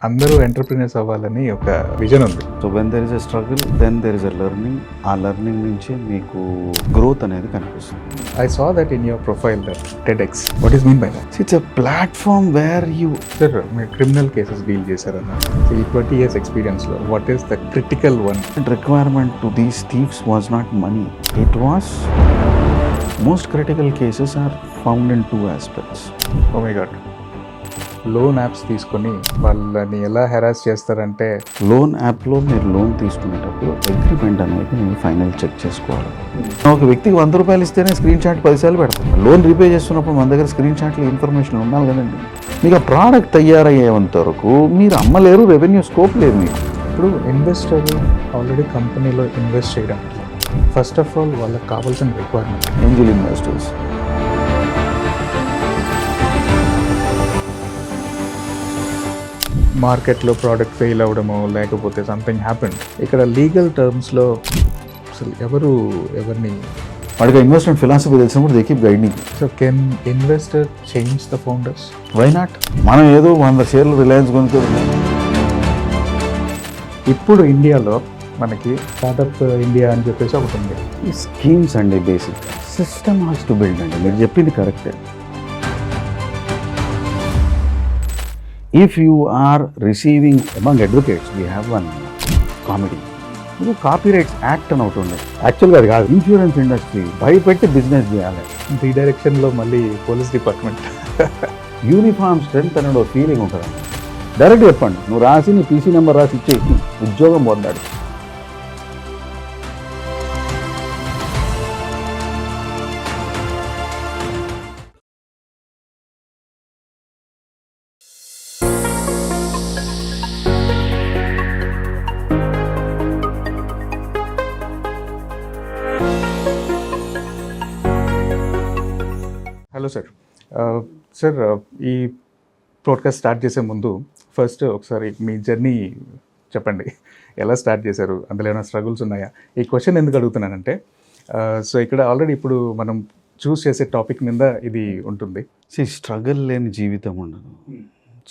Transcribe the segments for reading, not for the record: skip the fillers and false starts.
అందరూ ఎంటర్‌ప్రెన్యూర్స్ అవ్వాలని ఒక విజన్ ఉంది. So when there is a struggle then there is a learning. ఆ లెర్నింగ్ నుంచి మీకు గ్రోత్ అనేది కనిపిస్తుంది. I saw that in your profile, that TEDx. What is mean by that? It's a platform where you Sir, మీరు criminal cases deal చేశారన్నారు. So ఈ 20 years ఎక్స్పీరియన్స్‌లో what is the critical one? requirement to these thieves was not money. It was most critical cases are found in two aspects. Oh my god. Loan apps తీసుకొని వాళ్ళని ఎలా harass చేస్తారంటే loan యాప్లో మీరు loan తీసుకునేటప్పుడు agreement అనేది మీరు final check చేసుకోవాలి. ఒక వ్యక్తికి 100 రూపాయలు ఇస్తేనే స్క్రీన్ షాట్ 10 సార్లు పెడతాం. లోన్ రీపే చేస్తున్నప్పుడు మన దగ్గర స్క్రీన్ షాట్లో ఇన్ఫర్మేషన్ ఉండాలి కదండి. మీకు ఆ ప్రోడక్ట్ తయారయ్యేంత వరకు మీరు అమ్మలేరు, రెవెన్యూ స్కోప్ లేదు మీకు. ఇప్పుడు ఇన్వెస్టర్ ఆల్రెడీ కంపెనీలో ఇన్వెస్ట్ చేయడానికి ఫస్ట్ ఆఫ్ ఆల్ వాళ్ళకి కావాల్సిన రిక్వైర్మెంట్ ఏంజల్ ఇన్వెస్టర్స్, మార్కెట్లో ప్రోడక్ట్ ఫెయిల్ అవ్వడమో లేకపోతే సంథింగ్ హ్యాపెన్. ఇక్కడ లీగల్ టర్మ్స్లో అసలు ఎవరిని వాడికి ఇన్వెస్ట్మెంట్ ఫిలాసఫీ తెలిసినప్పుడు they keep guiding. So can investor change the founders? Why not? మనం ఏదో 100 షేర్లు రిలయన్స్ కొనుక్కోవాలి. ఇప్పుడు ఇండియాలో మనకి స్టార్టప్ ఇండియా అని చెప్పేసి ఒకటి ఉంది. ఈ స్కీమ్స్ అండి basic system has to build అండి. మీరు చెప్పింది కరెక్టే. If you are receiving among advocates we have one comedy. ఇది కాపీ రైట్స్ యాక్ట్ అని ఒకటి ఉంది. యాక్చువల్గా అది కాదు, ఇన్సూరెన్స్ ఇండస్ట్రీ భయపెట్టి బిజినెస్ చేయాలి. రీడైరెక్షన్లో మళ్ళీ పోలీస్ డిపార్ట్మెంట్ యూనిఫామ్ స్ట్రెంత్ అనేది ఒక ఫీలింగ్ ఉంటుంది. డైరెక్ట్ చెప్పండి, నువ్వు రాసి నీ పీసీ నెంబర్ రాసి ఇచ్చేసి ఉద్యోగం పొందాడు. Hello sir. సార్, ఈ పోడ్కాస్ట్ స్టార్ట్ చేసే ముందు ఫస్ట్ ఒకసారి మీ జర్నీ చెప్పండి. ఎలా స్టార్ట్ చేశారు? అందులో ఏమైనా స్ట్రగుల్స్ ఉన్నాయా? ఈ క్వశ్చన్ ఎందుకు అడుగుతున్నానంటే సో ఇక్కడ ఆల్రెడీ ఇప్పుడు మనం చూస్ చేసే టాపిక్ మీద ఇది ఉంటుంది. స్ట్రగుల్ లేని జీవితం ఉండదు.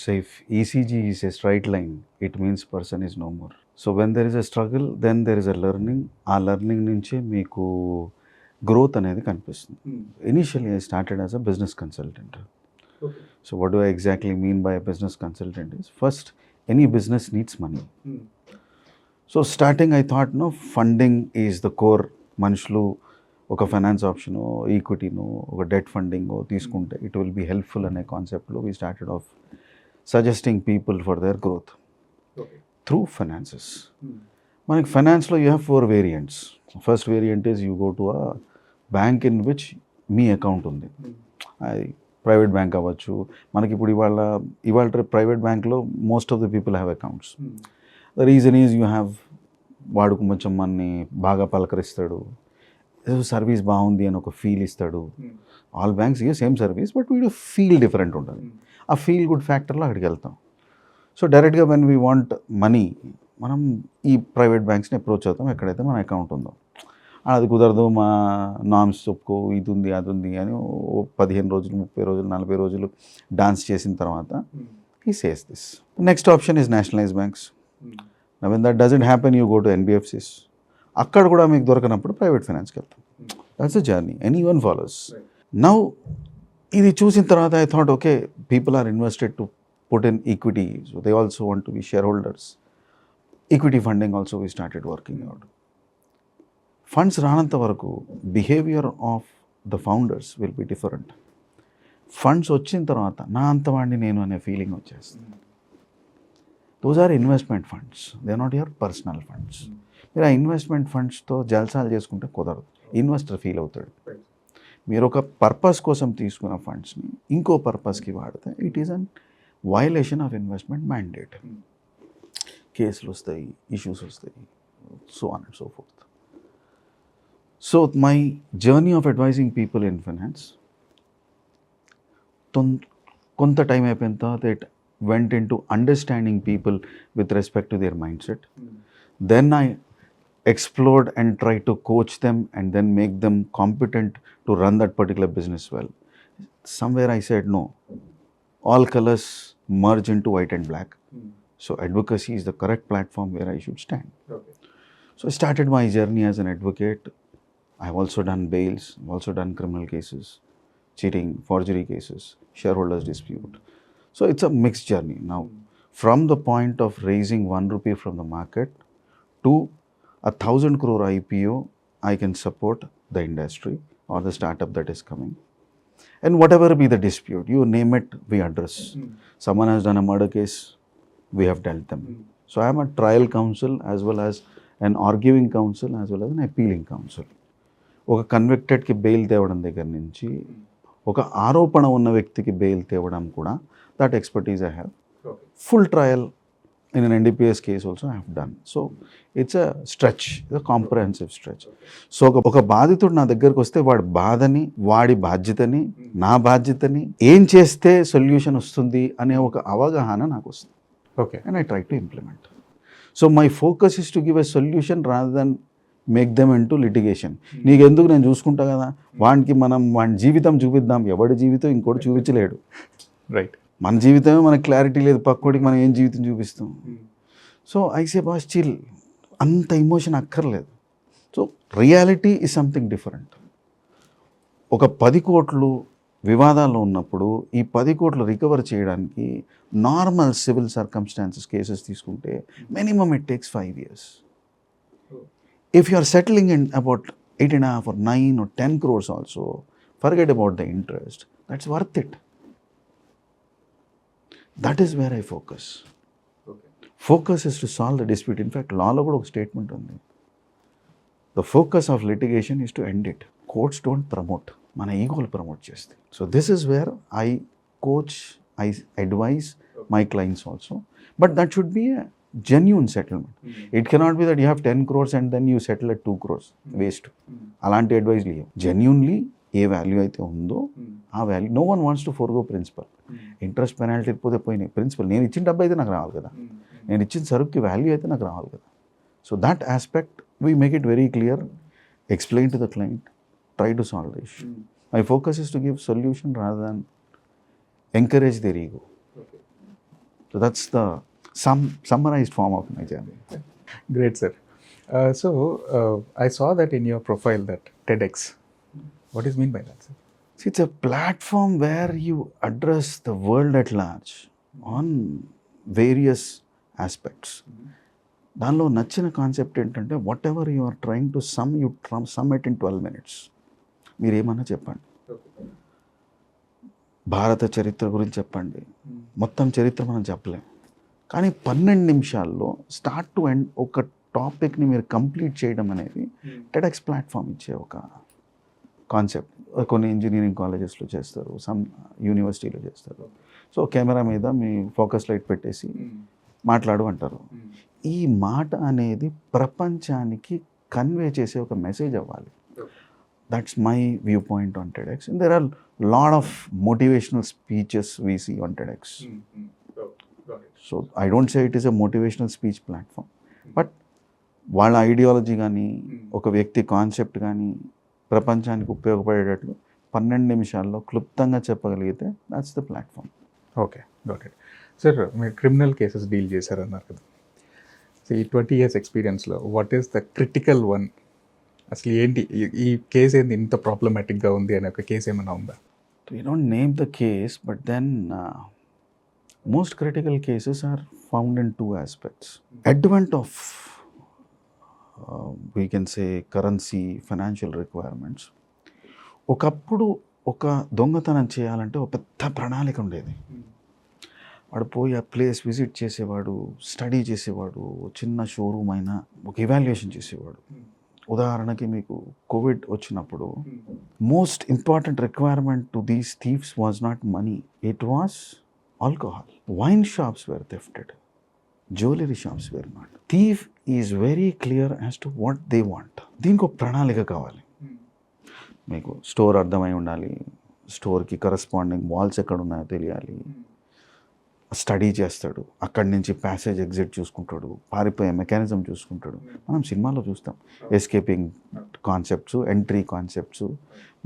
Safe ECG is a straight line, it means person is no more. So when there is a struggle then there is a learning. ఆ లెర్నింగ్ నుంచే మీకు గ్రోత్ అనేది కనిపిస్తుంది. Initially I started as a business consultant. So what do I exactly mean by business consultant is first any business needs money. So starting I thought no funding is the core. మనుషులు ఒక finance option, ఈక్విటీను, ఒక debt funding తీసుకుంటే it will be helpful అనే కాన్సెప్ట్లో we started off suggesting people for their growth through finances. మనకి ఫైనాన్స్లో you have 4 variants. First variant is you go to a bank in which me account ఉంది. అది private bank అవ్వచ్చు. మనకి ఇప్పుడు ఇవాళ ప్రైవేట్ బ్యాంక్లో most of the people have accounts. The reason is you have, వాడు కొంచెం మనని బాగా పలకరిస్తాడు, ఏదో సర్వీస్ బాగుంది అని ఒక ఫీల్ ఇస్తాడు. ఆల్ బ్యాంక్స్ ఇవి సేమ్ సర్వీస్ బట్ వీడు ఫీల్ డిఫరెంట్ ఉంటుంది. ఆ ఫీల్ గుడ్ ఫ్యాక్టర్లో అక్కడికి వెళ్తాం. సో డైరెక్ట్గా వెన్ వీ వాంట్ మనీ మనం ఈ ప్రైవేట్ బ్యాంక్స్ని అప్రోచ్ అవుతాం ఎక్కడైతే మన అకౌంట్ ఉందో. అది కుదరదు, మా నామ్స్ చెప్పుకో, ఇది ఉంది అది ఉంది అని 15 రోజులు 30 రోజులు 40 రోజులు డాన్స్ చేసిన తర్వాత he says this. The next option is nationalized banks. Now when that doesn't happen you go to NBFCs. అక్కడ కూడా మీకు దొరకనప్పుడు ప్రైవేట్ ఫైనాన్స్కి వెళ్తాం. That's a journey any one follows. Now ఇది చూసిన తర్వాత I thought okay, people are invested to put in equity, so they also want to be share holders. Equity funding also we started working out. Funds రానంత వరకు behaviour of the founders will be different. Funds వచ్చిన తర్వాత నా అంతవాడిని నేను అనే feeling వచ్చేస్తుంది. Those are investment funds, they are not your personal funds. మీరు ఆ ఇన్వెస్ట్మెంట్ ఫండ్స్తో జల్సాలు చేసుకుంటే కుదరదు. ఇన్వెస్టర్ ఫీల్ అవుతాడు. మీరు ఒక పర్పస్ కోసం తీసుకున్న ఫండ్స్ని ఇంకో పర్పస్కి వాడితే it is an violation of investment mandate. కేసులు వస్తాయి, ఇష్యూస్ వస్తాయి, so on and so fourth. So my journey of advising people in finance, కొంత టైం అయిపోయిన తర్వాత it went into understanding people with respect to their mindset. Then I explored and tried to coach them and then make them competent to run that particular business well. Somewhere I said no, all colors merge into white and black. So advocacy is the correct platform where I should stand. So I started my journey as an advocate. I've also done bails, I've also done criminal cases, cheating, forgery cases, shareholders dispute. So it's a mixed journey. Now, from the point of raising 1 rupee from the market to 1,000 crore IPO, I can support the industry or the startup that is coming. And whatever be the dispute, you name it, we address. Someone has done a murder case, we have dealt them. So I am a trial counsel as well as an arguing counsel as well as an appealing counsel. ఒక కన్విక్టెడ్కి bail తేవడం దగ్గర నుంచి ఒక ఆరోపణ ఉన్న వ్యక్తికి bail తేవడం కూడా that expertise I have. Full trial in an NDPS case also I have done. So it's a stretch, it's a comprehensive stretch. So ఒక బాధితుడు నా దగ్గరకు వస్తే వాడి బాధని, వాడి బాధ్యతని, నా బాధ్యతని, ఏం చేస్తే సొల్యూషన్ వస్తుంది అనే ఒక అవగాహన నాకు వస్తుంది. Okay. And I try to implement. So my focus is to give a solution rather than make them in to litigation. నీకెందుకు, నేను చూసుకుంటా కదా, వాడికి మనం వాడి జీవితం చూపిద్దాం. ఎవడి జీవితం ఇంకోటి చూపించలేడు. రైట్. మన జీవితమే మనకు క్లారిటీ లేదు, పక్కోడికి మనం ఏం జీవితం చూపిస్తాం. సో ఐసే బాస్ చిల్, అంత ఎమోషన్ అక్కర్లేదు. So reality is something different. ఒక 10 కోట్లు వివాదాల్లో ఉన్నప్పుడు ఈ 10 కోట్లు రికవర్ చేయడానికి నార్మల్ సివిల్ సర్కమ్స్టాన్సెస్ కేసెస్ తీసుకుంటే minimum it takes 5 years. If you are settling in about 8.5 or 9 or 10 crores also, forget about the interest. That's worth it. That is where I focus. Focus is to solve the dispute. In fact, law lo kuda oka statement undi. The focus of litigation is to end it. Courts don't promote. Mana ego lu promote chesti. So this is where I coach, I advise my clients also. But that should be a genuine settlement. It cannot be that you have 10 crores and then you settle at 2 crores. Waste. Alanti advice liye. Genuinely, ఏ value అయితే ఉందో ఆ value, no one wants to forgo principal. Interest penalty పోతే పోయినాయి, principal నేను ఇచ్చిన డబ్బు అయితే నాకు రావాలి కదా, నేను ఇచ్చిన సరుకుకి వాల్యూ అయితే నాకు రావాలి కదా. So that aspect we make it very clear, explain to the client, try to solve the issue. My focus is to give solution rather than encourage their ego. So that's the summarized form of my journey. Great, sir. So I saw that in your profile, that TEDx. What is mean by that, sir? See, it's a platform where you address the world at large on various aspects. దానిలో నచ్చిన concept ఏంటంటే, whatever you are trying to sum it in 12 minutes. మీరు ఏమన్నా చెప్పండి, భారత చరిత్ర గురించి చెప్పండి, మొత్తం చరిత్ర మనం చెప్పలేం, కానీ 12 నిమిషాల్లో స్టార్ట్ టు ఎండ్ ఒక టాపిక్ని మీరు కంప్లీట్ చేయడం అనేది టెడెక్స్ ప్లాట్ఫామ్ ఇచ్చే ఒక కాన్సెప్ట్. కొన్ని ఇంజనీరింగ్ కాలేజెస్లో చేస్తారు, సమ్ యూనివర్సిటీలో చేస్తారు. సో కెమెరా మీద మీ ఫోకస్ లైట్ పెట్టేసి మాట్లాడు అంటారు. ఈ మాట అనేది ప్రపంచానికి కన్వే చేసే ఒక మెసేజ్ అవ్వాలి. That's my view point on TEDx. And there are lot of motivational speeches we see on TEDx. So I don't say it is a motivational speech platform, but వాళ్ళ ఐడియాలజీ కానీ ఒక వ్యక్తి concept కానీ ప్రపంచానికి ఉపయోగపడేటట్లు 12 నిమిషాల్లో క్లుప్తంగా చెప్పగలిగితే that's the platform. Okay, got it. Sir, మీరు క్రిమినల్ కేసెస్ డీల్ చేశారన్నారు కదా. సో ఈ 20 years ఎక్స్పీరియన్స్లో what is the critical one? అసలు ఏంటి ఈ కేసు ఏంది ఇంత ప్రాబ్లమాటిక్గా ఉంది అనే ఒక కేసు ఏమైనా ఉందా? We don't name the case, but then most critical cases are found in 2 aspects. Advent of we can say currency, financial requirements. ఒకప్పుడు ఒక దొంగతనం చేయాలంటే ఒక పెద్ద ప్రణాళిక ఉండేది. వాడు పోయి ఆ ప్లేస్ విజిట్ చేసేవాడు, స్టడీ చేసేవాడు, చిన్న షోరూమ్ అయినా ఒక ఇవాల్యుయేషన్ చేసేవాడు. ఉదాహరణకి మీకు కోవిడ్ వచ్చినప్పుడు most important requirement to these thieves was not money, it was alcohol. Wine shops were thefted, jewellery shops were not. Thief is very clear as to what they want. దీనికి ఒక ప్రణాళిక కావాలి. మీకు store అర్థమై ఉండాలి, స్టోర్కి corresponding walls ఎక్కడ ఉన్నాయో తెలియాలి. స్టడీ చేస్తాడు, అక్కడి నుంచి ప్యాసేజ్ ఎగ్జిట్ చూసుకుంటాడు, పారిపోయే మెకానిజం చూసుకుంటాడు. మనం సినిమాలో చూస్తాం ఎస్కేపింగ్ కాన్సెప్ట్స్, ఎంట్రీ కాన్సెప్ట్స్,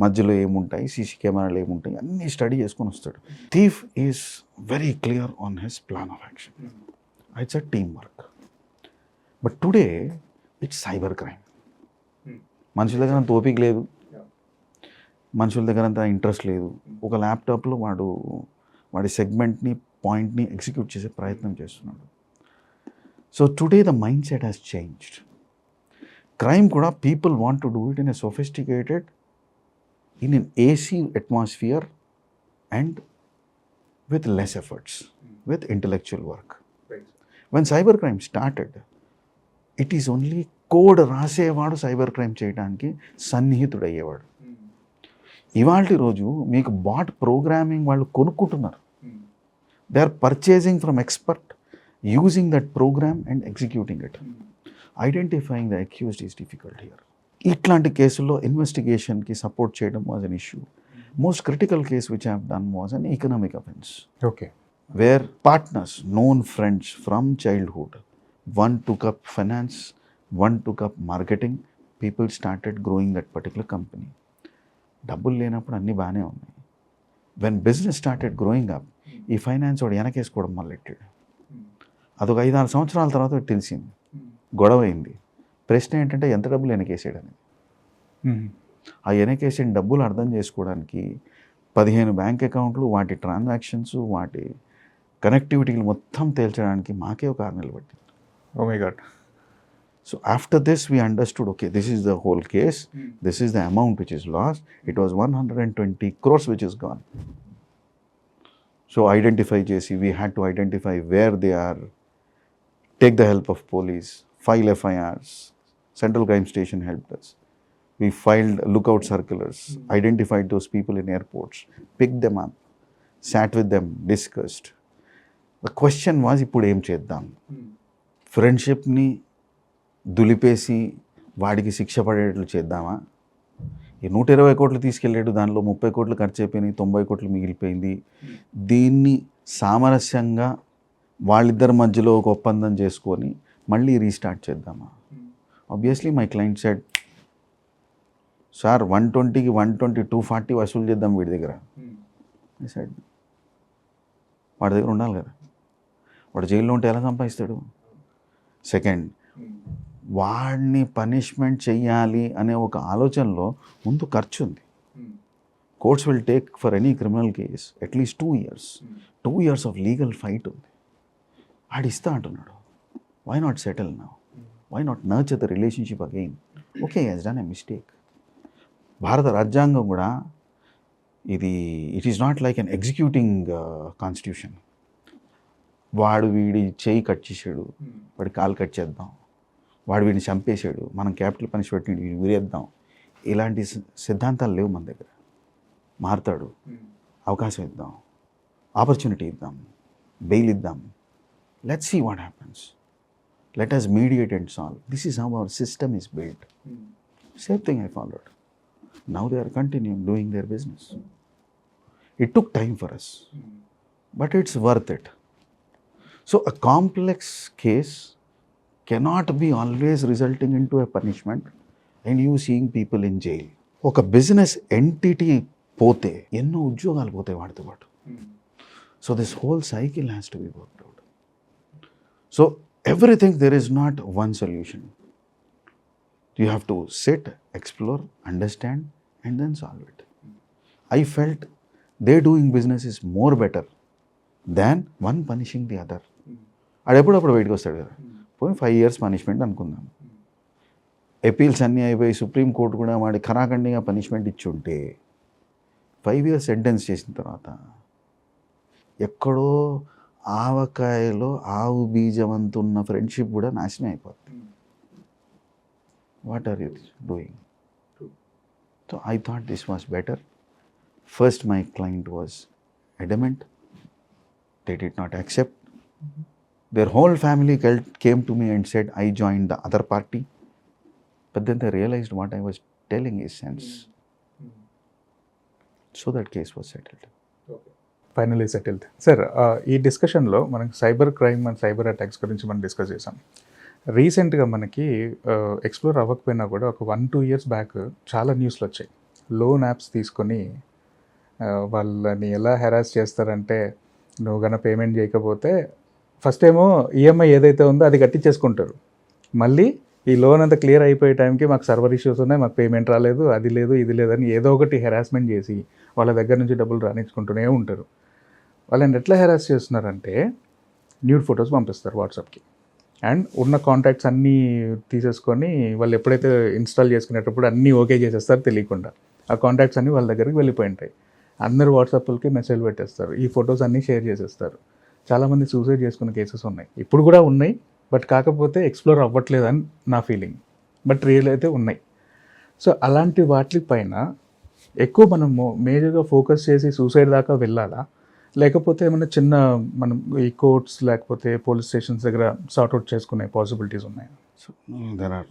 మధ్యలో ఏముంటాయి, సీసీ కెమెరాలు ఏముంటాయి, అన్నీ స్టడీ చేసుకొని వస్తాడు. Thief is very clear on his plan of action. It's a team work. But today it's cyber crime. మనుషుల దగ్గర అంత ఓపిక లేదు, మనుషుల దగ్గర అంత ఇంట్రెస్ట్ లేదు. ఒక ల్యాప్టాప్లో వాడి సెగ్మెంట్ని, పాయింట్ని ఎగ్జిక్యూట్ చేసే ప్రయత్నం చేస్తున్నాడు. So today the mind set has changed. Crime కూడా people want to do it in a sophisticated, in an AC atmosphere and with less efforts, with intellectual work. When cybercrime started, it is only code రాసేవాడు cyber crime చేయడానికి సన్నిహితుడు అయ్యేవాడు. ఇవాళ రోజు మీకు bot programming వాళ్ళు కొనుక్కుంటున్నారు. They are purchasing from expert, using that program and executing it. Identifying the accused is difficult here. ఇట్లాంటి కేసుల్లో ఇన్వెస్టిగేషన్కి సపోర్ట్ చేయడం was an issue. Most critical case which I have done was an economic offense. Okay. Where partners, known friends from childhood, one took up finance, one took up marketing, people started growing that particular company. డబ్బులు లేనప్పుడు అన్నీ బాగానే ఉన్నాయి. When business started growing up, ఈ finance వాడు వెనకేసుకోవడం మొదలెట్టాడు. అదొక 5-6 సంవత్సరాల తర్వాత తెలిసింది, గొడవ అయింది. ప్రశ్న ఏంటంటే ఎంత డబ్బులు వెనకేసాడని. ఆ వెనకేసిన డబ్బులు అర్థం చేసుకోవడానికి 15 బ్యాంక్ అకౌంట్లు, వాటి ట్రాన్సాక్షన్స్, వాటి కనెక్టివిటీలు మొత్తం తేల్చడానికి మాకే ఒక 6 నెలలు పట్టింది. Oh my god. So after this we understood, okay, this is the whole case, this is the amount which is lost. It was 120 crores which is gone. So identify చేసి, we had to identify where they are, take the help of police, file FIRs. Central Crime Station helped us. We filed lookout circulars, identified those people in airports, picked them up, sat with them, discussed. The question was, ఇప్పుడు ఏం చేద్దాం? ఫ్రెండ్షిప్ని దులిపేసి వాడికి శిక్ష పడేటట్లు చేద్దామా? ఈ 120 కోట్లు తీసుకెళ్ళాడు, దానిలో 30 కోట్లు ఖర్చు అయిపోయినాయి, 90 కోట్లు మిగిలిపోయింది. దీన్ని సామరస్యంగా వాళ్ళిద్దరి మధ్యలో ఒక ఒప్పందం చేసుకొని మళ్ళీ రీస్టార్ట్ చేద్దామా? Obviously my client said, sir 120కి 120, 240 వసూలు చేద్దాం వీడి దగ్గర. సెడ్, వాడి దగ్గర ఉండాలి కదా, వాడు జైల్లో ఉంటే ఎలా సంపాదిస్తాడు? సెకండ్, వాడిని పనిష్మెంట్ చెయ్యాలి అనే ఒక ఆలోచనలో ముందు ఖర్చు ఉంది. Courts will take for any criminal case at least 2 years. 2 years of legal fight ఉంది. ఆడిస్తా అంటున్నాడు. Why not settle now? Why not nurture the relationship again? Okay, he's done a mistake. భారత రాజ్యాంగం కూడా it is not like an executing constitution. వాడు వీడి చేయి cut చేసాడు, వాడి కాలు కట్ చేద్దాం, వాడు వీడిని చంపేశాడు, మనం క్యాపిటల్ పనిష్మెంట్ వీడిని ఉరేద్దాం, ఇలాంటి సిద్ధాంతాలు లేవు మన దగ్గర. మారుతాడు, అవకాశం ఇద్దాం, ఆపర్చునిటీ ఇద్దాం, బెయిల్ ఇద్దాం, let's see what happens, let us mediate and solve. This is how our system is built. Same thing I followed. Now they are continuing doing their business. It took time for us, but it's worth it. So a complex case cannot be always resulting into a punishment and you seeing people in jail. ఒక business entity పోతే ఎన్నో ఉద్యోగాలు పోతాయి వాటితో పాటు. So this whole cycle has to be worked out. So everything, there is not one solution. You have to sit, explore, understand, and then solve it. I felt they doing business is more better than one punishing the other. అడెప్పుడప్పుడు బయటకు వస్తాడు కదా, పోయి 5 years punishment అనుకుందాం. Appeals అన్నీ అయిపోయి supreme court కూడా వాడి ఖరాఖండిగా punishment ఇచ్చి ఉంటే 5 years సెంటెన్స్ చేసిన తర్వాత ఎక్కడో ఆవకాయలో ఆవు బీజం అంతున్న ఫ్రెండ్షిప్ కూడా నాశనం అయిపోతుంది. What are you doing? So I thought this was better. First my client was adamant. They did not accept. Their whole family came to me and said, I joined the other party. But then they realized what I was telling is sense. So that case was settled. Finally settled. Sir, ఈ డిస్కషన్లో మనకి cyber crime and cyber attacks గురించి మనం discuss చేసాం. రీసెంట్గా మనకి explore అవ్వకపోయినా కూడా ఒక 1-2 years బ్యాక్ చాలా న్యూస్లు వచ్చాయి. లోన్ యాప్స్ తీసుకొని వాళ్ళని ఎలా హెరాస్ చేస్తారంటే, నువ్వు కన్నా పేమెంట్ చేయకపోతే ఫస్ట్ ఏమో ఈఎంఐ ఏదైతే ఉందో అది కట్టించేసుకుంటారు. మళ్ళీ ఈ లోన్ అంతా క్లియర్ అయిపోయే టైంకి మాకు సర్వర్ ఇష్యూస్ ఉన్నాయి, మాకు పేమెంట్ రాలేదు, అది లేదు ఇది లేదని ఏదో ఒకటి హెరాస్మెంట్ చేసి వాళ్ళ దగ్గర నుంచి డబ్బులు రాణించుకుంటూనే ఉంటారు. వాళ్ళని ఎట్లా హెరాస్ చేస్తున్నారంటే న్యూడ్ ఫొటోస్ పంపిస్తారు వాట్సాప్కి, అండ్ ఉన్న కాంటాక్ట్స్ అన్నీ తీసేసుకొని వాళ్ళు ఎప్పుడైతే ఇన్స్టాల్ చేసుకునేటప్పుడు అన్నీ ఓకే చేసేస్తారు తెలియకుండా. ఆ కాంటాక్ట్స్ అన్నీ వాళ్ళ దగ్గరికి వెళ్ళిపోయి ఉంటాయి. అందరూ వాట్సాప్లకి మెసేజ్ పెట్టేస్తారు, ఈ ఫొటోస్ అన్నీ షేర్ చేసేస్తారు. చాలామంది సూసైడ్ చేసుకున్న కేసెస్ ఉన్నాయి, ఇప్పుడు కూడా ఉన్నాయి. బట్ కాకపోతే ఎక్స్ప్లోర్ అవ్వట్లేదని నా ఫీలింగ్, బట్ రియల్ అయితే ఉన్నాయి. సో అలాంటి వాటి పైన ఎక్కువ మనము మేజర్గా ఫోకస్ చేసి సూసైడ్ దాకా వెళ్ళాలా, లేకపోతే ఏమైనా చిన్న మనం ఈ కోర్ట్స్ లేకపోతే పోలీస్ స్టేషన్స్ దగ్గర సార్ట్అవుట్ చేసుకునే పాసిబిలిటీస్ ఉన్నాయి? So there are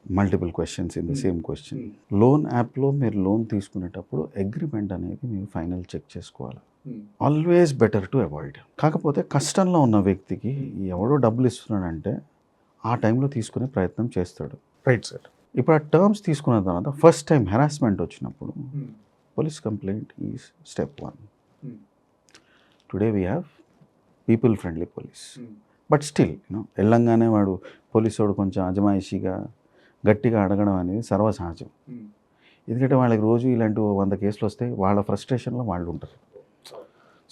multiple questions in the same question. Loan యాప్లో మీరు లోన్ తీసుకునేటప్పుడు అగ్రిమెంట్ అనేది మీరు ఫైనల్ చెక్ చేసుకోవాలి. Always better to avoid. కాకపోతే కష్టంలో ఉన్న వ్యక్తికి ఎవడో డబ్బులు ఇస్తున్నాడంటే ఆ టైంలో తీసుకునే ప్రయత్నం చేస్తాడు. Right sir. ఇప్పుడు ఆ టర్మ్స్ తీసుకున్న తర్వాత ఫస్ట్ టైం హెరాస్మెంట్ వచ్చినప్పుడు police complaint is step 1. Today we have people friendly police, but still వెళ్ళంగానే వాడు పోలీసు వాడు కొంచెం అజమాయిషిగా గట్టిగా అడగడం అనేది సర్వసహజం. ఎందుకంటే వాళ్ళకి రోజు ఇలాంటి 100 కేసులు వస్తాయి, వాళ్ళ ఫ్రస్ట్రేషన్లో వాళ్ళు ఉంటారు.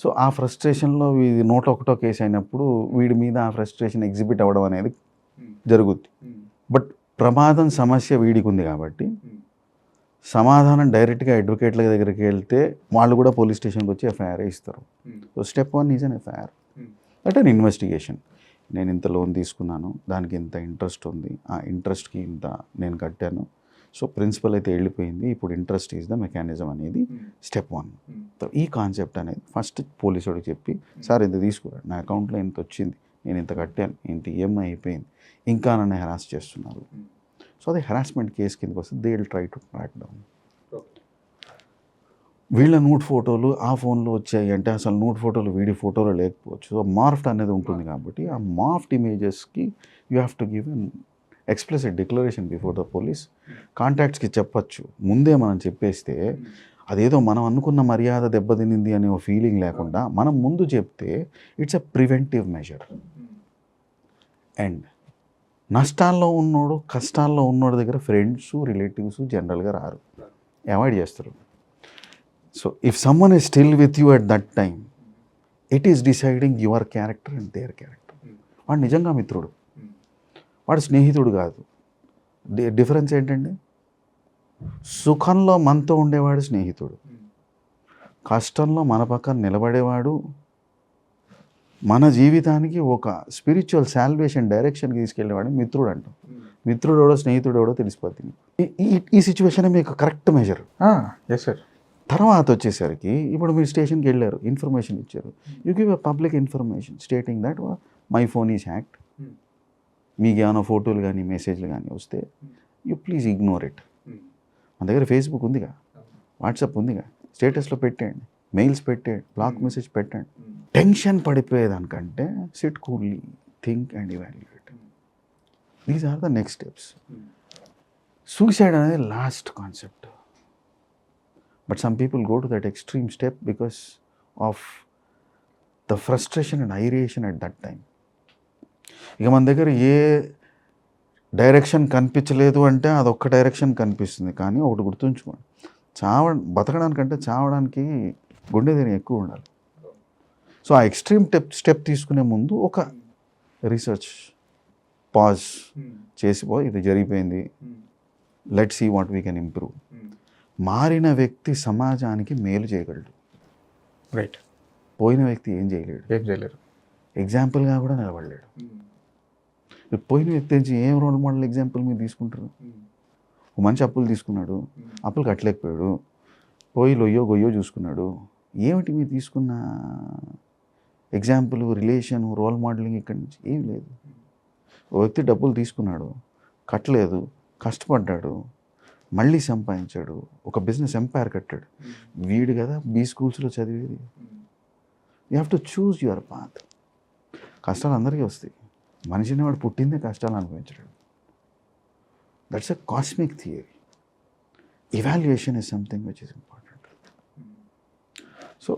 సో ఆ ఫ్రస్ట్రేషన్లో వీడి నోట్లో ఒకటో కేసు అయినప్పుడు వీడి మీద ఆ ఫ్రస్ట్రేషన్ ఎగ్జిబిట్ అవ్వడం అనేది జరుగుద్ది. బట్ ప్రమాదం సమస్య వీడికి ఉంది కాబట్టి సమాధానం డైరెక్ట్గా అడ్వకేట్ల దగ్గరికి వెళ్తే వాళ్ళు కూడా పోలీస్ స్టేషన్కి వచ్చి ఎఫ్ఐఆర్ ఇస్తారు. So step 1 is an FIR, అంటే అన్ ఇన్వెస్టిగేషన్. నేను ఇంత లోన్ తీసుకున్నాను, దానికి ఇంత ఇంట్రెస్ట్ ఉంది, ఆ ఇంట్రెస్ట్కి ఇంత నేను కట్టాను, సో ప్రిన్సిపల్ అయితే వెళ్ళిపోయింది, ఇప్పుడు ఇంట్రెస్ట్ ఈజ్ ద మెకానిజం అనేది స్టెప్ 1. ఈ కాన్సెప్ట్ అనేది ఫస్ట్ పోలీసుడికి చెప్పి, సార్ ఇంత తీసుకురా, నా అకౌంట్లో ఇంత వచ్చింది, నేను ఇంత కట్టాను, ఇంత ఈఎంఐ అయిపోయింది, ఇంకా నన్ను హెరాస్ చేస్తున్నారు. సో అది హెరాస్మెంట్ కేసు కిందకి వస్తే they will try to track down. వీళ్ళ నూట్ ఫోటోలు ఆ ఫోన్లో వచ్చాయి అంటే అసలు నూట్ ఫోటోలు వీడి ఫోటోలో లేకపోవచ్చు. సో మార్ఫ్ట్ అనేది ఉంటుంది కాబట్టి ఆ మార్ఫ్ట్ ఇమేజెస్కి you have to give an explicit declaration before the police. కాంటాక్ట్స్కి చెప్పచ్చు, ముందే మనం చెప్పేస్తే అదేదో మనం అనుకున్న మర్యాద దెబ్బతినింది అనే ఒక ఫీలింగ్ లేకుండా మనం ముందు చెప్తే it's a preventive measure. And నష్టాల్లో ఉన్నోడు కష్టాల్లో ఉన్నోడి దగ్గర ఫ్రెండ్స్ రిలేటివ్స్ జనరల్గా రారు, అవాయిడ్ చేస్తారు. So if someone is still with you at that time, it is deciding your character and their character. వాడు నిజంగా మిత్రుడు, వాడు స్నేహితుడు కాదు. డిఫరెన్స్ ఏంటండి? సుఖంలో మనతో ఉండేవాడు స్నేహితుడు, కష్టంలో మన పక్కన నిలబడేవాడు, మన జీవితానికి ఒక స్పిరిచువల్ సాల్వేషన్ డైరెక్షన్కి తీసుకెళ్ళేవాడు మిత్రుడు అంటాం. మిత్రుడు ఎవడో స్నేహితుడు ఎవడో తెలిసిపోతుంది. ఈ సిచ్యువేషన్ మీకు కరెక్ట్ మెజర్. Yes sir. తర్వాత వచ్చేసరికి ఇప్పుడు మీరు స్టేషన్కి వెళ్ళారు, ఇన్ఫర్మేషన్ ఇచ్చారు, you give a public information stating that my phone is hacked. మీకు ఏమైనా ఫోటోలు కానీ మెసేజ్లు కానీ వస్తే యూ ప్లీజ్ ఇగ్నోర్ ఇట్. మన దగ్గర ఫేస్బుక్ ఉందిగా, వాట్సాప్ ఉందిగా, స్టేటస్లో పెట్టేయండి, మెయిల్స్ పెట్టేయండి, బ్లాక్ మెసేజ్ పెట్టండి. టెన్షన్ పడిపోయేదానికంటే sit coolly, think and evaluate. These are the next steps. Suicide అనేది last concept. But some people go to that extreme step because of the frustration and iration at that time. ఇక మన దగ్గర ఏ direction కనిపించలేదు అంటే అదొక్క direction కనిపిస్తుంది. కానీ ఒకటి గుర్తుంచుకోండి, బతకడానికంటే చావడానికి గుండె ధైర్యం ఎక్కువ ఉండాలి. సో ఆ ఎక్స్ట్రీమ్ స్టెప్ తీసుకునే ముందు ఒక రీసెర్చ్ పాజ్ చేసిపో, ఇది జరిగిపోయింది, let see what we can improve. మారిన వ్యక్తి సమాజానికి మేలు చేయగలడు, రైట్. పోయిన వ్యక్తి ఏం చేయలేడు, ఎగ్జాంపుల్గా కూడా నిలబడలేడు. పోయిన వ్యక్తి నుంచి ఏం రోల్ మోడల్ ఎగ్జాంపుల్ మీరు తీసుకుంటారు? ఒక మనిషి అప్పులు తీసుకున్నాడు, అప్పులు కట్టలేకపోయాడు, పోయి లొయ్యో గొయ్యో చూసుకున్నాడు. ఏమిటి మీరు తీసుకున్న ఎగ్జాంపుల్, రిలేషన్, రోల్ మోడలింగ్ ఇక్కడి నుంచి ఏం లేదు. ఒక వ్యక్తి డబ్బులు తీసుకున్నాడు, కట్టలేదు, కష్టపడ్డాడు, మళ్ళీ సంపాదించాడు, ఒక బిజినెస్ ఎంపైర్ కట్టాడు. వీడు కదా బీ స్కూల్స్లో చదివేది. You have to choose your path. కష్టాలు అందరికీ వస్తాయి, మనిషిని వాడు పుట్టిందే కష్టాలు అనుభవించడం. That's a cosmic theory. Evaluation is something which is important. So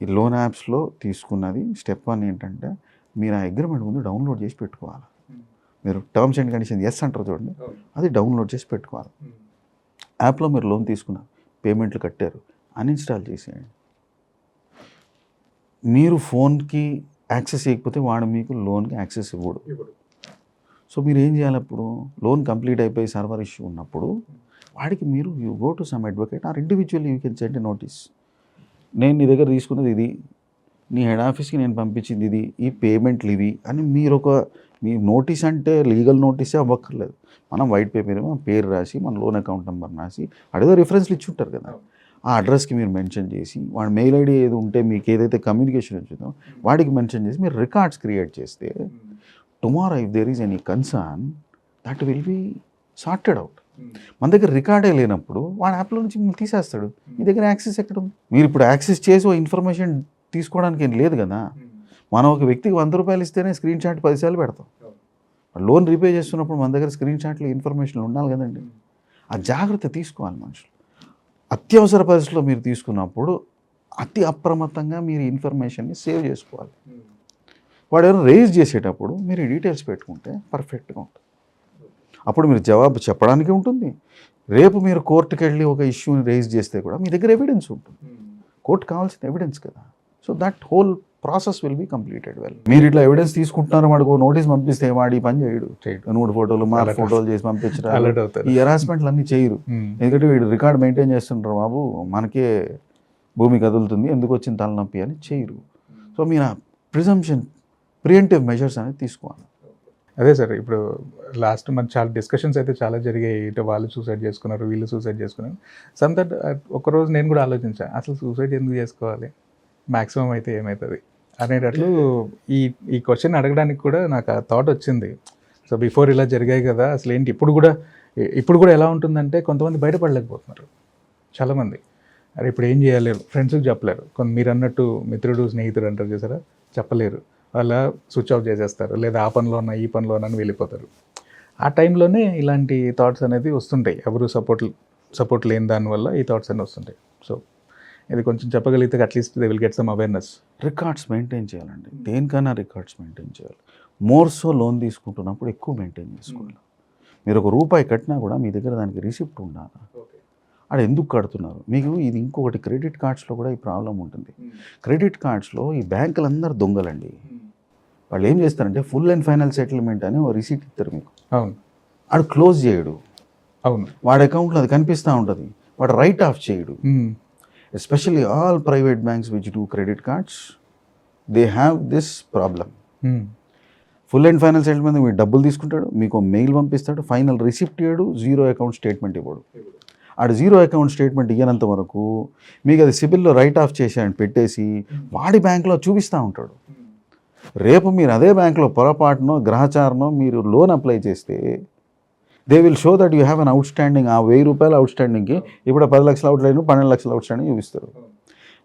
ఈ లోన్ యాప్స్లో తీసుకున్నది స్టెప్ 1 ఏంటంటే మీరు ఆ అగ్రిమెంట్ ముందు డౌన్లోడ్ చేసి పెట్టుకోవాలి. మీరు టర్మ్స్ అండ్ కండిషన్ ఎస్ అంటారు చూడండి, అది డౌన్లోడ్ చేసి పెట్టుకోవాలి. యాప్లో మీరు లోన్ తీసుకున్నారు, పేమెంట్లు కట్టారు, అన్ఇన్స్టాల్ చేసేయండి. మీరు ఫోన్కి యాక్సెస్ ఇవ్వకపోతే వాడు మీకు లోన్కి యాక్సెస్ ఇవ్వడు. సో మీరు ఏం చేయాలి, అప్పుడు లోన్ కంప్లీట్ అయిపోయి సర్వర్ ఇష్యూ ఉన్నప్పుడు వాడికి మీరు you go to some advocate or individually you can send a notice. నేను నీ దగ్గర తీసుకున్నది ఇది, నీ హెడ్ ఆఫీస్కి నేను పంపించింది ఇది, ఈ పేమెంట్లు ఇవి అని మీరు మీ నోటీస్ అంటే లీగల్ నోటీసే అవ్వక్కర్లేదు. మనం వైట్ పేపర్ మన పేరు రాసి మన లోన్ అకౌంట్ నెంబర్ రాసి అదేదో రిఫరెన్స్లు ఇచ్చి ఉంటారు కదా, ఆ అడ్రస్కి మీరు మెన్షన్ చేసి వాడి మెయిల్ ఐడి ఏది ఉంటే మీకు ఏదైతే కమ్యూనికేషన్ వచ్చిందో వాడికి మెన్షన్ చేసి మీరు రికార్డ్స్ క్రియేట్ చేస్తే tomorrow if there is any concern that will be sorted out. మన దగ్గర రికార్డే లేనప్పుడు వాడి యాప్లో నుంచి మిమ్మల్ని తీసేస్తాడు. మీ దగ్గర యాక్సెస్ ఎక్కడ ఉంది? మీరు ఇప్పుడు యాక్సెస్ చేసి ఓ ఇన్ఫర్మేషన్ తీసుకోవడానికి ఏం లేదు కదా. మనం ఒక వ్యక్తికి 100 రూపాయలు ఇస్తేనే స్క్రీన్ షాట్ 10 సార్లు పెడతాం. లోన్ రీపే చేస్తున్నప్పుడు మన దగ్గర స్క్రీన్ షాట్లు ఇన్ఫర్మేషన్ ఉండాలి కదండి. ఆ జాగ్రత్త తీసుకోవాలి మనుషులు. అత్యవసర పరిస్థితుల్లో మీరు తీసుకున్నప్పుడు అతి అప్రమత్తంగా మీరు ఇన్ఫర్మేషన్ని సేవ్ చేసుకోవాలి. వాడు ఎవరైనా రేజ్ చేసేటప్పుడు మీరు డీటెయిల్స్ పెట్టుకుంటే పర్ఫెక్ట్గా ఉంటుంది. అప్పుడు మీరు జవాబు చెప్పడానికి ఉంటుంది. రేపు మీరు కోర్టుకి వెళ్ళి ఒక ఇష్యూని రేజ్ చేస్తే కూడా మీ దగ్గర ఎవిడెన్స్ ఉంటుంది. కోర్టు కావాల్సిన ఎవిడెన్స్ కదా. So that whole process will be completed well. మీరు ఇట్లా ఎవిడెన్స్ తీసుకుంటున్నారు, వాడికి నోటీస్ పంపిస్తే వాడి పని చేయడు. 3 ఫోటోలు మార్క్ ఫోటోలు చేసి పంపించడం, ఈ హెరాస్మెంట్లు అన్నీ చేయరు. ఎందుకంటే వీడు రికార్డ్ మెయింటైన్ చేస్తుంటారు, బాబు మనకే భూమి కదులుతుంది ఎందుకు వచ్చిన తలనొప్పి అని చేయరు. సో మీరు ప్రివెంటివ్ మెజర్స్ అనేది తీసుకోవాలి. అదే సార్, ఇప్పుడు లాస్ట్ మంత్ చాలా డిస్కషన్స్ అయితే చాలా జరిగాయి. ఇటు వాళ్ళు సూసైడ్ చేసుకున్నారు, వీళ్ళు సూసైడ్ చేసుకున్నారు. సమ్ దట్ ఒకరోజు నేను కూడా ఆలోచించాను, అసలు సూసైడ్ ఎందుకు చేసుకోవాలి, మ్యాక్సిమం అయితే ఏమవుతుంది అనేటట్లు ఈ క్వశ్చన్ అడగడానికి కూడా నాకు ఆ థాట్ వచ్చింది. సో బిఫోర్ ఇలా జరిగాయి కదా, అసలు ఏంటి ఇప్పుడు కూడా ఎలా ఉంటుందంటే కొంతమంది బయటపడలేకపోతున్నారు చాలామంది. అరే ఇప్పుడు ఏం చేయలేరు, ఫ్రెండ్స్కి చెప్పలేరు. మీరు అన్నట్టు మిత్రుడు స్నేహితుడు అంటారు చూసారా, చెప్పలేరు. వాళ్ళ స్విచ్ ఆఫ్ చేసేస్తారు, లేదా ఆ పనిలో ఉన్నా ఈ పనిలో ఉన్నా వెళ్ళిపోతారు. ఆ టైంలోనే ఇలాంటి థాట్స్ అనేది వస్తుంటాయి. ఎవరు సపోర్ట్ లేని దానివల్ల ఈ థాట్స్ అన్నీ వస్తుంటాయి. సో ఇది కొంచెం చెప్పగలిగితే at least they will get some awareness. Records maintain చేయాలండి, దేనికైనా రికార్డ్స్ మెయింటైన్ చేయాలి. మోర్సో లోన్ తీసుకుంటున్నప్పుడు ఎక్కువ మెయింటైన్ చేసుకోవాలి. మీరు ₹1 కట్టినా కూడా మీ దగ్గర దానికి రిసిప్ట్ ఉండాలి. అది ఎందుకు కడుతున్నారు మీకు ఇది. ఇంకొకటి క్రెడిట్ కార్డ్స్లో కూడా ఈ ప్రాబ్లం ఉంటుంది. క్రెడిట్ కార్డ్స్లో ఈ బ్యాంకులందరూ దొంగలండి. వాళ్ళు ఏం చేస్తారంటే ఫుల్ అండ్ ఫైనల్ సెటిల్మెంట్ అని ఒక రిసీట్ ఇస్తారు మీకు. అవును, వాడు క్లోజ్ చేయడు. అవును, వాడి అకౌంట్లో అది కనిపిస్తూ ఉంటుంది, వాడు రైట్ ఆఫ్ చేయడు. Especially all private banks which do credit cards they have this problem. Full and final settlement మీరు డబ్బులు తీసుకుంటాడు, మీకు మెయిల్ పంపిస్తాడు, ఫైనల్ రిసిప్ట్ ఇవ్వడు, జీరో అకౌంట్ స్టేట్మెంట్ ఇవ్వడు. ఆడు జీరో అకౌంట్ స్టేట్మెంట్ ఇవ్వనంత వరకు మీకు అది సిబిల్లో రైట్ ఆఫ్ చేసి పెట్టేసి వాడి బ్యాంకులో చూపిస్తూ ఉంటాడు. రేపు మీరు అదే బ్యాంకులో పొరపాటునో గ్రహచారనో మీరు లోన్ అప్లై చేస్తే they will show that you have an out standing. ఆ ₹1000 అవుట్ స్టాండింగ్కి ఇప్పుడు 10 లక్షలు అవుట్ స్టాండింగ్, 12 లక్షలు అవుట్ స్టాండింగ్ చూపిస్తారు.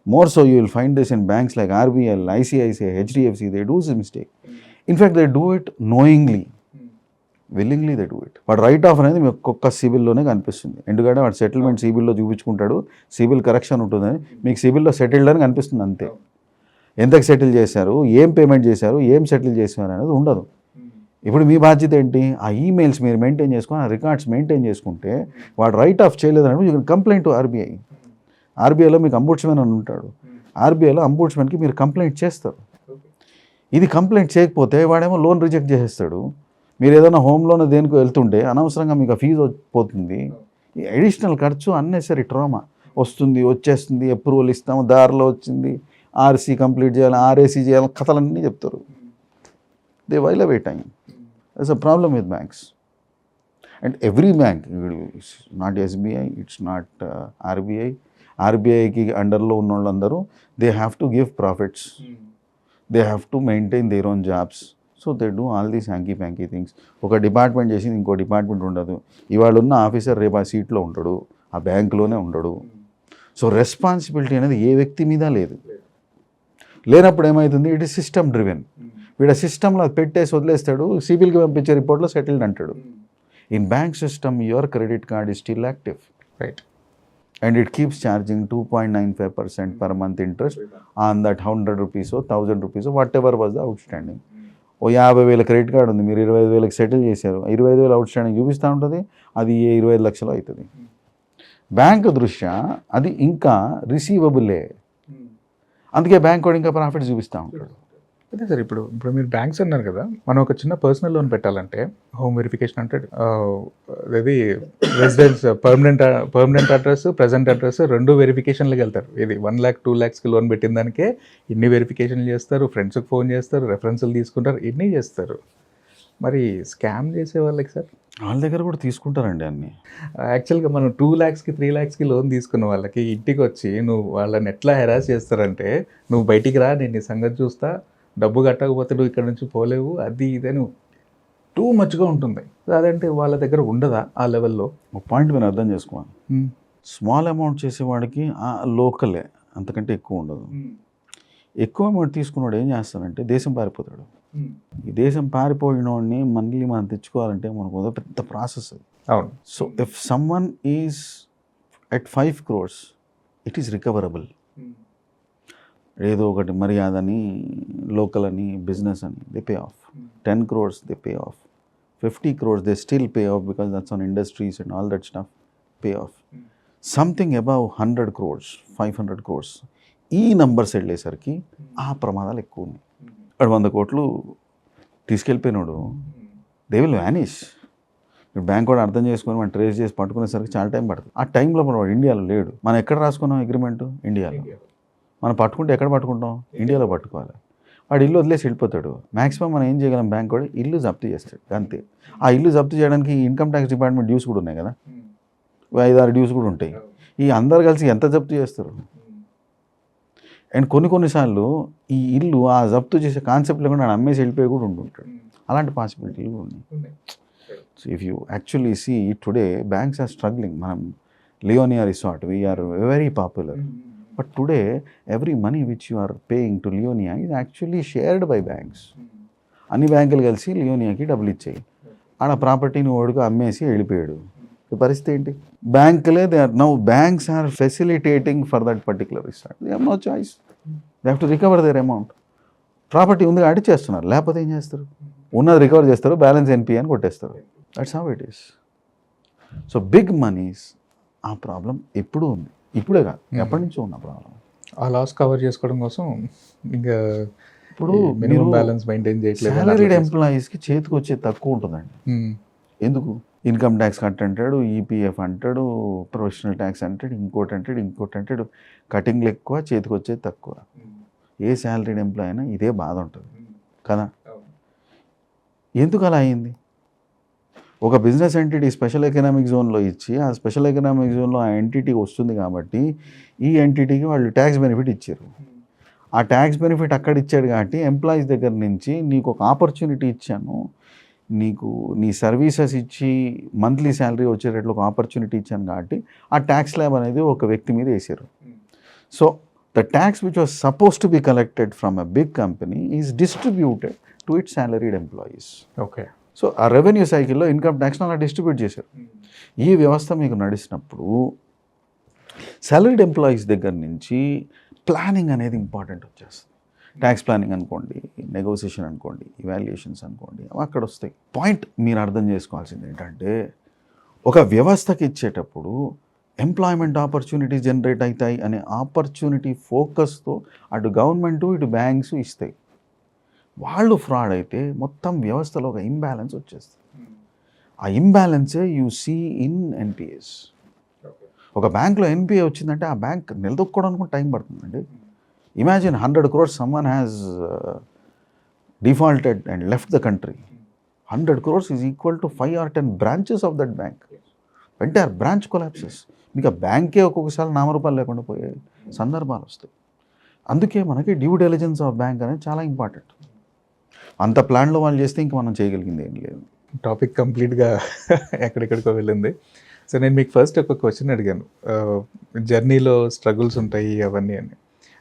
More so you will find this in banks like RBL, ICICI, HDFC. They do this mistake. In fact they do it knowingly, willingly they do it. వాడు right of అనేది మీకు ఒక్క సిబిల్లోనే కనిపిస్తుంది. ఎందుకంటే వాడు settlement సిబిల్లో చూపించుకుంటాడు, CIBIL correction ఉంటుందని మీకు సిబిల్లో సెటిల్డ్ అని కనిపిస్తుంది అంతే. ఎంతకు సెటిల్ చేశారు, ఏం పేమెంట్ చేశారు, ఏం సెటిల్ చేశారు అనేది ఉండదు. ఇప్పుడు మీ బాధ్యత ఏంటి, ఆ ఈమెయిల్స్ మీరు మెయింటైన్ చేసుకొని ఆ రికార్డ్స్ మెయింటైన్ చేసుకుంటే వాడు రైట్ ఆఫ్ చేయలేదని you can complaint to RBI. RBIలో మీకు అంబుడ్స్మెన్ అని ఉంటాడు, RBIలో అంబుడ్స్మెన్కి మీరు కంప్లైంట్ చేస్తారు. ఇది కంప్లైంట్ చేయకపోతే వాడేమో లోన్ రిజెక్ట్ చేసేస్తాడు. మీరు ఏదైనా హోమ్ లోన్ దేనికి వెళ్తుంటే అనవసరంగా మీకు ఆ ఫీజు పోతుంది. ఈ అడిషనల్ ఖర్చు అన్నెసరీ ట్రామా వస్తుంది, వచ్చేస్తుంది, అప్రూవల్ ఇస్తాము, దారిలో వచ్చింది, RC కంప్లీట్ చేయాలి, RAC చేయాలి, కథలన్నీ చెప్తారు. They while away time. That's a problem with banks. And every bank, it's not SBI, it's not RBI. RBIకి అండర్లో ఉన్న వాళ్ళందరూ they have to give profits, they have to maintain their own jobs. So they do all these hanky panky things. ఒక department చేసి ఇంకో department ఉండదు. ఇవాళ ఉన్న ఆఫీసర్ రేపు ఆ సీట్లో ఉండడు, ఆ బ్యాంకులోనే ఉండడు. సో రెస్పాన్సిబిలిటీ అనేది ఏ వ్యక్తి మీద లేదు. లేనప్పుడు ఏమవుతుంది, ఇట్ ఈస్ సిస్టమ్ డ్రివెన్. వీడు సిస్టంలో పెట్టేసి వదిలేస్తాడు, సిబిల్కి పంపించే రిపోర్ట్లో సెటిల్డ్ అంటాడు. In bank system your credit card is still active, right, and it keeps charging 2.95% per month interest on that ₹100 or ₹1,000 or whatever was the outstanding. ఓ 50,000 క్రెడిట్ కార్డు ఉంది, మీరు 25,000కి సెటిల్ చేశారు, 25,000 అవుట్ స్టాండింగ్ చూపిస్తూ ఉంటుంది, అది 25 లక్షలు అవుతుంది. బ్యాంకు దృష్ట్యా అది ఇంకా రిసీవబులే, అందుకే బ్యాంక్ వాడు ఇంకా ప్రాఫిట్ చూపిస్తూ ఉంటాడు. అదే సార్, ఇప్పుడు మీరు బ్యాంక్స్ అన్నారు కదా, మనం ఒక చిన్న పర్సనల్ లోన్ పెట్టాలంటే హోమ్ వెరిఫికేషన్ అంటే అది residence permanent address, present address రెండు వెరిఫికేషన్లకు వెళ్తారు. ఇది 1 lakh 2 lakhsకి లోన్ పెట్టిన దానికే ఇన్ని వెరిఫికేషన్లు చేస్తారు, ఫ్రెండ్స్కి ఫోన్ చేస్తారు, రెఫరెన్సులు తీసుకుంటారు, ఇన్ని చేస్తారు. మరి స్కామ్ చేసే వాళ్ళకి సార్ వాళ్ళ దగ్గర కూడా తీసుకుంటారండి అన్నీ. యాక్చువల్గా మనం 2 lakhsకి 3 lakhsకి లోన్ తీసుకున్న వాళ్ళకి ఇంటికి వచ్చి నువ్వు వాళ్ళని ఎట్లా హెరాస్ చేస్తారంటే, నువ్వు బయటికి రా, నేను నీ సంగతి చూస్తా, డబ్బు కట్టకపోతే నువ్వు ఇక్కడ నుంచి పోలేవు, అది ఇదని టూ మచ్గా ఉంటుంది. అదంటే వాళ్ళ దగ్గర ఉండదా ఆ లెవెల్లో? ఒక పాయింట్ మీరు అర్థం చేసుకోవాలి, స్మాల్ అమౌంట్ చేసేవాడికి లోకలే, అంతకంటే ఎక్కువ ఉండదు. ఎక్కువ అమౌంట్ తీసుకున్నాడు ఏం చేస్తాడంటే దేశం పారిపోతాడు. ఈ దేశం పారిపోయిన వాడిని మళ్ళీ మనం తెచ్చుకోవాలంటే మనకు పెద్ద ప్రాసెస్ అది. అవును. So if someone is at 5 crores it is recoverable. ఏదో ఒకటి మర్యాద అని, లోకల్ అని, బిజినెస్ అని, they pay of. 10 crores they pay of. 50 crores they still pay of because that's on industries and all that stuff pay of. Something above 100 crores, 500 crores ఈ numbers వెళ్ళేసరికి ఆ ప్రమాదాలు ఎక్కువ ఉన్నాయి. వాడు 100 కోట్లు తీసుకెళ్ళిపోయినాడు, దే విల్ వ్యానిష్. బ్యాంక్ కూడా అర్థం చేసుకొని మనం ట్రేస్ చేసి పట్టుకునేసరికి చాలా టైం పడుతుంది. ఆ టైంలో మనం వాడు ఇండియాలో లేడు. మనం ఎక్కడ రాసుకున్నాం అగ్రిమెంట్? ఇండియాలో. మనం పట్టుకుంటే ఎక్కడ పట్టుకుంటాం? ఇండియాలో పట్టుకోవాలి. వాడు ఇల్లు వదిలేసి వెళ్ళిపోతాడు. మ్యాక్సిమం మనం ఏం చేయగలం? బ్యాంక్ కూడా ఇల్లు జప్తు చేస్తాడు అంతే. ఆ ఇల్లు జప్తు చేయడానికి ఇన్కమ్ ట్యాక్స్ డిపార్ట్మెంట్ డ్యూస్ కూడా ఉన్నాయి కదా, 5-6 డ్యూస్ కూడా ఉంటాయి. ఈ అందరు కలిసి ఎంత జప్తు చేస్తారు? అండ్ కొన్నిసార్లు ఈ ఇల్లు ఆ జప్తు చేసే కాన్సెప్ట్ లేకుండా అమ్మేసి వెళ్ళిపోయి కూడా ఉంటుంటాడు. అలాంటి పాసిబిలిటీలు కూడా ఉన్నాయి. So if you actually see today banks are struggling. మనం Leonia resort, we are very popular. But today every money which you are paying to Leonia is actually shared by banks. అన్ని బ్యాంకులు కలిసి లియోనియాకి డబ్బులు ఇచ్చాయి. ఆడ ప్రాపర్టీని ఓడుకు అమ్మేసి వెళ్ళిపోయాడు. పరిస్థితి ఏంటి? బ్యాంకులే they are now banks are facilitating for that particular resort. They have no choice, they have to recover their amount. Property ఉంది కాబట్టి చేస్తున్నారు, లేకపోతే ఏం చేస్తారు? ఉన్నది రికవర్ చేస్తారు, బ్యాలెన్స్ ఎన్పిఏ అని కొట్టేస్తారు. That's how it is. So big monies ఆ ప్రాబ్లం ఎప్పుడూ ఉంది, ఇప్పుడే కాదు, ఎప్పటి నుంచో ఉన్న ప్రాబ్లం. ఆ లాస్ కవర్ చేసుకోవడం కోసం ఇంకా ఇప్పుడు మినిమం బ్యాలెన్స్ మెయింటైన్ చేయట్లేదు. సాలరీడ్ ఎంప్లాయీస్కి చేతికి వచ్చే తక్కువ ఉంటుందండి. ఎందుకు? ఇన్కమ్ ట్యాక్స్ కట్ అంటాడు, ఈపీఎఫ్ అంటాడు, ప్రొఫెషనల్ ట్యాక్స్ అంటాడు, ఇంకోటి అంటాడు. కటింగ్లు ఎక్కువ, చేతికి వచ్చేది తక్కువ. ఏ శాలరీడ్ ఎంప్లాయీ అయినా ఇదే బాధ ఉంటుంది కదా. ఎందుకు అలా అయింది? ఒక బిజినెస్ ఎంటిటీ స్పెషల్ ఎకనామిక్ జోన్లో ఇచ్చి, ఆ స్పెషల్ ఎకనామిక్ జోన్లో ఆ ఎంటిటీ వస్తుంది కాబట్టి ఈ ఎంటిటీకి వాళ్ళు ట్యాక్స్ బెనిఫిట్ ఇచ్చారు. ఆ ట్యాక్స్ బెనిఫిట్ అక్కడ ఇచ్చాడు కాబట్టి ఎంప్లాయీస్ దగ్గర నుంచి నీకు ఒక ఆపర్చునిటీ ఇచ్చాను, నీకు నీ సర్వీసెస్ ఇచ్చి మంత్లీ శాలరీ వచ్చేటట్లు ఒక ఆపర్చునిటీ ఇచ్చాను కాబట్టి ఆ ట్యాక్స్ స్లాబ్ అనేది ఒక వ్యక్తి మీద వేసారు. So the tax which was suppose to be collected from a big company is distributed to it salaried employees. Okay. సో ఆ రెవెన్యూ సైకిల్లో ఇన్కమ్ ట్యాక్స్ని అలా డిస్ట్రిబ్యూట్ చేశారు. ఈ వ్యవస్థ మీకు నడిచినప్పుడు సాలరీడ్ ఎంప్లాయీస్ దగ్గర నుంచి ప్లానింగ్ అనేది ఇంపార్టెంట్ వచ్చేస్తుంది. ట్యాక్స్ ప్లానింగ్ అనుకోండి, నెగోసియేషన్ అనుకోండి, ఇవాల్యుయేషన్స్ అనుకోండి, అక్కడ వస్తాయి. పాయింట్ మీరు అర్థం చేసుకోవాల్సింది ఏంటంటే, ఒక వ్యవస్థకి ఇచ్చేటప్పుడు ఎంప్లాయ్మెంట్ ఆపర్చునిటీ జనరేట్ అవుతాయి అనే ఆపర్చునిటీ ఫోకస్తో అటు గవర్నమెంటు ఇటు బ్యాంక్స్ ఇస్తాయి. వాళ్ళు ఫ్రాడ్ అయితే మొత్తం వ్యవస్థలో ఒక ఇంబ్యాలెన్స్ వచ్చేస్తుంది. ఆ ఇంబ్యాలెన్సే యూ సీ ఇన్ ఎన్పిఎస్. ఒక బ్యాంక్లో ఎన్పిఏ వచ్చిందంటే ఆ బ్యాంక్ నిలదొక్కోవడానికి టైం పడుతుందండి. Imagine 100 crores someone has defaulted and left the country. 100 crores is equal to 5 or 10 branches of that bank. Entire branch collapses. మీకు ఆ బ్యాంకే ఒక్కొక్కసారి నామరూపాలు లేకుండా పోయే సందర్భాలు వస్తాయి. అందుకే మనకి డ్యూ డెలిజెన్స్ ఆఫ్ బ్యాంక్ అనేది చాలా ఇంపార్టెంట్. అంత ప్లాన్లో వాళ్ళు చేస్తే ఇంక మనం చేయగలిగింది ఏం లేదు. టాపిక్ కంప్లీట్గా ఎక్కడెక్కడికో వెళ్ళింది. సో నేను మీకు ఫస్ట్ ఒక క్వశ్చన్ అడిగాను, జర్నీలో స్ట్రగుల్స్ ఉంటాయి అవన్నీ అని.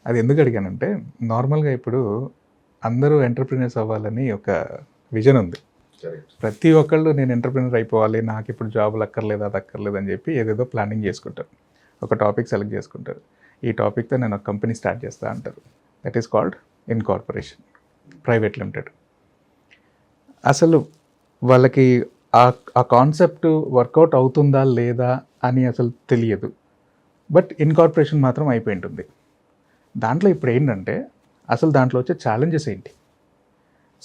అది ఎందుకు అడిగానంటే, నార్మల్గా ఇప్పుడు అందరూ ఎంటర్ప్రినర్స్ అవ్వాలని ఒక విజన్ ఉంది. ప్రతి ఒక్కళ్ళు నేను ఎంటర్ప్రినర్ అయిపోవాలి, నాకు ఇప్పుడు జాబులు అక్కర్లేదు, అది అక్కర్లేదు అని చెప్పి ఏదేదో ప్లానింగ్ చేసుకుంటారు. ఒక టాపిక్ సెలెక్ట్ చేసుకుంటారు. ఈ టాపిక్తో నేను ఒక కంపెనీ స్టార్ట్ చేస్తా అంటారు. That is called incorporation, private limited. అసలు వాళ్ళకి ఆ కాన్సెప్ట్ వర్కౌట్ అవుతుందా లేదా అని అసలు తెలియదు, బట్ ఇన్కార్పొరేషన్ మాత్రం అయిపోయి ఉంటుంది. దాంట్లో ఇప్పుడు ఏంటంటే అసలు దాంట్లో వచ్చే ఛాలెంజెస్ ఏంటి?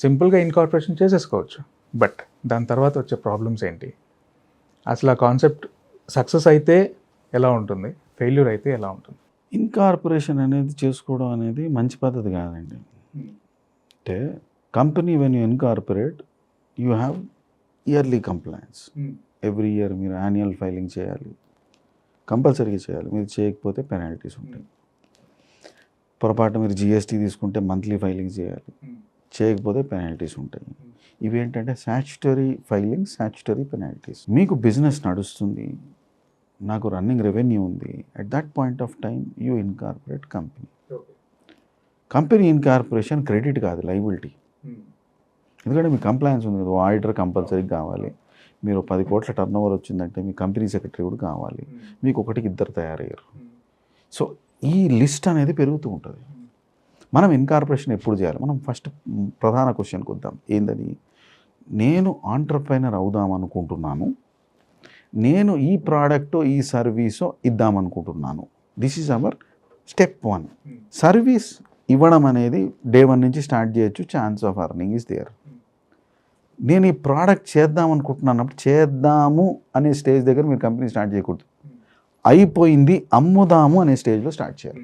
సింపుల్గా ఇన్కార్పొరేషన్ చేసేసుకోవచ్చు, బట్ దాని తర్వాత వచ్చే ప్రాబ్లమ్స్ ఏంటి? అసలు ఆ కాన్సెప్ట్ సక్సెస్ అయితే ఎలా ఉంటుంది, ఫెయిల్యూర్ అయితే ఎలా ఉంటుంది? ఇన్కార్పొరేషన్ అనేది చేసుకోవడం అనేది మంచి పద్ధతి కాదండి. అంటే company when you incorporate you have yearly compliance. Every year మీరు యాన్యువల్ ఫైలింగ్ చేయాలి, కంపల్సరీగా చేయాలి. మీరు చేయకపోతే పెనాల్టీస్ ఉంటాయి. పొరపాటు మీరు జిఎస్టీ తీసుకుంటే మంత్లీ ఫైలింగ్ చేయాలి, చేయకపోతే పెనాల్టీస్ ఉంటాయి. ఇవేంటంటే స్టాట్యుటరీ ఫైలింగ్, స్టాట్యుటరీ పెనాల్టీస్. మీకు బిజినెస్ నడుస్తుంది, నాకు రన్నింగ్ రెవెన్యూ ఉంది, at that point of time you incorporate company. Company incorporation credit కాదు, లైబిలిటీ. ఎందుకంటే మీ కంప్లైన్స్ ఉంది కదా, ఆడిటర్ కంపల్సరీ కావాలి. మీరు 10 కోట్ల టర్న్ ఓవర్ వచ్చిందంటే మీ కంపెనీ సెక్రటరీ కూడా కావాలి. మీకు ఒకటికి ఇద్దరు తయారయ్యారు. సో ఈ లిస్ట్ అనేది పెరుగుతూ ఉంటుంది. మనం ఇన్కార్పొరేషన్ ఎప్పుడు చేయాలి? మనం ఫస్ట్ ప్రధాన క్వశ్చన్కి వద్దాం. ఏందని? నేను ఆంటర్ప్రైనర్ అవుదాం అనుకుంటున్నాను, నేను ఈ ప్రోడక్టో ఈ సర్వీసో ఇద్దామనుకుంటున్నాను. This is our step 1. Service ఇవ్వడం అనేది డే 1 నుంచి స్టార్ట్ చేయొచ్చు. Chance of earning is there. నేను ఈ ప్రోడక్ట్ చేద్దాం అనుకుంటున్నాను, చేద్దాము అనే స్టేజ్ దగ్గర మీరు కంపెనీ స్టార్ట్ చేయకూడదు. అయిపోయింది అమ్ముదాము అనే స్టేజ్లో స్టార్ట్ చేయాలి.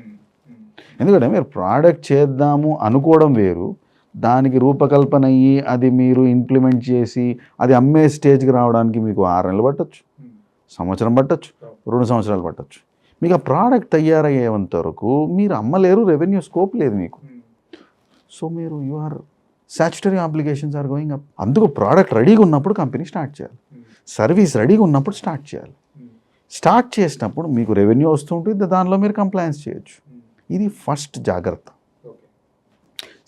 ఎందుకంటే మీరు ప్రోడక్ట్ చేద్దాము అనుకోవడం వేరు, దానికి రూపకల్పన అయ్యి అది మీరు ఇంప్లిమెంట్ చేసి అది అమ్మే స్టేజ్కి రావడానికి మీకు 6 నెలలు పట్టచ్చు, సంవత్సరం పట్టచ్చు, 2 సంవత్సరాలు పట్టచ్చు. మీకు ఆ ప్రోడక్ట్ తయారయ్యేంత వరకు మీరు అమ్మలేరు, రెవెన్యూ స్కోప్ లేదు మీకు. సో మీరు statutory obligations are going up. అందుకు ప్రోడక్ట్ రెడీగా ఉన్నప్పుడు కంపెనీ స్టార్ట్ చేయాలి, సర్వీస్ రెడీగా ఉన్నప్పుడు స్టార్ట్ చేయాలి. స్టార్ట్ చేసినప్పుడు మీకు రెవెన్యూ వస్తుంటుంది, దానిలో మీరు కంప్లైన్స్ చేయొచ్చు. ఇది ఫస్ట్ జాగ్రత్త.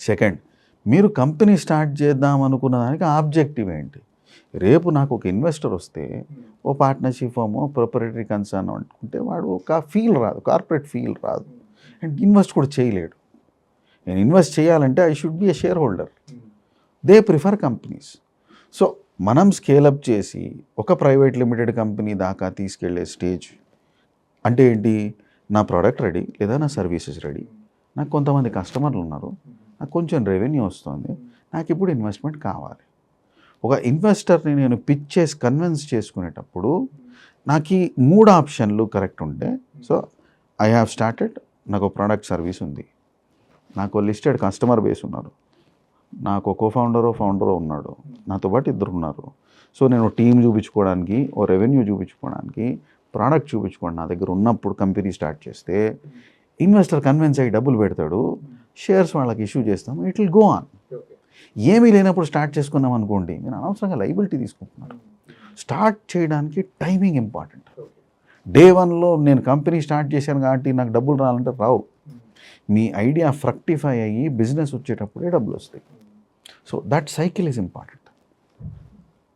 సెకండ్, మీరు కంపెనీ స్టార్ట్ చేద్దాం అనుకున్న దానికి ఆబ్జెక్టివ్ ఏంటి? రేపు నాకు ఒక ఇన్వెస్టర్ వస్తే, ఓ పార్ట్నర్షిప్ ఫామో ప్రొపరేటరీ కన్సర్న్ అనుకుంటే వాడు ఒక ఫీల్ రాదు, కార్పొరేట్ ఫీల్ రాదు, అండ్ ఇన్వెస్ట్ కూడా చేయలేడు. నేను ఇన్వెస్ట్ చేయాలంటే I should be a share holder. They prefer companies. So మనం స్కేలప్ చేసి ఒక ప్రైవేట్ లిమిటెడ్ కంపెనీ దాకా తీసుకెళ్లే స్టేజ్ అంటే ఏంటి? నా ప్రోడక్ట్ రెడీ లేదా నా సర్వీసెస్ రెడీ, నాకు కొంతమంది కస్టమర్లు ఉన్నారు, నాకు కొంచెం రెవెన్యూ వస్తుంది, నాకు ఇప్పుడు ఇన్వెస్ట్మెంట్ కావాలి. ఒక ఇన్వెస్టర్ని నేను పిచ్ చేసి కన్విన్స్ చేసుకునేటప్పుడు నాకు ఈ 3 ఆప్షన్లు కరెక్ట్ ఉంటే, సో ఐ హ్యావ్ స్టార్టెడ్, నాకు ప్రోడక్ట్ సర్వీస్ ఉంది, నాకు లిస్టెడ్ కస్టమర్ బేస్ ఉన్నారు, నాకు ఫౌండరో ఉన్నాడు, నాతో పాటు 2 ఉన్నారు. సో నేను టీమ్ చూపించుకోవడానికి, ఓ రెవెన్యూ చూపించుకోవడానికి, ప్రోడక్ట్ చూపించుకోండి నా దగ్గర ఉన్నప్పుడు కంపెనీ స్టార్ట్ చేస్తే ఇన్వెస్టర్ కన్విన్స్ అయ్యి డబ్బులు పెడతాడు, షేర్స్ వాళ్ళకి ఇష్యూ చేస్తాము, ఇట్ విల్ గో ఆన్. ఏమీ లేనప్పుడు స్టార్ట్ చేసుకున్నాం అనుకోండి, నేను అనవసరంగా లైబిలిటీ తీసుకుంటున్నాను. స్టార్ట్ చేయడానికి టైమింగ్ ఇంపార్టెంట్. డే 1లో నేను కంపెనీ స్టార్ట్ చేశాను కాబట్టి నాకు డబ్బులు రావాలంటే రావు. మీ ఐడియా ఫ్రక్టిఫై అయ్యి బిజినెస్ వచ్చేటప్పుడే డబ్బులు వస్తాయి. So that cycle is important.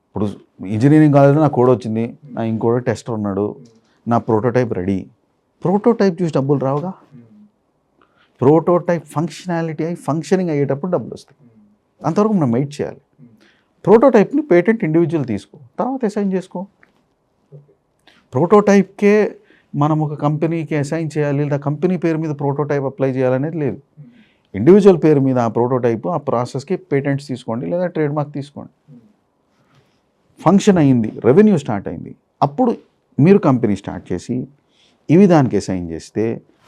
ఇప్పుడు ఇంజనీరింగ్ కాలేజ్లో నా కోడ్ వచ్చింది, నా ఇంకోటి టెస్టర్ ఉన్నాడు, నా ప్రోటోటైప్ రెడీ. ప్రోటోటైప్ చూసి డబ్బులు రావుగా. ప్రోటోటైప్ ఫంక్షనాలిటీ అయ్యి ఫంక్షనింగ్ అయ్యేటప్పుడు డబ్బులు వస్తాయి. అంతవరకు మనం వెయిట్ చేయాలి. ప్రోటోటైప్ని పేటెంట్ ఇండివిజువల్ తీసుకో, తర్వాత అసైన్ చేసుకో. ప్రోటోటైప్కే మనం ఒక కంపెనీకి అసైన్ చేయాలి, లేదా కంపెనీ పేరు మీద ప్రోటోటైప్ అప్లై చేయాలనేది లేదు. ఇండివిజువల్ పేరు మీద ఆ ప్రోటోటైప్, ఆ ప్రాసెస్కి పేటెంట్స్ తీసుకోండి, లేదా ట్రేడ్ మార్క్ తీసుకోండి. ఫంక్షన్ అయింది, రెవెన్యూ స్టార్ట్ అయింది, అప్పుడు మీరు కంపెనీ స్టార్ట్ చేసి ఇవి దానికి అసైన్ చేస్తే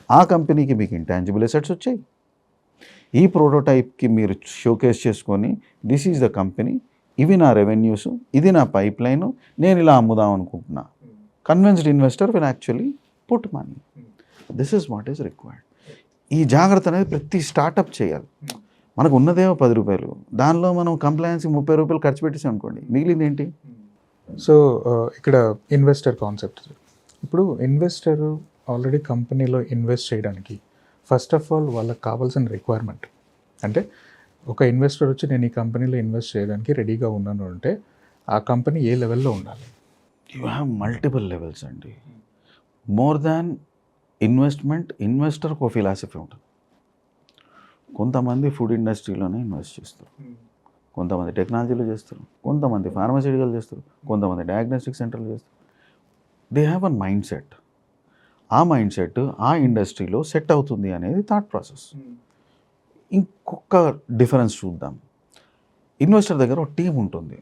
ఆ కంపెనీకి మీకు ఇంటాంజిబుల్ అసెట్స్ వచ్చాయి. ఈ ప్రోటోటైప్కి మీరు షోకేస్ చేసుకొని దిస్ ఈజ్ ద కంపెనీ, ఇవి నా రెవెన్యూస్, ఇది నా పైప్ లైన్, నేను ఇలా అమ్ముదాం అనుకుంటున్నా. Convinced investor will actually put money. This is what is required. ఈ జాగ్రత్త అనేది ప్రతి స్టార్టప్ చేయాలి. మనకు ఉన్నదేమో 10 రూపాయలు, దానిలో మనం కంప్లైన్స్కి 30 రూపాయలు ఖర్చు పెట్టేసాం అనుకోండి, మిగిలింది ఏంటి? సో ఇక్కడ ఇన్వెస్టర్ కాన్సెప్ట్. ఇప్పుడు ఇన్వెస్టర్ ఆల్రెడీ కంపెనీలో ఇన్వెస్ట్ చేయడానికి ఫస్ట్ ఆఫ్ ఆల్ వాళ్ళకి కావాల్సిన రిక్వైర్మెంట్ అంటే, ఒక ఇన్వెస్టర్ వచ్చి నేను ఈ కంపెనీలో ఇన్వెస్ట్ చేయడానికి రెడీగా ఉన్నాను అంటే ఆ కంపెనీ ఏ లెవెల్లో ఉండాలి? యూ హ్యావ్ మల్టిపుల్ లెవెల్స్ అండి. మోర్ దాన్ ఇన్వెస్ట్మెంట్, ఇన్వెస్టర్కి ఒక ఫిలాసఫీ ఉంటుంది. కొంతమంది ఫుడ్ ఇండస్ట్రీలోనే ఇన్వెస్ట్ చేస్తారు, కొంతమంది టెక్నాలజీలో చేస్తారు, కొంతమంది ఫార్మస్యూటికల్ చేస్తారు, కొంతమంది డయాగ్నోస్టిక్ సెంటర్లు చేస్తారు. They have an mind set. ఆ మైండ్ సెట్ ఆ ఇండస్ట్రీలో సెట్ అవుతుంది అనేది థాట్ ప్రాసెస్. ఇంకొక డిఫరెన్స్ చూద్దాం. ఇన్వెస్టర్ దగ్గర ఒక టీం ఉంటుంది.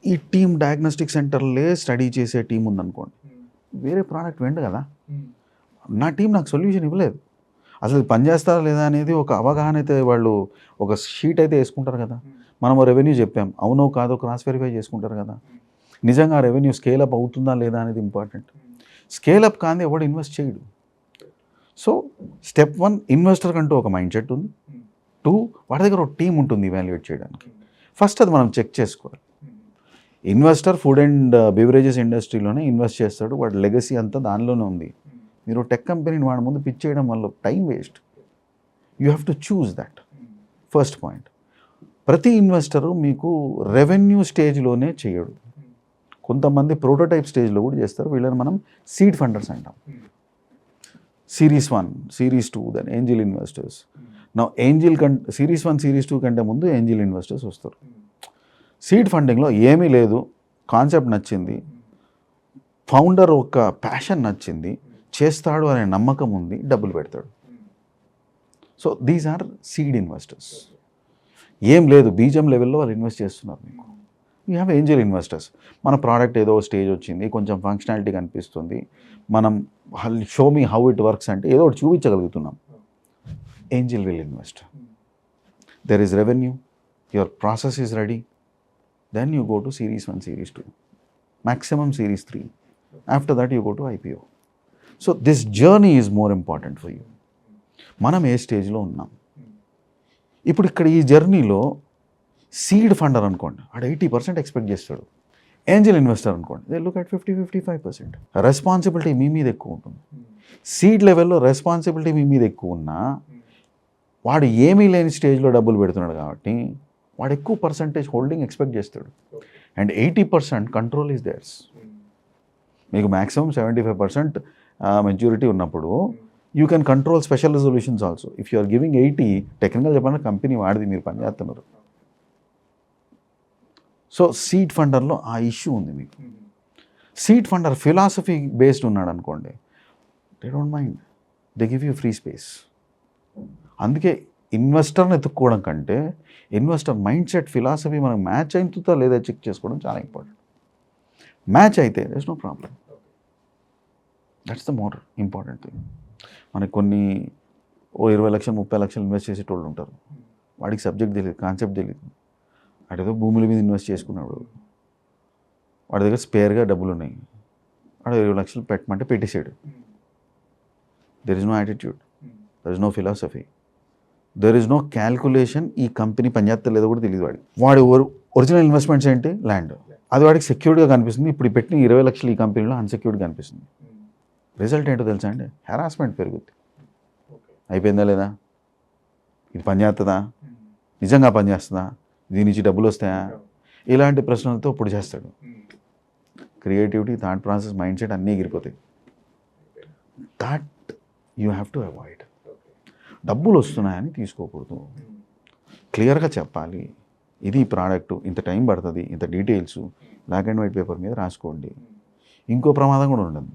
ఈ టీం డయాగ్నోస్టిక్ సెంటర్లే స్టడీ చేసే టీం ఉందనుకోండి, వేరే ప్రోడక్ట్ వెండు కదా. నా టీం నాకు సొల్యూషన్ ఇవ్వలేదు, అసలు పనిచేస్తారా లేదా అనేది ఒక అవగాహన అయితే వాళ్ళు ఒక షీట్ అయితే వేసుకుంటారు కదా. మనం రెవెన్యూ చెప్పాం, అవునో కాదో క్రాస్ వెరిఫై చేసుకుంటారు కదా. నిజంగా రెవెన్యూ స్కేలప్ అవుతుందా లేదా అనేది ఇంపార్టెంట్. స్కేలప్ కానీ ఎవడు ఇన్వెస్ట్ చేయడు. సో స్టెప్ 1, ఇన్వెస్టర్ కంటూ ఒక మైండ్ సెట్ ఉంది. 2, వాడి దగ్గర ఒక టీం ఉంటుంది ఇవాల్యుయేట్ చేయడానికి. ఫస్ట్ అది మనం చెక్ చేసుకోవాలి. ఇన్వెస్టర్ ఫుడ్ అండ్ బెవరేజెస్ ఇండస్ట్రీలోనే ఇన్వెస్ట్ చేస్తాడు, వాడి లెగసీ అంతా దానిలోనే ఉంది. మీరు టెక్ కంపెనీని వాడి ముందు పిచ్ చేయడం వల్ల time waste. You have to choose that. First point. ప్రతి ఇన్వెస్టరు మీకు రెవెన్యూ స్టేజ్లోనే చేయడు, కొంతమంది ప్రోటోటైప్ స్టేజ్లో కూడా చేస్తారు. వీళ్ళని మనం సీడ్ ఫండర్స్ అంటాం. Series 1, series 2, then angel investors. నా ఏంజిల్ సిరీస్ 1, సిరీస్ 2 కంటే ముందు ఏంజిల్ ఇన్వెస్టర్స్ వస్తారు. సీడ్ ఫండింగ్లో ఏమీ లేదు, కాన్సెప్ట్ నచ్చింది, ఫౌండర్ ఒక ప్యాషన్ నచ్చింది, చేస్తాడు అనే నమ్మకం ఉంది, డబ్బులు పెడతాడు. So these are seed investors. ఏం లేదు, బీజం లెవెల్లో వాళ్ళు ఇన్వెస్ట్ చేస్తున్నారు మీకు. You have angel investors. మన ప్రోడక్ట్ ఏదో స్టేజ్ వచ్చింది, కొంచెం ఫంక్షనాలిటీ కనిపిస్తుంది, మనం show me how it works అంటే ఏదో ఒకటి చూపించగలుగుతున్నాం. Angel will invest. There is revenue, your process is ready, then you go to series 1, series 2, maximum series 3. After that you go to IPO. So this journey is more important for you. మనం ఏ స్టేజ్లో ఉన్నాం ఇప్పుడు. ఇక్కడ ఈ జర్నీలో seed funder అనుకోండి, ఆడ 80% expect చేస్తాడు. ఏంజిల్ ఇన్వెస్టర్ అనుకోండి, దే లుక్ అట్ 50-55%. రెస్పాన్సిబిలిటీ మీ మీద ఎక్కువ ఉంటుంది. సీడ్ లెవెల్లో రెస్పాన్సిబిలిటీ మీ మీద ఎక్కువ ఉన్నా, వాడు ఏమీ లేని స్టేజ్లో డబ్బులు పెడుతున్నాడు కాబట్టి వాడు ఎక్కువ పర్సంటేజ్ హోల్డింగ్ ఎక్స్పెక్ట్ చేస్తాడు. And 80% control is theirs. మీకు మ్యాక్సిమం 75% మెచ్యూరిటీ ఉన్నప్పుడు you can control special resolutions also. If you are giving 80, technical చెప్పండి కంపెనీ వాడిది, మీరు పని చేస్తున్నారు. సో సీడ్ ఫండర్లో ఆ ఇష్యూ ఉంది మీకు. సీడ్ ఫండర్ ఫిలాసఫీ బేస్డ్ ఉన్నాడు అనుకోండి, they don't mind, they give you free space. అందుకే ఇన్వెస్టర్ని ఎత్తుక్కోవడం కంటే ఇన్వెస్టర్ మైండ్ సెట్ ఫిలాసఫీ మనకు మ్యాచ్ అవుతుందా లేదా చెక్ చేసుకోవడం చాలా ఇంపార్టెంట్. మ్యాచ్ అయితే there is no problem. That's the more important thing. మనకి కొన్ని 20 లక్షలు 30 లక్షలు ఇన్వెస్ట్ చేసేటోళ్ళు ఉంటారు, వాడికి సబ్జెక్ట్ తెలియదు, కాన్సెప్ట్ తెలియదు, వాడేదో భూముల మీద ఇన్వెస్ట్ చేసుకున్నాడు, వాడి దగ్గర స్పేర్గా డబ్బులు ఉన్నాయి, వాడు 20 లక్షలు పెట్టమంటే పెట్టేసాడు. There is no attitude, there is no philosophy, there is no calculation. ఈ కంపెనీ పనిచేస్తలేదో కూడా తెలియదు వాడికి. వాడి ఒరిజినల్ ఇన్వెస్ట్మెంట్స్ ఏంటి? ల్యాండ్. అది వాడికి సెక్యూర్డ్గా కనిపిస్తుంది. ఇప్పుడు పెట్టిన 20 లక్షలు ఈ కంపెనీలో అన్సెక్యూర్డ్గా కనిపిస్తుంది. రిజల్ట్ ఏంటో తెలుసా అండి? హెరాస్మెంట్ పెరుగుద్ది. అయిపోయిందా లేదా? ఇది పనిచేస్తుందా? నిజంగా పనిచేస్తుందా? దీని నుంచి డబ్బులు వస్తాయా? ఇలాంటి ప్రశ్నలతో ఇప్పుడు చేస్తాడు. Creativity, thought process, mind set అన్నీ ఎగిరిపోతాయి. That you have to avoid. డబ్బులు వస్తున్నాయని తీసుకోకూడదు. క్లియర్గా చెప్పాలి, ఇది ప్రోడక్ట్, ఇంత టైం పడుతుంది, ఇంత details black and white paper మీద రాసుకోండి. ఇంకో ప్రమాదం కూడా ఉండదు.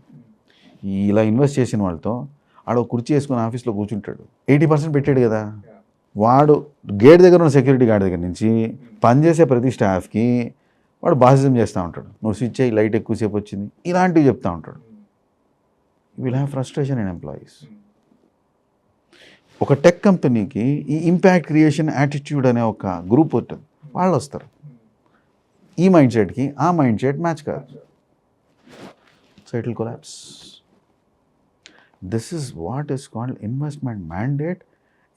ఇలా ఇన్వెస్ట్ చేసిన వాళ్ళతో ఆడ కుర్చీ వేసుకుని ఆఫీస్లో కూర్చుంటాడు, 80% పెట్టాడు కదా, వాడు గేట్ దగ్గర ఉన్న సెక్యూరిటీ గార్డ్ దగ్గర నుంచి పనిచేసే ప్రతి స్టాఫ్కి వాడు బాసిజం చేస్తూ ఉంటాడు. నువ్వు స్విచ్ అయ్యి లైట్ ఎక్కువసేపు వచ్చింది, ఇలాంటివి చెప్తూ ఉంటాడు. Will have frustration in employees. ఒక టెక్ కంపెనీకి ఈ ఇంపాక్ట్ క్రియేషన్ యాటిట్యూడ్ అనే ఒక గ్రూప్ ఉంటుంది, వాళ్ళు వస్తారు. ఈ మైండ్ సెట్కి ఆ మైండ్ సెట్ మ్యాచ్ కాదు, so it will collapse. This is what is called investment mandate,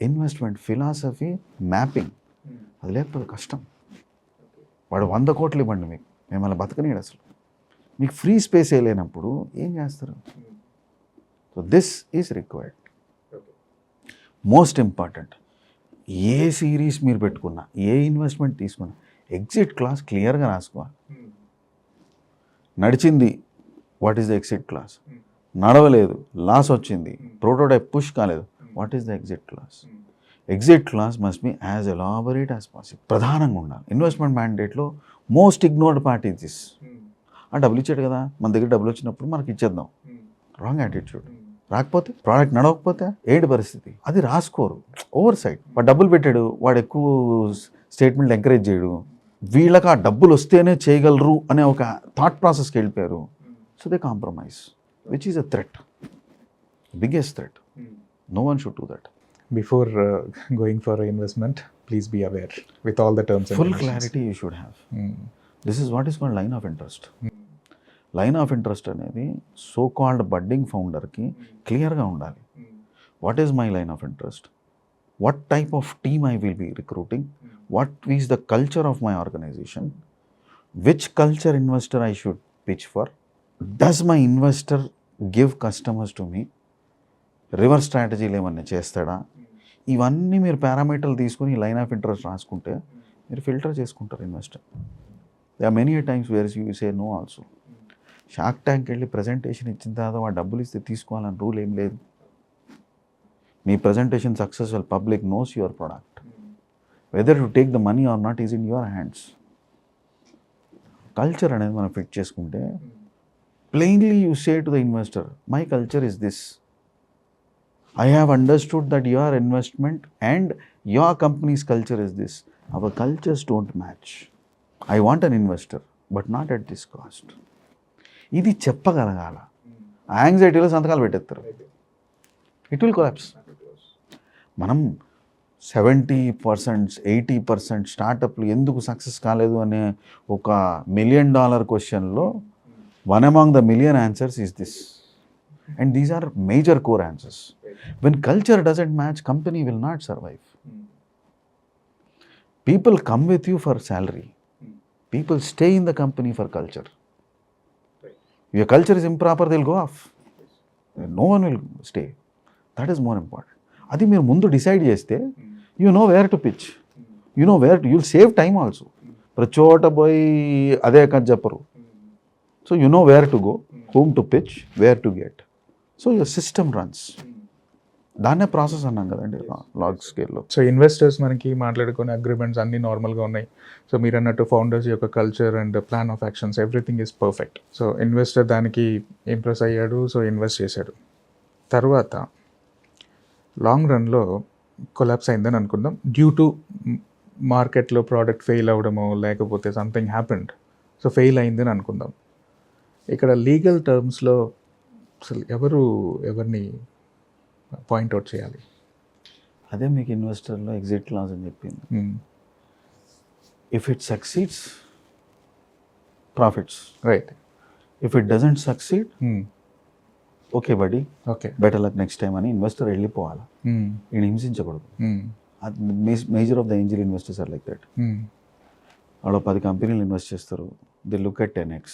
investment philosophy mapping. అది లేకపోతే కష్టం. వాడు 100 కోట్లు ఇవ్వండి మీకు, మిమ్మల్ని బతకనీయడు అసలు. మీకు ఫ్రీ స్పేస్ లేనప్పుడు ఏం చేస్తారు? So this is required. Most important, ఏ సిరీస్ మీరు పెట్టుకున్నా, ఏ ఇన్వెస్ట్మెంట్ తీసుకున్నా, ఎగ్జిట్ క్లాస్ క్లియర్గా రాసుకోవాలి. నడిచింది, what is the exit clause? నడవలేదు, లాస్ వచ్చింది, ప్రోటోటైప్ పుష్ కాలేదు, what is the exit clause? Exit clause must be as elaborate as possible. ప్రధానంగా ఉండాలి. ఇన్వెస్ట్మెంట్ మ్యాండేట్లో మోస్ట్ ఇగ్నోర్డ్ పార్టీ దిస్. డబ్బులు ఇచ్చాడు కదా, మన దగ్గర డబ్బులు వచ్చినప్పుడు మనకి ఇచ్చేద్దాం. Wrong attitude. రాకపోతే ప్రోడక్ట్ నడవకపోతే ఏంటి పరిస్థితి, అది రాసుకోరు. Over site. వాడు డబ్బులు పెట్టాడు, వాడు ఎక్కువ స్టేట్మెంట్ ఎంకరేజ్ చేయడు, వీళ్ళకి ఆ డబ్బులు వస్తేనే చేయగలరు అనే ఒక థాట్ ప్రాసెస్కి వెళ్ళిపోయారు. So they compromise, which is a threat, biggest threat. No one should do that. Before going for an investment, please be aware with all the terms and Full conditions. clarity you should have. This is what is called line of interest. Line of interest అనేది so called budding ఫౌండర్కి క్లియర్గా ఉండాలి. What is my line of interest, what type of team I will be recruiting, what is the culture of my organisation, which culture investor I should pitch for, does my investor give customers to me, reverse స్ట్రాటజీలు ఏమన్నా చేస్తాడా, ఇవన్నీ మీరు పారామీటర్లు తీసుకుని line of interest రాసుకుంటే మీరు filter చేసుకుంటారు investor. They are many times where you say no also. Shark Tank వెళ్ళి ప్రజెంటేషన్ ఇచ్చిన తర్వాత వాడు డబ్బులు ఇస్తే తీసుకోవాలని రూల్ ఏం లేదు. మీ presentation successful, public knows your product, whether to take the money or not is in your hands. Culture అనేది మనం ఫిట్ చేసుకుంటే plainly you say to the investor, my culture is this, I have understood that your investment and your company's culture is this. Our cultures don't match. I want an investor, but not at this cost. ఇది చెప్పగలగాల. ఆ యాంగ్జైటీలో సంతకాలు పెట్టేస్తారు. It will collapse. మనం 70%, 80% స్టార్టప్లు ఎందుకు success కాలేదు అనే ఒక $1 million క్వశ్చన్లో one among the million answers is this. And these are major core answers. When culture doesn't match, company will not survive. People come with you for salary. People stay in the company for culture. If your culture is improper, they'll go off. No one will stay. That is more important. అది మీరు ముందు decide చేస్తే you know where to pitch, you know where to, you'll save time also. ప్రతి చోట పోయి అదే కథ చెప్పరు. So you know where to go, whom to pitch, where to get. So your system runs. దాన్నే ప్రాసెస్ అన్నాం కదండి లార్జ్ స్కేల్లో. సో ఇన్వెస్టర్స్ మనకి మాట్లాడుకునే అగ్రిమెంట్స్ అన్నీ నార్మల్గా ఉన్నాయి. సో మీరు అన్నట్టు ఫౌండర్స్ యొక్క culture and plan of actions everything is perfect. So investor దానికి ఇంప్రెస్ అయ్యాడు, సో ఇన్వెస్ట్ చేశాడు. తర్వాత లాంగ్ రన్లో కొలాప్స్ అయిందని అనుకుందాం, డ్యూ టు మార్కెట్లో ప్రోడక్ట్ ఫెయిల్ అవ్వడమో లేకపోతే సంథింగ్ హ్యాపెండ్. సో ఫెయిల్ అయిందని అనుకుందాం. ఇక్కడ లీగల్ టర్మ్స్లో అసలు ఎవరిని పాయింట్అవుట్ చేయాలి? అదే మీకు ఇన్వెస్టర్లో ఎగ్జిట్ క్లాజ్ అని చెప్పింది. If it succeeds, profits, right. If it doesn't succeed, okay buddy, okay, better luck next time అని ఇన్వెస్టర్ వెళ్ళిపోవాలి. ఈయన హింసించకూడదు. Major of the angel investors are like that. వాళ్ళు 10 కంపెనీలు ఇన్వెస్ట్ చేస్తారు, they look at 10x.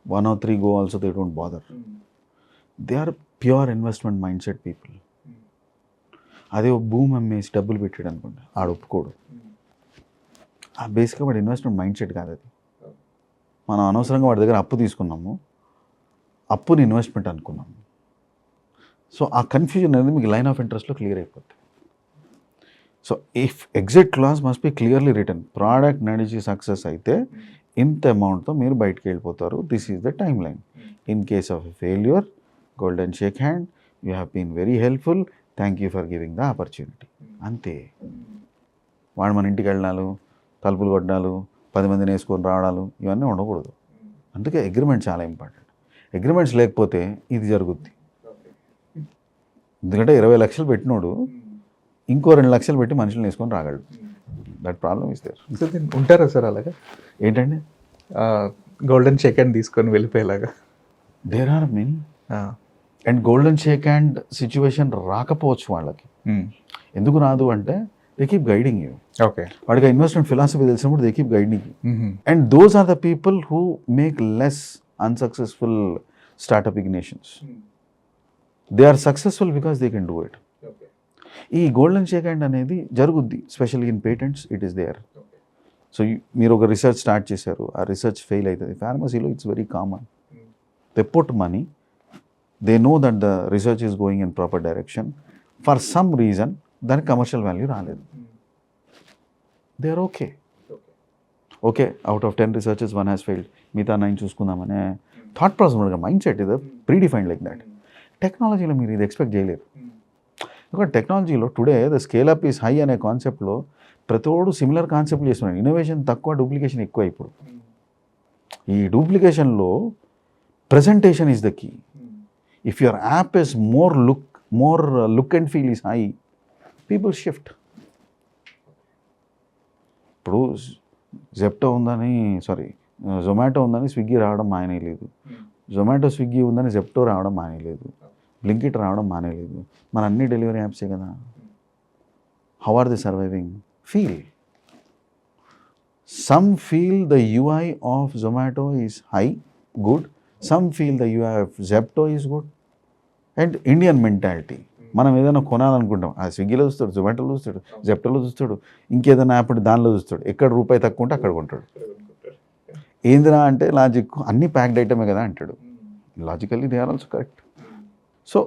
1 or 3 go also, they don't bother. They are pure investment mindset people. అదే భూమి అమ్మేసి డబ్బులు పెట్టాడు అనుకోండి, ఆడు ఒప్పుకోడు. బేసిక్గా వాడు ఇన్వెస్ట్మెంట్ మైండ్ సెట్ కాదు అది. మనం అనవసరంగా వాడి దగ్గర అప్పు తీసుకున్నాము, అప్పుని ఇన్వెస్ట్మెంట్ అనుకున్నాము. సో ఆ కన్ఫ్యూజన్ అనేది మీకు లైన్ ఆఫ్ ఇంట్రెస్ట్లో క్లియర్ అయిపోతుంది. So if exit clause must be clearly return. Product నడిచి సక్సెస్ అయితే ఇంత అమౌంట్తో మీరు బయటకు వెళ్ళిపోతారు. This is the time line. In case of failure, golden shake hand, you have been very helpful, thank you for giving the opportunity. అంతే. వాడు మన ఇంటికి వెళ్ళడాలు, తలుపులు కొట్టడాలు, 10 మందిని వేసుకొని రావడాలు ఇవన్నీ ఉండకూడదు. అందుకే అగ్రిమెంట్ చాలా ఇంపార్టెంట్. అగ్రిమెంట్స్ లేకపోతే ఇది జరుగుద్ది. ఎందుకంటే 20 లక్షలు పెట్టినోడు ఇంకో 2 లక్షలు పెట్టి మనుషులను వేసుకొని రాగలడు. That problem is there. ఉంటారా సార్ అలాగా? ఏంటండి? గోల్డెన్ షేక్ హ్యాండ్ తీసుకొని వెళ్ళిపోయేలాగా. There are many. And golden shake hand situation రాకపోవచ్చు వాళ్ళకి. ఎందుకు రాదు అంటే they keep guiding you. Okay. వాడికి ఇన్వెస్ట్మెంట్ ఫిలాసఫీ తెలిసినప్పుడు they keep guiding you. And those are the people who make less unsuccessful startup ignitions. They are successful because they can do it. ఈ golden shake hand అనేది జరుగుద్ది, specially in patents it is there. So మీరు ఒక research start చేశారు, ఆ research fail అవుతుంది. ఫార్మసీలో it's very common. They put money, they know that the research is going in proper direction. For some reason దానికి commercial value రాలేదు. They are okay. Out of 10 researches 1 has failed, మిగతా 9 చూసుకుందామనే thought process ఉండగా mind set ఇది predefined like that. టెక్నాలజీలో మీరు ఇది expect చేయలేరు. ఎందుకంటే టెక్నాలజీలో today the scale up is high అనే కాన్సెప్ట్లో ప్రతివాడు సిమిలర్ కాన్సెప్ట్లు చేస్తున్నాడు. ఇన్నోవేషన్ తక్కువ, డూప్లికేషన్ ఎక్కువ. ఇప్పుడు ఈ డూప్లికేషన్లో presentation is the key. If your app is more look and feel is high, people shift. ఇప్పుడు జెప్టో ఉందని జొమాటో ఉందని స్విగ్గీ రావడం మానేయలేదు. జొమాటో స్విగ్గీ ఉందని జెప్టో రావడం మానేయలేదు. బ్లింకిట్ రావడం మానేయలేదు. మన అన్ని డెలివరీ యాప్సే కదా. How are they surviving? Feel. Some feel the UI of Zomato is high, good. Some feel the UI of Zepto is good. And Indian mentality, మనం ఏదైనా కొనాలనుకుంటాం, ఆ స్విగ్గీలో చూస్తాడు, జొమాటోలో చూస్తాడు, జెప్టోలో చూస్తాడు, ఇంకేదైనా యాప్ దానిలో చూస్తాడు. ఎక్కడ రూపాయి తక్కువ ఉంటే అక్కడ కొంటాడు. ఏందిరా అంటే లాజిక్, అన్ని ప్యాక్డ్ ఐటమే కదా అంటాడు. Logically they are also correct. So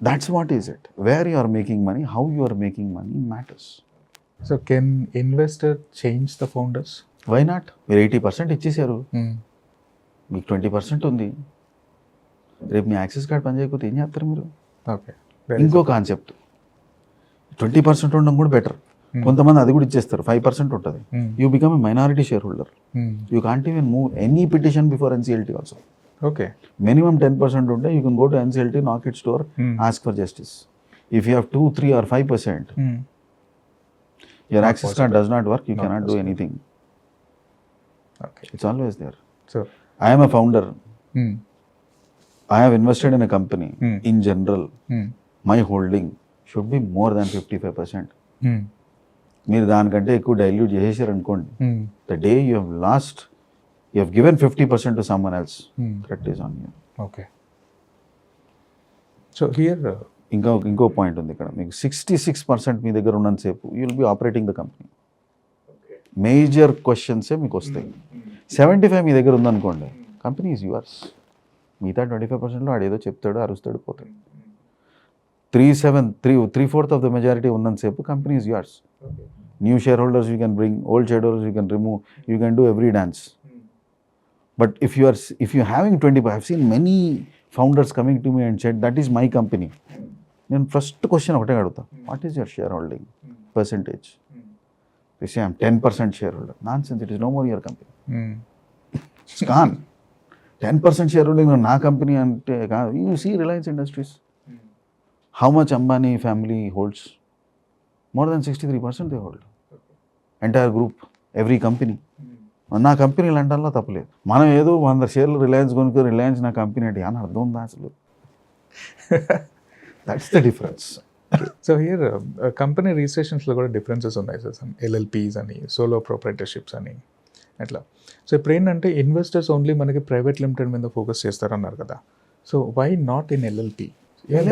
that's what is it. Where you are making money, how you are making money matters. So can investor change the founders? Why not? మీరు 80% ఇచ్చేసారు, మీకు 20% ఉంది. రేపు మీ access card పని చేయకపోతే ఏం చేస్తారు మీరు? ఓకే, ఇంకో కాన్సెప్ట్, 20% ఉండడం కూడా బెటర్. కొంతమంది అది కూడా ఇచ్చేస్తారు, 5% ఉంటుంది. You become a minority share holder. You can't even move any petition before NCLT also. Okay, minimum 10% ఉంటే you can go to NCLT, knock its door, ask for justice. If you have 2, 3 or 5%, your access card does not work, you cannot do anything. Okay, it's always there. So I am a founder, I have invested in a company. In general, my holding should be more than 55%. మీరు దానికంటే ఎక్కువ dilute చేసేసారు అనుకోండి, the day you have lost, you have given 50% to someone else, that is on you. Okay, so here ఇంకో point ఉంది ఇక్కడ. మీకు 66% మీ దగ్గర ఉన్నంతసేపు you will be operating the company. Major క్వశ్చన్సే మీకు వస్తాయి. 75 మీ దగ్గర ఉందనుకోండి, కంపెనీ ఈజ్ యువర్స్. మిగతా 25%లో ఆడేదో చెప్తాడు, అరుస్తాడు, పోతాడు. 3/4 ఆఫ్ ద మెజారిటీ ఉన్నంతసేపు company is yours. New share holders you can bring, old share holders you can remove, you can do every dance. But if you having 25, I have seen many founders coming to me and said that is my company. నేను first question ఒకటే అడుగుతా, what is your share holding percentage? You say I'm 10% share holder. Nonsense, it is no more your company. It's gone. 10% share holding నా company అంటే కాదు. You see Reliance Industries, how much Ambani family holds? More than 63% they hold. Entire group, every company. నా కంపెనీలు అంటల్లా తప్పలేదు. మనం ఏదో 100 షేర్లు Reliance కొనుక్కో, రిలయన్స్ నా కంపెనీ అంటే అని అర్థం ఉందా అసలు? That's the difference. So here company రిజిస్ట్రేషన్స్లో కూడా డిఫరెన్సెస్ ఉన్నాయి సార్. సమ్ ఎల్ఎల్పీస్ అని, సోలో ప్రొప్రైటర్షిప్స్ అని, అట్లా. సో ఇప్పుడు ఏంటంటే ఇన్వెస్టర్స్ ఓన్లీ మనకి ప్రైవేట్ లిమిటెడ్ మీద ఫోకస్ చేస్తారన్నారు కదా. So why not in LLP?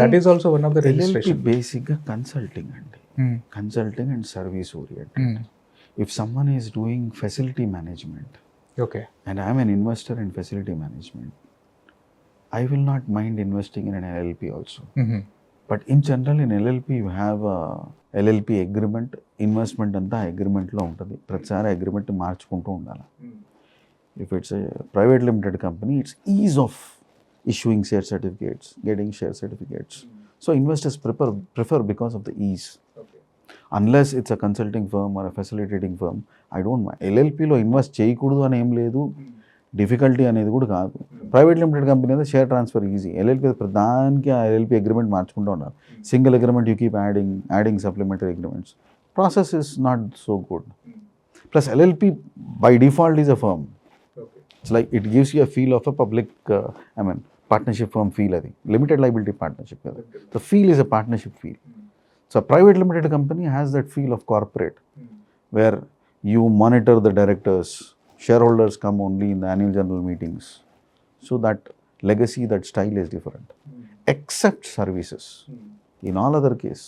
That is also one of the registration. బేసిక్గా కన్సల్టింగ్ అండి, consulting and service oriented. If someone is doing facility management, okay, and I am an investor in facility management, I will not mind investing in an LLP also. But in general, in LLP you have a LLP agreement, investment anta agreement lo untadi. Pratisari agreement marchukuntu undala. If it's a private limited company, it's ease of issuing share certificates, getting share certificates. So investors prefer because of the ease. Unless it's a consulting firm or a facilitating firm, I don't mind. ఎల్ఎల్పిలో invest చేయకూడదు అని ఏం లేదు, difficulty అనేది కూడా కాదు. Private limited company అయితే share transfer easy. LLP ప్రధానికి ఆ ఎల్ఎల్పి అగ్రిమెంట్ మార్చుకుంటూ ఉన్నారు. Single agreement you keep adding supplementary agreements. Process is not so good. Plus LLP by default is a firm. It's like it gives you a feel of a public, I mean partnership firm feel. అది limited liability partnership కదా. The feel is a partnership feel. So a private limited company has that feel of corporate, where you monitor the directors, shareholders come only in the annual general meetings. So that legacy, that style is different. Except services. In all other case,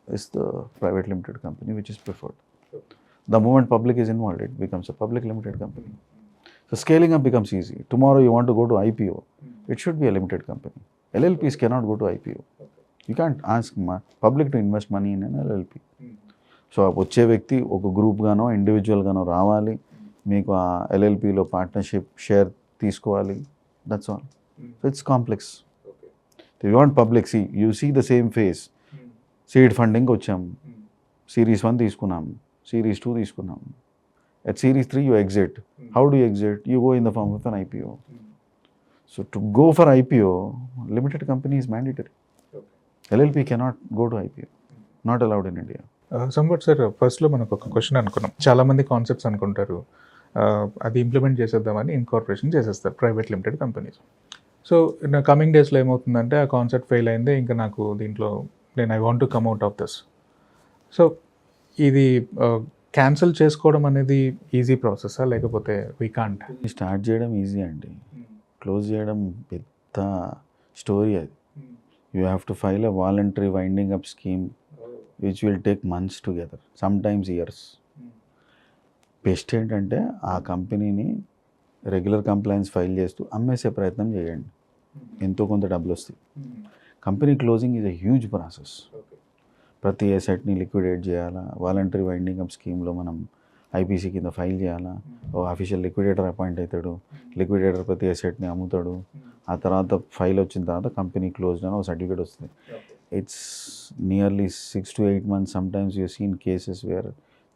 is the private limited company which is preferred. The moment public is involved, it becomes a public limited company. So scaling up becomes easy. Tomorrow you want to go to IPO, it should be a limited company. LLPs cannot go to IPO. You can't ask public to invest money in an LLP. So వచ్చే వ్యక్తి ఒక గ్రూప్గానో ఇండివిజువల్గానో రావాలి, మీకు ఆ ఎల్ఎల్పిలో partnership share తీసుకోవాలి, that's all. So it's complex. You want public, you see the same phase. Seed funding వచ్చాం, సిరీస్ 1 తీసుకున్నాం, సిరీస్ 2 తీసుకున్నాం, at series 3 you exit. How do you exit? You go in the form of an IPO. So to go for IPO, limited company is mandatory. LLP cannot go to IPO, not allowed in India. సంబట్ sir, ఫస్ట్లో మనకు ఒక question అనుకున్నాం. చాలామంది concepts అనుకుంటారు, అది implement చేసేద్దామని incorporation చేసేస్తారు private limited companies. So coming డేస్లో ఏమవుతుందంటే ఆ కాన్సెప్ట్ ఫెయిల్ అయింది, ఇంకా నాకు దీంట్లో I want to come out of this. So ఇది క్యాన్సిల్ చేసుకోవడం అనేది ఈజీ ప్రాసెసా, లేకపోతే వీ కాంట్? స్టార్ట్ చేయడం ఈజీ అండి, క్లోజ్ చేయడం పెద్ద స్టోరీ. అది you have to file a voluntary winding up scheme which will take months together, some times years. Best ఏంటంటే ఆ కంపెనీని రెగ్యులర్ కంప్లైన్స్ ఫైల్ చేస్తూ అమ్మేసే ప్రయత్నం చేయండి, ఎంతో కొంత డబ్బులు వస్తాయి. Company closing is a huge process. ప్రతి అసెట్ని లిక్విడేట్ చేయాలా, వాలంటరీ వైండింగ్ అప్ స్కీమ్లో మనం ఐపీసీ కింద ఫైల్ చేయాలా, ఓ అఫీషియల్ లిక్విడేటర్ అపాయింట్ అవుతాడు, లిక్విడేటర్ ప్రతి అసెట్ని అమ్ముతాడు, ఆ తర్వాత ఫైల్ వచ్చిన తర్వాత కంపెనీ క్లోజ్డ్ అని ఒక సర్టిఫికేట్ వస్తుంది. It's nearly 6 to 8 months. Sometimes you seen cases wear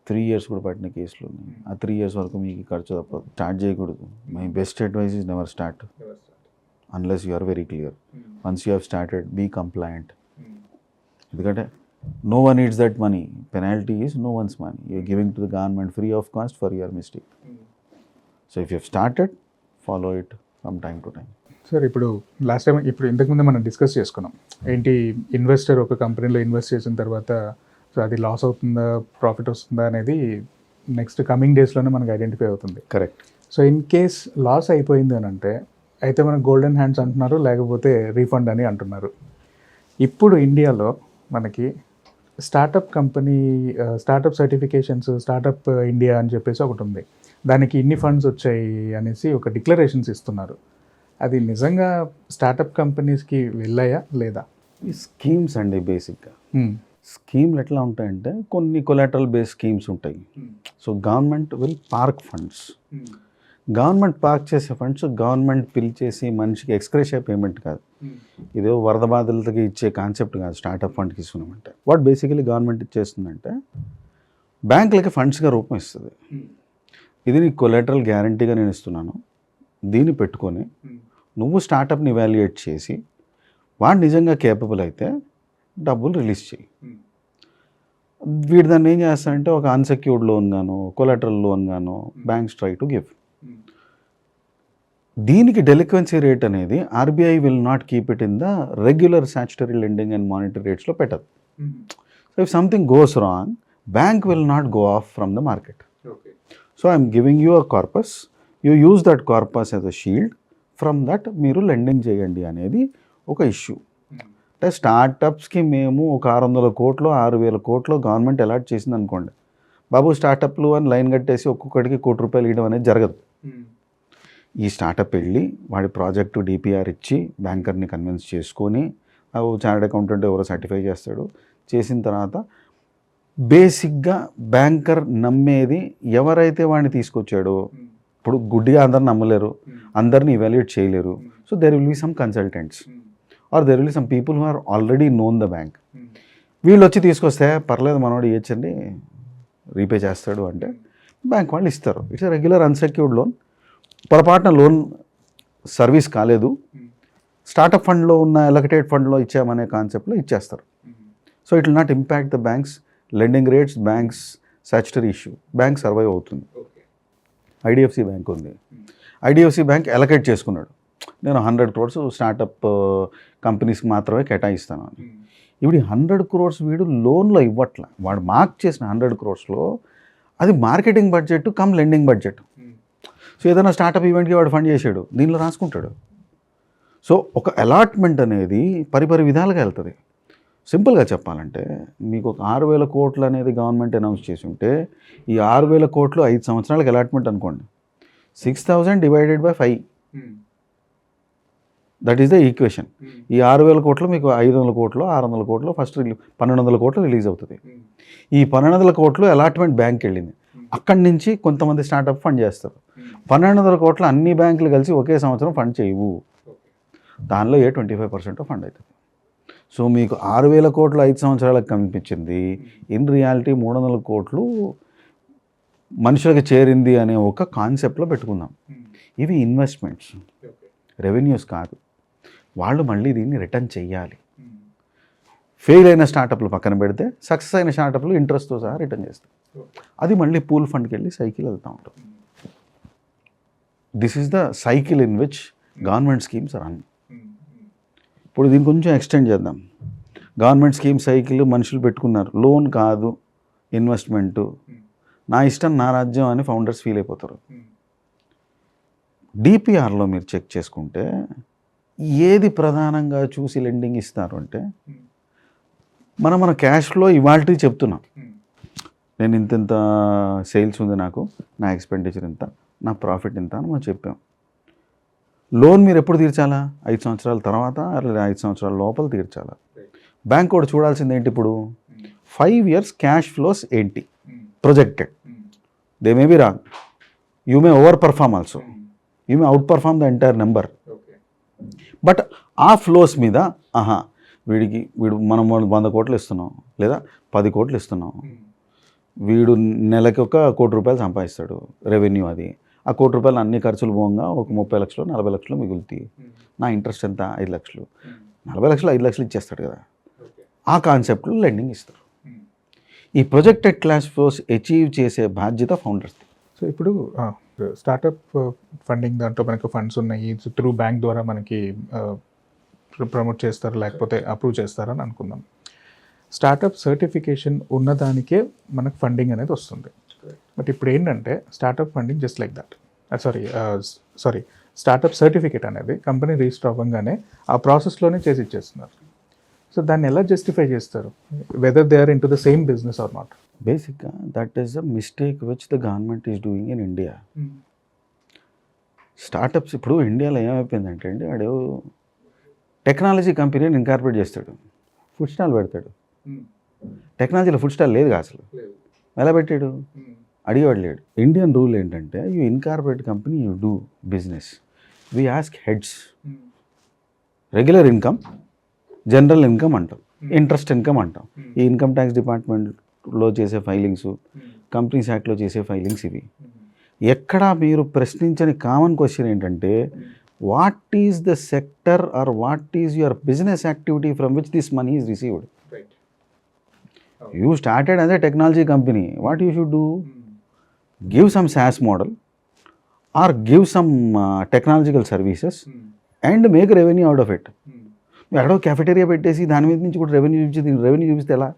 3 years కూడా పట్టిన కేసులు ఉన్నాయి. ఆ 3 years వరకు మీకు ఖర్చు తప్పదు. స్టార్ట్ చేయకూడదు. My best advice is never start unless you are very clear. Once you have started, be compliant. ఎందుకంటే no one needs that money. Penalty is no one's money. You're giving to the government free of cost for your mistake. So if you have started, follow it from time to time. Sir, ఇప్పుడు last time, ఇప్పుడు ఇంతకుముందే మనం discuss చేసుకున్నాం ఏంటి, investor ఒక కంపెనీలో invest చేసిన తర్వాత సో అది లాస్ అవుతుందా ప్రాఫిట్ వస్తుందా అనేది నెక్స్ట్ కమింగ్ డేస్లోనే మనకు ఐడెంటిఫై అవుతుంది. Correct. So in case loss అయిపోయింది అని అంటే అయితే మనకు గోల్డెన్ హ్యాండ్స్ అంటున్నారు, లేకపోతే రీఫండ్ అని అంటున్నారు. ఇప్పుడు ఇండియాలో మనకి startup company, startup certifications, startup India అని చెప్పేసి ఒకటి ఉంది. దానికి ఇన్ని ఫండ్స్ వచ్చాయి అనేసి ఒక డిక్లరేషన్స్ ఇస్తున్నారు. అది నిజంగా స్టార్టప్ కంపెనీస్కి వెళ్ళాయా లేదా? ఈ స్కీమ్స్ అండి బేసిక్గా. స్కీమ్లు ఎట్లా ఉంటాయంటే కొన్ని కొలాటరల్ బేస్డ్ స్కీమ్స్ ఉంటాయి. So government will park funds. Government park చేసే ఫండ్స్ గవర్నమెంట్ పిలిచేసి మనిషికి ఎక్స్గ్రేషియా పేమెంట్ కాదు, ఇదే వరద బాధితులకి ఇచ్చే కాన్సెప్ట్ కాదు. స్టార్టప్ ఫండ్కి ఇస్తున్నామంటే వాట్ బేసికలీ గవర్నమెంట్ ఇచ్చేస్తుందంటే బ్యాంకులకి ఫండ్స్గా రూపం ఇస్తుంది. ఇది నీకు కొలాటరల్ గ్యారంటీగా నేను ఇస్తున్నాను, దీన్ని పెట్టుకొని నువ్వు స్టార్టప్ని ఇవాల్యుయేట్ చేసి వాడు నిజంగా కేపబుల్ అయితే డబ్బులు రిలీజ్ చేయి. వీడు దాన్ని ఏం చేస్తాడంటే ఒక అన్సెక్యూర్డ్ లోన్ గాను, కొలాటరల్ లోన్ గాను బ్యాంక్స్ ట్రై టు గివ్. దీనికి డెలిక్వెన్సీ రేట్ అనేది RBI will not keep it in the regular statutory lending and monetary రేట్స్లో పెట్టదు. So if something goes wrong, bank will not go off from the market. So I'm giving you a corpus, you use that corpus as a shield, from that మీరు lending చేయండి అనేది ఒక issue. అంటే స్టార్టప్స్కి మేము ఒక 600 కోట్లు 6,000 కోట్లు గవర్నమెంట్ అలాట్ చేసింది అనుకోండి, బాబు స్టార్టప్లు అని లైన్ కట్టేసి ఒక్కొక్కడికి ₹1 ఇవ్వడం అనేది జరగదు. ఈ స్టార్టప్ వెళ్ళి వాడి ప్రాజెక్టు డిపిఆర్ ఇచ్చి బ్యాంకర్ని కన్విన్స్ చేసుకొని చార్టెడ్ అకౌంటెంట్ ఎవరో సర్టిఫై చేస్తాడు. చేసిన తర్వాత బేసిక్గా బ్యాంకర్ నమ్మేది ఎవరైతే వాడిని తీసుకొచ్చాడో, ఇప్పుడు గుడ్డిగా అందరిని నమ్మలేరు, అందరిని ఇవాల్యుయేట్ చేయలేరు. So there will be some consultants or there will be some people who are already known the bank. వీళ్ళు వచ్చి తీసుకొస్తే పర్లేదు మనోడు ఇచ్చండి రీపే చేస్తాడు అంటే బ్యాంక్ వాళ్ళు ఇస్తారు. It's regular unsecured loan. పొరపాటున లోన్ సర్వీస్ కాలేదు, స్టార్టప్ ఫండ్లో ఉన్న అలొకేటెడ్ ఫండ్లో ఇచ్చామనే కాన్సెప్ట్లో ఇచ్చేస్తారు. So it will not impact the banks lending rates, banks statutory issue. Bank survive అవుతుంది. ఐడిఎఫ్సి బ్యాంక్ ఉంది, ఐడిఎఫ్సి బ్యాంక్ అలొకేట్ చేసుకున్నాడు, నేను 100 crores స్టార్టప్ కంపెనీస్కి మాత్రమే కేటాయిస్తాను అని. ఇప్పుడు 100 crores వీడు లోన్లో ఇవ్వట్ల, వాడు మార్క్ చేసిన 100 crores అది marketing budget come lending budget. So ఏదైనా స్టార్టప్ ఈవెంట్కి వాడు ఫండ్ చేసాడు, దీనిలో రాసుకుంటాడు. సో ఒక అలాట్మెంట్ అనేది పరిపరి విధాలుగా వెళ్తుంది. సింపుల్గా చెప్పాలంటే మీకు ఒక 6,000 కోట్లు అనేది గవర్నమెంట్ అనౌన్స్ చేసి ఉంటే ఈ 6,000 కోట్లు 5 సంవత్సరాలకు అలాట్మెంట్ అనుకోండి, 6,000 divided by 5 that is the equation. ఈ 6,000 కోట్లు మీకు 500 కోట్లు 600 కోట్లు ఫస్ట్ 1,200 కోట్లు రిలీజ్ అవుతుంది. ఈ 1,200 కోట్లు అలాట్మెంట్ బ్యాంక్కి వెళ్ళింది. అక్కడి నుంచి కొంతమంది స్టార్టప్ ఫండ్ చేస్తారు. 1,200 కోట్లు అన్ని బ్యాంకులు కలిసి ఒకే సంవత్సరం ఫండ్ చేయవు. దానిలో 25% ఫండ్ అవుతుంది. సో మీకు 6,000 కోట్లు 5 సంవత్సరాలకు కనిపించింది. ఇన్ రియాలిటీ 300 కోట్లు మనుషులకు చేరింది అనే ఒక కాన్సెప్ట్లో పెట్టుకుందాం. ఇవి ఇన్వెస్ట్మెంట్స్, రెవెన్యూస్ కాదు. వాళ్ళు మళ్ళీ దీన్ని రిటర్న్ చెయ్యాలి. ఫెయిల్ అయిన స్టార్టప్లు పక్కన పెడితే సక్సెస్ అయిన స్టార్టప్లు ఇంట్రెస్ట్తో సహా రిటర్న్ చేస్తాయి. అది మళ్ళీ పూల్ ఫండ్కి వెళ్ళి సైకిల్ వెళ్తూ ఉంటుంది. This is the cycle in which government schemes run. ఇప్పుడు దీన్ని కొంచెం ఎక్స్టెండ్ చేద్దాం. గవర్నమెంట్ స్కీమ్ సైకిల్ మనుషులు పెట్టుకున్నారు. లోన్ కాదు, ఇన్వెస్ట్మెంటు, నా ఇష్టం నా రాజ్యం అని ఫౌండర్స్ ఫీల్ అయిపోతారు. డిపిఆర్లో మీరు చెక్ చేసుకుంటే ఏది ప్రధానంగా చూసి లెండింగ్ ఇస్తారు అంటే మన క్యాష్ ఫ్లో ఇవాల్టి చెప్తున్నాం. నేను ఇంత సేల్స్ ఉంది, నాకు నా ఎక్స్పెండిచర్ ఇంత, నా ప్రాఫిట్ ఇంత అని మనం చెప్పాం. లోన్ మీరు ఎప్పుడు తీర్చాలా? 5 సంవత్సరాల తర్వాత లేదా 5 సంవత్సరాల లోపల తీర్చాలా. బ్యాంక్ కూడా చూడాల్సింది ఏంటి? ఇప్పుడు 5 years క్యాష్ ఫ్లోస్ ఏంటి projected. They may be wrong, you may over perform also, you may out perform the entire number. But ఆ ఫ్లోస్ మీద వీడు మనం 100 కోట్లు ఇస్తున్నాం లేదా 10 కోట్లు ఇస్తున్నాం, వీడు నెలకి ఒక 1 కోటి రూపాయలు సంపాదిస్తాడు రెవెన్యూ. అది ఆ 1 కోటి రూపాయలు అన్ని ఖర్చులు పోగా ఒక 30 లక్షలు 40 లక్షలు మిగులుతాయి. నా ఇంట్రెస్ట్ ఎంత? 5 లక్షలు. 40 లక్షలు 5 లక్షలు ఇచ్చేస్తాడు కదా. ఆ కాన్సెప్ట్లో లెండింగ్ ఇస్తారు. ఈ ప్రొజెక్టెడ్ క్యాష్ ఫ్లోస్ అచీవ్ చేసే బాధ్యత ఫౌండర్స్. సో ఇప్పుడు స్టార్టప్ ఫండింగ్ దాంట్లో మనకు ఫండ్స్ ఉన్నాయి, త్రూ బ్యాంక్ ద్వారా మనకి ప్రమోట్ చేస్తారు లేకపోతే అప్రూవ్ చేస్తారని అనుకుందాం. స్టార్టప్ సర్టిఫికేషన్ ఉన్నదానికే మనకు ఫండింగ్ అనేది వస్తుంది. బట్ ఇప్పుడు ఏంటంటే startup funding just like that, sorry startup certificate అనేది కంపెనీ రిజిస్టర్ అవ్వగానే ఆ ప్రాసెస్లోనే చేసి ఇచ్చేస్తున్నారు. సో దాన్ని ఎలా జస్టిఫై చేస్తారు, whether they are into the same business or not? బేసిక్గా that is the mistake which the government is doing in India. Startups ఇప్పుడు ఇండియాలో ఏమైపోయిందంటే అండి, వాడు టెక్నాలజీ కంపెనీని ఇన్కార్పొరేట్ చేస్తాడు, ఫుడ్ స్టాల్ పెడతాడు. టెక్నాలజీలో ఫుడ్ స్టాల్ లేదు అసలు. ఎలా పెట్టాడు? అడిగేవాడు లేడు. ఇండియన్ రూల్ ఏంటంటే you incorporate company, you do business, we ask heads. Regular income, general income అంటాం, ఇంట్రెస్ట్ ఇన్కమ్ అంటాం. ఈ ఇన్కమ్ ట్యాక్స్ డిపార్ట్మెంట్లో చేసే ఫైలింగ్స్, కంపెనీస్ యాక్ట్లో చేసే ఫైలింగ్స్ ఇవి. ఎక్కడా మీరు ప్రశ్నించని కామన్ క్వశ్చన్ ఏంటంటే what is the sector or what is your business activity from which this money is received. You started as a technology company, what you should do? Give some SaaS model or give some technological services and make revenue out of it. ఎక్కడో cafeteria పెట్టేసి దాని మీద నుంచి కూడా revenue చూపిస్తే ఎలా?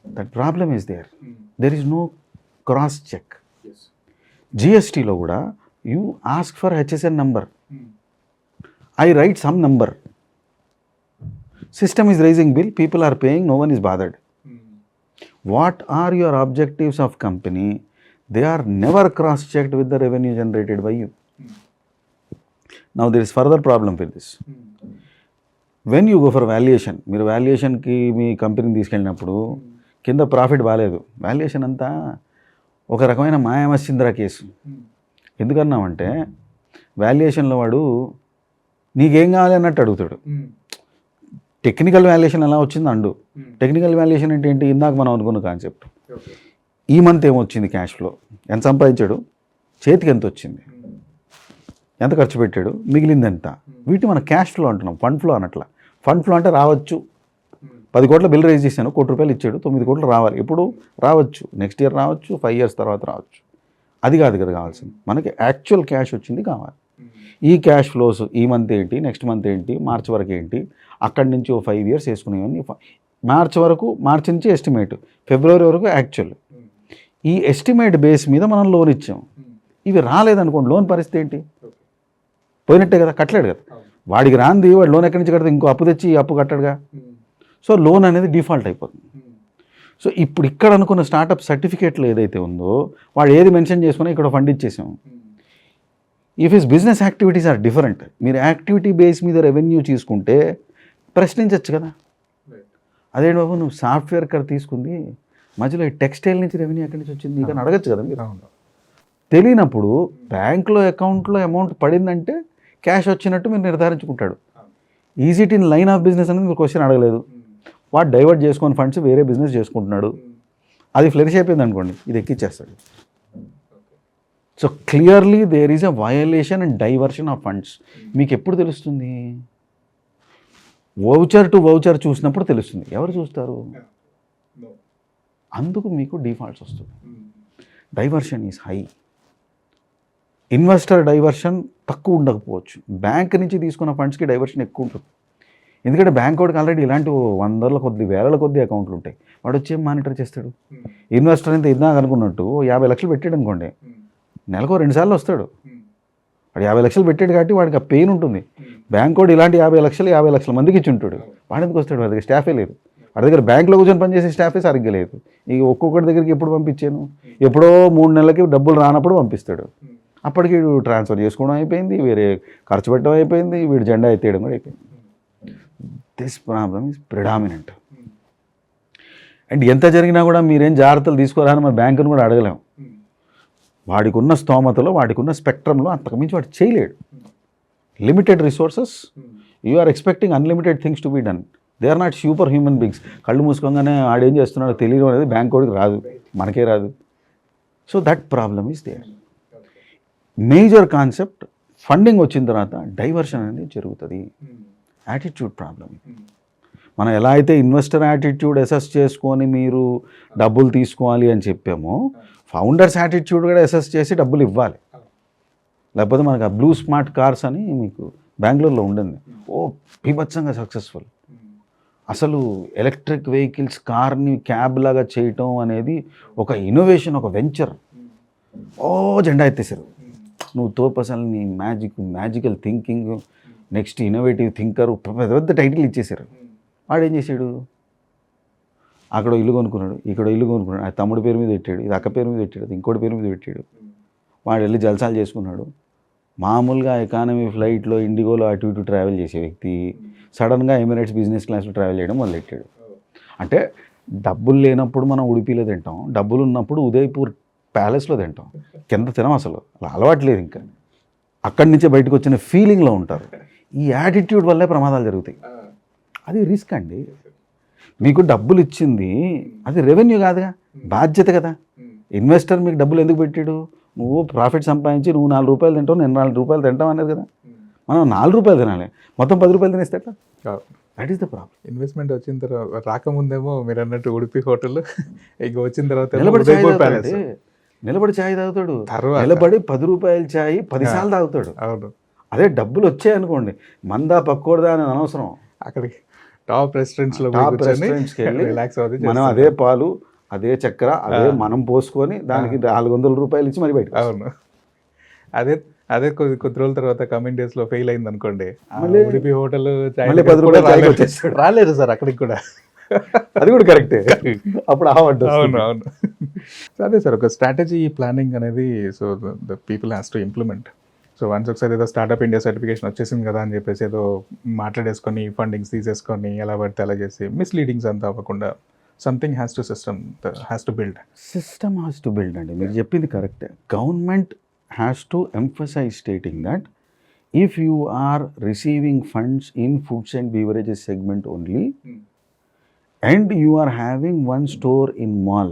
That problem is there is no cross check. జిఎస్టీలో కూడా you ask for HSN number, I write some number, system is raising bill, people are paying, no one is bothered. What are your objectives of company? They are never cross checked with the revenue generated by you. Now there is further problem with this. When you go for valuation, మీరు వాల్యుయేషన్కి మీ కంపెనీని తీసుకెళ్ళినప్పుడు కింద profit బాగాలేదు, valuation అంతా ఒక రకమైన మాయామశ్చింద్ర case. ఎందుకన్నామంటే వాల్యుయేషన్లో వాడు నీకేం కావాలి అన్నట్టు అడుగుతాడు. టెక్నికల్ వాల్యుయేషన్ ఎలా వచ్చింది అండు. టెక్నికల్ వాల్యుయేషన్ అంటే ఏంటి? ఇందాక మనం అనుకున్న కాన్సెప్ట్. ఈ మంత్ ఏమొచ్చింది క్యాష్ ఫ్లో, ఎంత సంపాదించాడు, చేతికి ఎంత వచ్చింది, ఎంత ఖర్చు పెట్టాడు, మిగిలింది ఎంత, వీటి మన క్యాష్ ఫ్లో అంటున్నాం, ఫండ్ ఫ్లో అనట్లా. ఫండ్ ఫ్లో అంటే రావచ్చు, 10 కోట్ల బిల్ రైజ్ చేశాను, 1 కోటి రూపాయలు ఇచ్చాడు, 9 కోట్లు రావాలి. ఎప్పుడు రావచ్చు? నెక్స్ట్ ఇయర్ రావచ్చు, 5 years తర్వాత రావచ్చు. అది కాదు కదా కావాల్సింది, మనకి యాక్చువల్ క్యాష్ వచ్చింది కావాలి. ఈ క్యాష్ ఫ్లోస్ ఈ మంత్ ఏంటి, నెక్స్ట్ మంత్ ఏంటి, మార్చ్ వరకు ఏంటి, అక్కడి నుంచి 5 years వేసుకునేవన్నీ. మార్చి నుంచి ఎస్టిమేట్, ఫిబ్రవరి వరకు యాక్చువల్. ఈ ఎస్టిమేట్ బేస్ మీద మనం లోన్ ఇచ్చాం. ఇవి రాలేదనుకోండి, లోన్ పరిస్థితి ఏంటి? పోయినట్టే కదా, కట్టలేడు కదా. వాడికి రాంది వాడు లోన్ ఎక్కడి నుంచి కడతాడు? ఇంకో అప్పు తెచ్చి అప్పు కట్టాడుగా. సో లోన్ అనేది డిఫాల్ట్ అయిపోతుంది. సో ఇప్పుడు ఇక్కడ అనుకున్న స్టార్టప్ సర్టిఫికేట్లో ఏదైతే ఉందో వాడు ఏది మెన్షన్ చేసుకున్నా ఇక్కడ ఫండ్ ఇచ్చేసాం. If his business activities are different, మీరు యాక్టివిటీ బేస్ మీద రెవెన్యూ తీసుకుంటే ప్రశ్నించవచ్చు కదా. అదేంటి బాబు నువ్వు సాఫ్ట్వేర్ కర్ తీసుకుంది, మధ్యలో ఈ టెక్స్టైల్ నుంచి రెవెన్యూ ఎక్కడి నుంచి వచ్చింది కానీ అడగచ్చు కదా మీరు. అవును. తెలియనప్పుడు బ్యాంక్లో అకౌంట్లో అమౌంట్ పడిందంటే క్యాష్ వచ్చినట్టు మీరు నిర్ధారించుకుంటాడు. Is it in line of business అనేది మీరు క్వశ్చన్ అడగలేదు. వాడు డైవర్ట్ చేసుకొని ఫండ్స్ వేరే బిజినెస్ చేసుకుంటున్నాడు, అది ఫ్లరిష్ అయిపోయింది అనుకోండి, ఇది ఎక్కిచ్చేస్తాడు. So clearly there is a violation and diversion of funds. మీకు ఎప్పుడు తెలుస్తుంది? వౌచర్ టు వౌచర్ చూసినప్పుడు తెలుస్తుంది. ఎవరు చూస్తారు? అందుకు మీకు డిఫాల్ట్స్ వస్తుంది. Diversion is high. Investor diversion తక్కువ ఉండకపోవచ్చు, బ్యాంక్ నుంచి తీసుకున్న ఫండ్స్కి డైవర్షన్ ఎక్కువ ఉంటుంది. ఎందుకంటే బ్యాంక్ వాడికి ఆల్రెడీ ఇలాంటి వందల కొద్ది వేల కొద్ది అకౌంట్లు ఉంటాయి. వాడు వచ్చి ఏం మానిటర్ చేస్తాడు? ఇన్వెస్టర్ అయితే ఇందాక అనుకున్నట్టు 50 లక్షలు పెట్టాడు అనుకోండి, నెలకు 2 సార్లు వస్తాడు. వాడు 50 లక్షలు పెట్టాడు కాబట్టి వాడికి ఆ పెయిన్ ఉంటుంది. బ్యాంక్ వాడు ఇలాంటి 50 లక్షల మందికి ఇచ్చి ఉంటాడు. వాడు ఎందుకు వస్తాడు? వాడి దగ్గర స్టాఫే లేదు. వాడి దగ్గర బ్యాంక్లో కూర్చొని పనిచేసే స్టాఫే సరిగ్గా లేదు. ఇక ఒక్కొక్కటి దగ్గరికి ఎప్పుడు పంపించాను? ఎప్పుడో 3 నెలలకి డబ్బులు రానప్పుడు పంపిస్తాడు. అప్పటికి వీడు ట్రాన్స్ఫర్ చేసుకోవడం అయిపోయింది, వేరే ఖర్చు పెట్టడం అయిపోయింది, వీడు జెండా ఎత్తేయడం కూడా అయిపోయింది. This problem is predominant. And ఎంత జరిగినా కూడా మీరేం జాగ్రత్తలు తీసుకోరా అని మన బ్యాంకును కూడా అడగలేము. వాడికి ఉన్న స్తోమతలో, వాడికి ఉన్న స్పెక్ట్రంలో అంతకుమించి వాడు చేయలేడు. Limited resources, you are expecting unlimited things to be done. They are not super human beings. కళ్ళు మూసుకోగానే ఆడేం చేస్తున్నాడో తెలియడం అనేది బ్యాంక్ వాడికి రాదు, మనకే రాదు. So that problem is there. Major concept funding వచ్చిన తర్వాత డైవర్షన్ అనేది జరుగుతుంది. Attitude problem. మనం ఎలా అయితే ఇన్వెస్టర్ యాటిట్యూడ్ అసెస్ చేసుకొని మీరు డబ్బులు తీసుకోవాలి అని చెప్పామో, ఫౌండర్స్ యాటిట్యూడ్ కూడా అసెస్ చేసి డబ్బులు ఇవ్వాలి. లేకపోతే మనకు ఆ బ్లూ స్మార్ట్ కార్స్ అని మీకు బెంగళూరులో ఉండింది, ఓ బీభత్సంగా సక్సెస్ఫుల్. అసలు ఎలక్ట్రిక్ వెహికల్స్ కార్ని క్యాబ్ లాగా చేయటం అనేది ఒక ఇన్నోవేషన్, ఒక వెంచర్. ఓ జెండా ఎత్తేసారు. నువ్వు తోపు అసలు నీ magical thinking, next innovative thinker, పెద్ద పెద్ద టైటిల్ ఇచ్చేసారు. వాడు ఏం చేశాడు? అక్కడ ఇల్లు కొనుక్కున్నాడు, ఇక్కడ ఇల్లు కొనుక్కున్నాడు, ఆ తమ్ముడి పేరు మీద పెట్టాడు, ఇది అక్క పేరు మీద పెట్టాడు, అది ఇంకోటి పేరు మీద పెట్టాడు. వాడు వెళ్ళి జల్సాలు చేసుకున్నాడు. మామూలుగా ఎకానమీ ఫ్లైట్లో ఇండిగోలో అటు ఇటు ట్రావెల్ చేసే వ్యక్తి సడన్గా ఎమిరేట్స్ బిజినెస్ క్లాస్లో ట్రావెల్ చేయడం మొదలెట్టాడు. అంటే డబ్బులు లేనప్పుడు మనం ఉడిపిలో తింటాం, డబ్బులు ఉన్నప్పుడు ఉదయపూర్ ప్యాలెస్లో తింటాం, కింద తినం. అసలు అలా అలవాట్లేదు. ఇంకా అక్కడి నుంచే బయటకు వచ్చిన ఫీలింగ్లో ఉంటారు. ఈ యాటిట్యూడ్ వల్లే ప్రమాదాలు జరుగుతాయి. అది రిస్క్ అండి. మీకు డబ్బులు ఇచ్చింది అది రెవెన్యూ కాదుగా, బాధ్యత కదా. ఇన్వెస్టర్ మీకు డబ్బులు ఎందుకు పెట్టాడు? నువ్వు ప్రాఫిట్ సంపాదించి నువ్వు 4 రూపాయలు తింటావు, నేను 4 రూపాయలు తింటాం అనేది కదా. మనం 4 రూపాయలు తినాలి, మొత్తం 10 రూపాయలు తినేస్తే that is the problem. Investment వచ్చిన తర్వాత రాకముందేమో మీరు అన్నట్టు ఉడిపి హోటల్, ఇక వచ్చిన తర్వాత నిలబడి ఛాయ్ తాగుతాడు, నిలబడి 10 రూపాయల ఛాయ్ 10 సార్లు తాగుతాడు. అవును. అదే డబ్బులు వచ్చాయనుకోండి, మందా పక్కోడదా అని అనవసరం. అక్కడికి టాప్ రెస్టారెంట్స్కి వెళ్ళి మనం అదే పాలు, అదే చక్కెర, అదే మనం పోసుకొని దానికి 400 రూపాయలు ఇచ్చి మరి బయట. అవును. అదే కొద్ది రోజుల తర్వాత కమింగ్ డేస్ లో ఫెయిల్ అయింది అనుకోండి, ఉడిపి హోటల్ రాలేదు సార్ అక్కడికి కూడా. అది కూడా కరెక్టే. అప్పుడు అవును అవును. అదే సార్, ఒక స్ట్రాటజీ ప్లానింగ్ అనేది so the people has to implement. So once ఒకసారి ఏదో స్టార్ట్అప్ ఇండియా సర్టిఫికేషన్ వచ్చేసింది కదా అని చెప్పేసి ఏదో మాట్లాడేసుకొని ఫండింగ్స్ తీసేసుకొని ఎలా పడితే అలా చేసి మిస్లీడింగ్స్ అంతా అవ్వకుండా something has to build. System has to build అండి. మీరు చెప్పింది కరెక్టే. Government has to emphasise stating that if you are receiving funds in foods and beverages segment only and you are having one store in mall,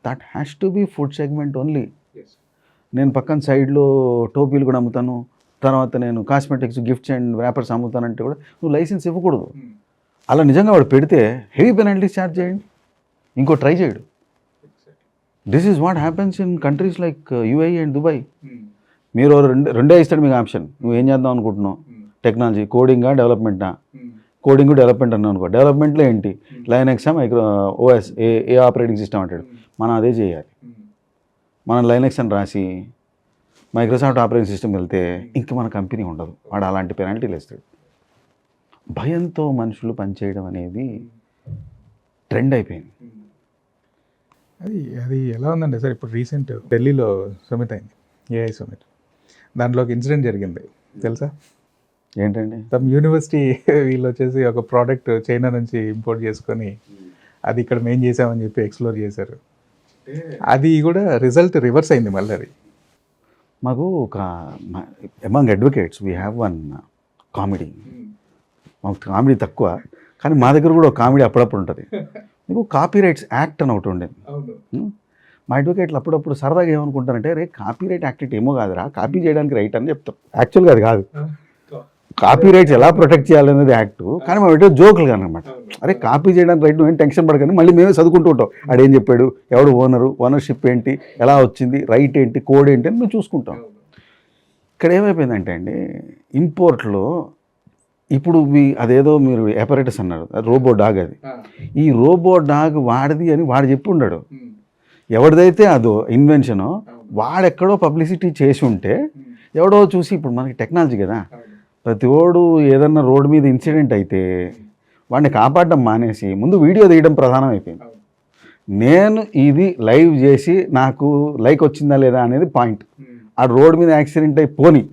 that has to be food segment only. నేను పక్కన సైడ్లో టోపీలు కూడా అమ్ముతాను, తర్వాత నేను cosmetics, gifts and wrappers అమ్ముతానంటే కూడా నువ్వు licence ఇవ్వకూడదు. అలా నిజంగా వాడు పెడితే హెవీ పెనాల్టీస్ ఛార్జ్ చేయండి, ఇంకో ట్రై చేయడు. This is what happens in countries like UAE and Dubai. మీరు రెండే ఇస్తాడు మీకు ఆప్షన్, నువ్వు ఏం చేద్దాం అనుకుంటున్నావు, టెక్నాలజీ, కోడింగా, డెవలప్మెంటా. కోడింగ్ డెవలప్మెంట్ అన్నాను అనుకో, డెవలప్మెంట్లో ఏంటి, లైనెక్స్, ఓఎస్, ఏ ఆపరేటింగ్ సిస్టమ్ అంటాడు, మనం అదే చేయాలి. మనం లైనెక్స్ అని రాసి మైక్రోసాఫ్ట్ ఆపరేటింగ్ సిస్టమ్ వెళ్తే ఇంక మన కంపెనీ ఉండదు. వాడు అలాంటి పెనాల్టీలు వేస్తాడు. భయంతో మనుషులు పనిచేయడం అనేది ట్రెండ్ అయిపోయింది. అది ఎలా ఉందండి సార్, ఇప్పుడు రీసెంట్ ఢిల్లీలో సమిట్ అయింది, ఏఐ సమిట్. దాంట్లో ఒక ఇన్సిడెంట్ జరిగింది తెలుసా? ఏంటండి? తమ యూనివర్సిటీ వీళ్ళు వచ్చేసి ఒక ప్రోడక్ట్ చైనా నుంచి ఇంపోర్ట్ చేసుకొని అది ఇక్కడ మేము చేసామని చెప్పి ఎక్స్ప్లోర్ చేశారు. అది కూడా రిజల్ట్ రివర్స్ అయింది మళ్ళీ. అది మాకు ఒక among advocates we have one comedy. మాకు కామెడీ తక్కువ, కానీ మా దగ్గర కూడా ఒక కామెడీ అప్పుడప్పుడు ఉంటుంది. మీకు కాపీ రైట్స్ యాక్ట్ అని ఒకటి ఉండేది. మా అడ్వకేట్లు అప్పుడప్పుడు సరదాగా ఏమనుకుంటారంటే, రే కాపీ రైట్ యాక్ట్ ఏమో కాదురా, కాపీ చేయడానికి రైట్ అని చెప్తాం. యాక్చువల్గా అది కాదు, కాపీ రైట్స్ ఎలా ప్రొటెక్ట్ చేయాలనేది యాక్ట్. కానీ మేము ఏంటో జోకులు అనమాట. అరే కాపీ చేయడానికి రైట్ నువ్వేం టెన్షన్ పడకని మళ్ళీ మేమే చదువుకుంటూ ఉంటాం. ఆడేం చెప్పాడు, ఎవడు ఓనర్షిప్ ఏంటి, ఎలా వచ్చింది, రైట్ ఏంటి, కోడ్ ఏంటి అని మేము చూసుకుంటాం. ఇక్కడ ఏమైపోయిందంటే అండి, ఇంపోర్ట్లో ఇప్పుడు అదేదో మీరు ఆపరేటర్స్ అన్నారు, రోబో డాగ్. అది ఈ రోబో డాగ్ వాడిది అని వాడు చెప్పి ఉన్నాడు. ఎవరిదైతే అదో ఇన్వెన్షనో వాడెక్కడో పబ్లిసిటీ చేసి ఉంటే ఎవడో చూసి, ఇప్పుడు మనకి టెక్నాలజీ కదా, ప్రతి ఓడు ఏదన్నా రోడ్డు మీద ఇన్సిడెంట్ అయితే వాడిని కాపాడడం మానేసి ముందు వీడియో తీయడం ప్రధానం అయిపోయింది. నేను ఇది లైవ్ చేసి నాకు లైక్ వచ్చిందా లేదా అనేది పాయింట్. ఆ రోడ్డు మీద యాక్సిడెంట్ అయి పోని